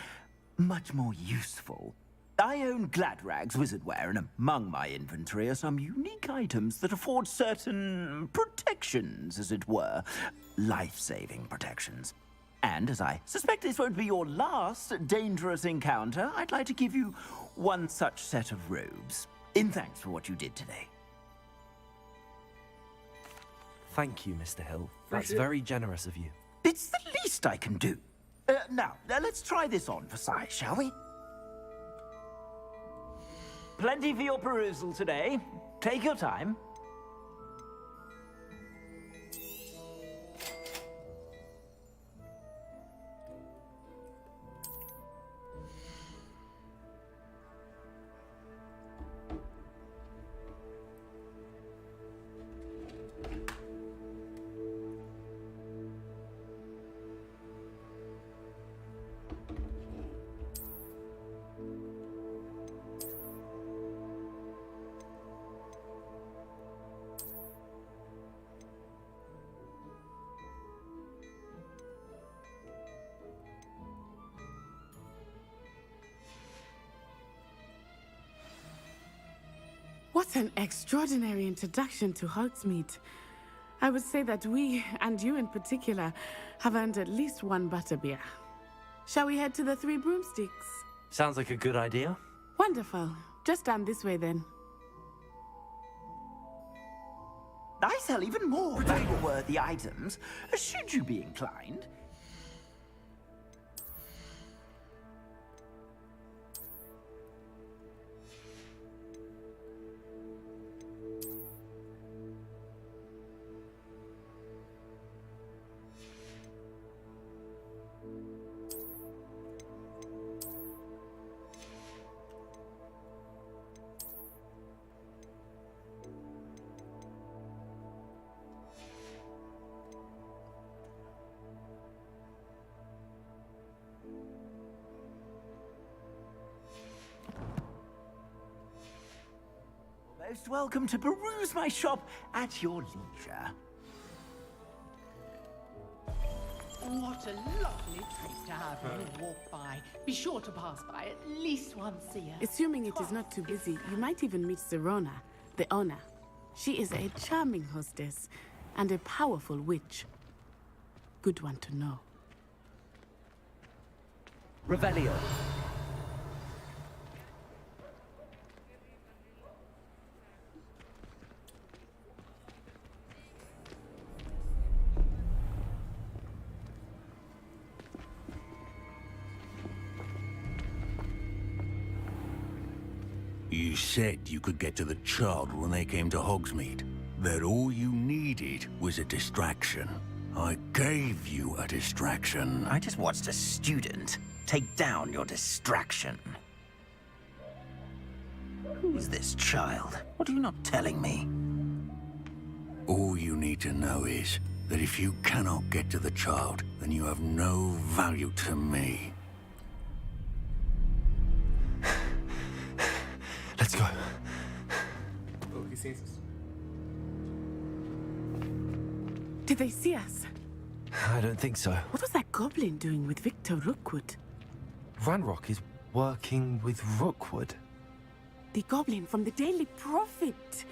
much more useful. I own Gladrag's wizardware, and among my inventory are some unique items that afford certain protections, as it were. Life-saving protections. And as I suspect this won't be your last dangerous encounter, I'd like to give you one such set of robes, in thanks for what you did today. Thank you, Mr. Hill. That's very generous of you. It's the least I can do. Now, let's try this on for size, shall we? Plenty for your perusal today. Take your time. What an extraordinary introduction to Hogsmeade. I would say that we, and you in particular, have earned at least one butterbeer. Shall we head to the Three Broomsticks? Sounds like a good idea. Wonderful. Just down this way then. I sell even more table-worthy items, should you be inclined. Most welcome to peruse my shop at your leisure. What a lovely treat to have you walk by. Be sure to pass by at least once a year. Assuming it is not too busy, you might even meet Serona, the owner. She is a charming hostess and a powerful witch. Good one to know. Revelio. You said you could get to the child when they came to Hogsmeade. That all you needed was a distraction. I gave you a distraction. I just watched a student take down your distraction. Who is this child? What are you not telling me? All you need to know is that if you cannot get to the child, then you have no value to me. Let's go. Oh, he sees us. Did they see us? I don't think so. What was that goblin doing with Victor Rookwood? Ranrock is working with Rookwood. The goblin from the Daily Prophet.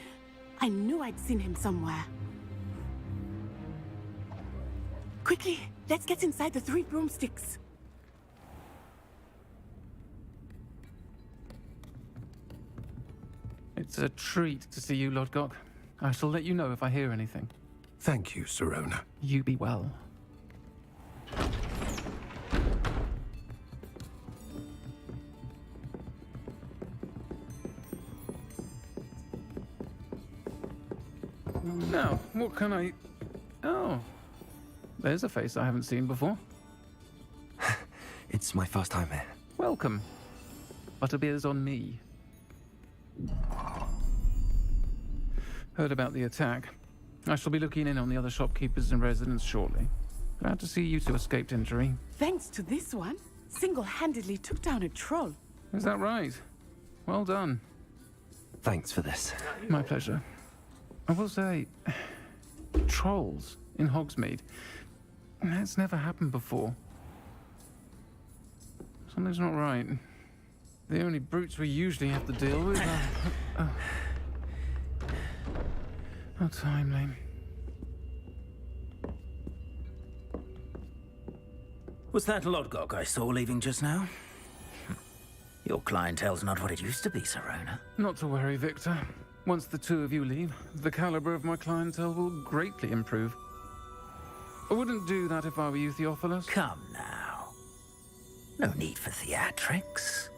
I knew I'd seen him somewhere. Quickly, let's get inside the Three Broomsticks. It's a treat to see you, Lodgok. I shall let you know if I hear anything. Thank you, Serona. You be well. Now, what can I... Oh, there's a face I haven't seen before. It's my first time here. Welcome. Butterbeer's on me. Heard about the attack. I shall be looking in on the other shopkeepers and residents shortly. Glad to see you two escaped injury. Thanks to this one, single-handedly took down a troll. Is that right? Well done. Thanks for this. My pleasure. I will say, trolls in Hogsmeade. That's never happened before. Something's not right. The only brutes we usually have to deal with are... How timely. Was that Lodgok I saw leaving just now? Your clientele's not what it used to be, Serona. Not to worry, Victor. Once the two of you leave, the caliber of my clientele will greatly improve. I wouldn't do that if I were you, Theophilus. Come now. No need for theatrics.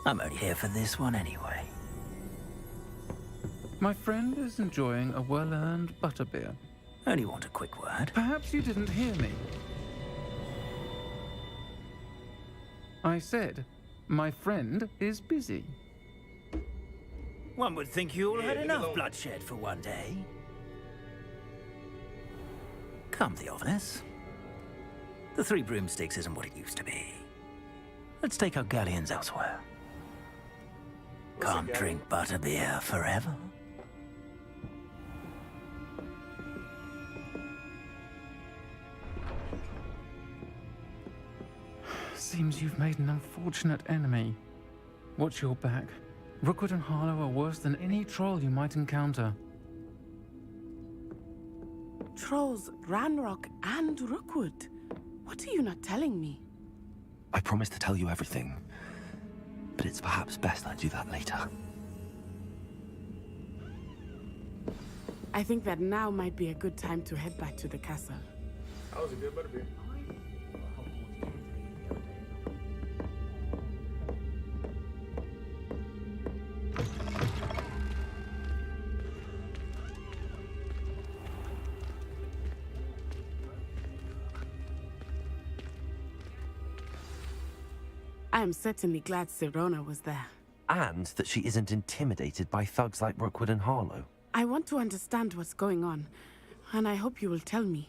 I'm only here for this one anyway. My friend is enjoying a well-earned butterbeer. Only want a quick word. Perhaps you didn't hear me. I said, my friend is busy. One would think you all had enough bloodshed for one day. Come, Theophilus. The Three Broomsticks isn't what it used to be. Let's take our galleons elsewhere. Can't drink butterbeer forever. Seems you've made an unfortunate enemy. Watch your back. Rookwood and Harlow are worse than any troll you might encounter. Trolls, Ranrock, and Rookwood. What are you not telling me? I promised to tell you everything, but it's perhaps best I do that later. I think that now might be a good time to head back to the castle. That was a good butterbeer. I am certainly glad Serona was there. And that she isn't intimidated by thugs like Rookwood and Harlow. I want to understand what's going on, and I hope you will tell me.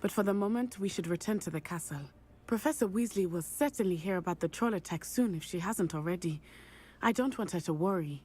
But for the moment, we should return to the castle. Professor Weasley will certainly hear about the troll attack soon if she hasn't already. I don't want her to worry.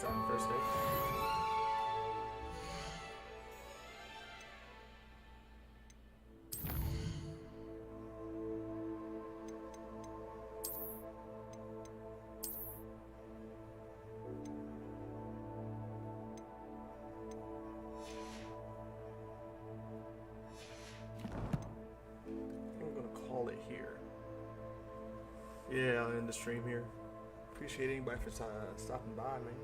On the first day. I'm gonna call it here. Yeah, I'll end the stream here. Appreciate anybody for stopping by, man.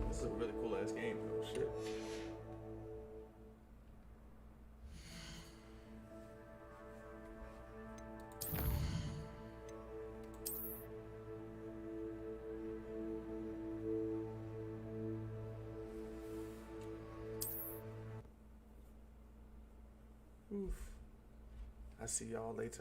This is a really cool ass game. Oh shit. Oof. see y'all later.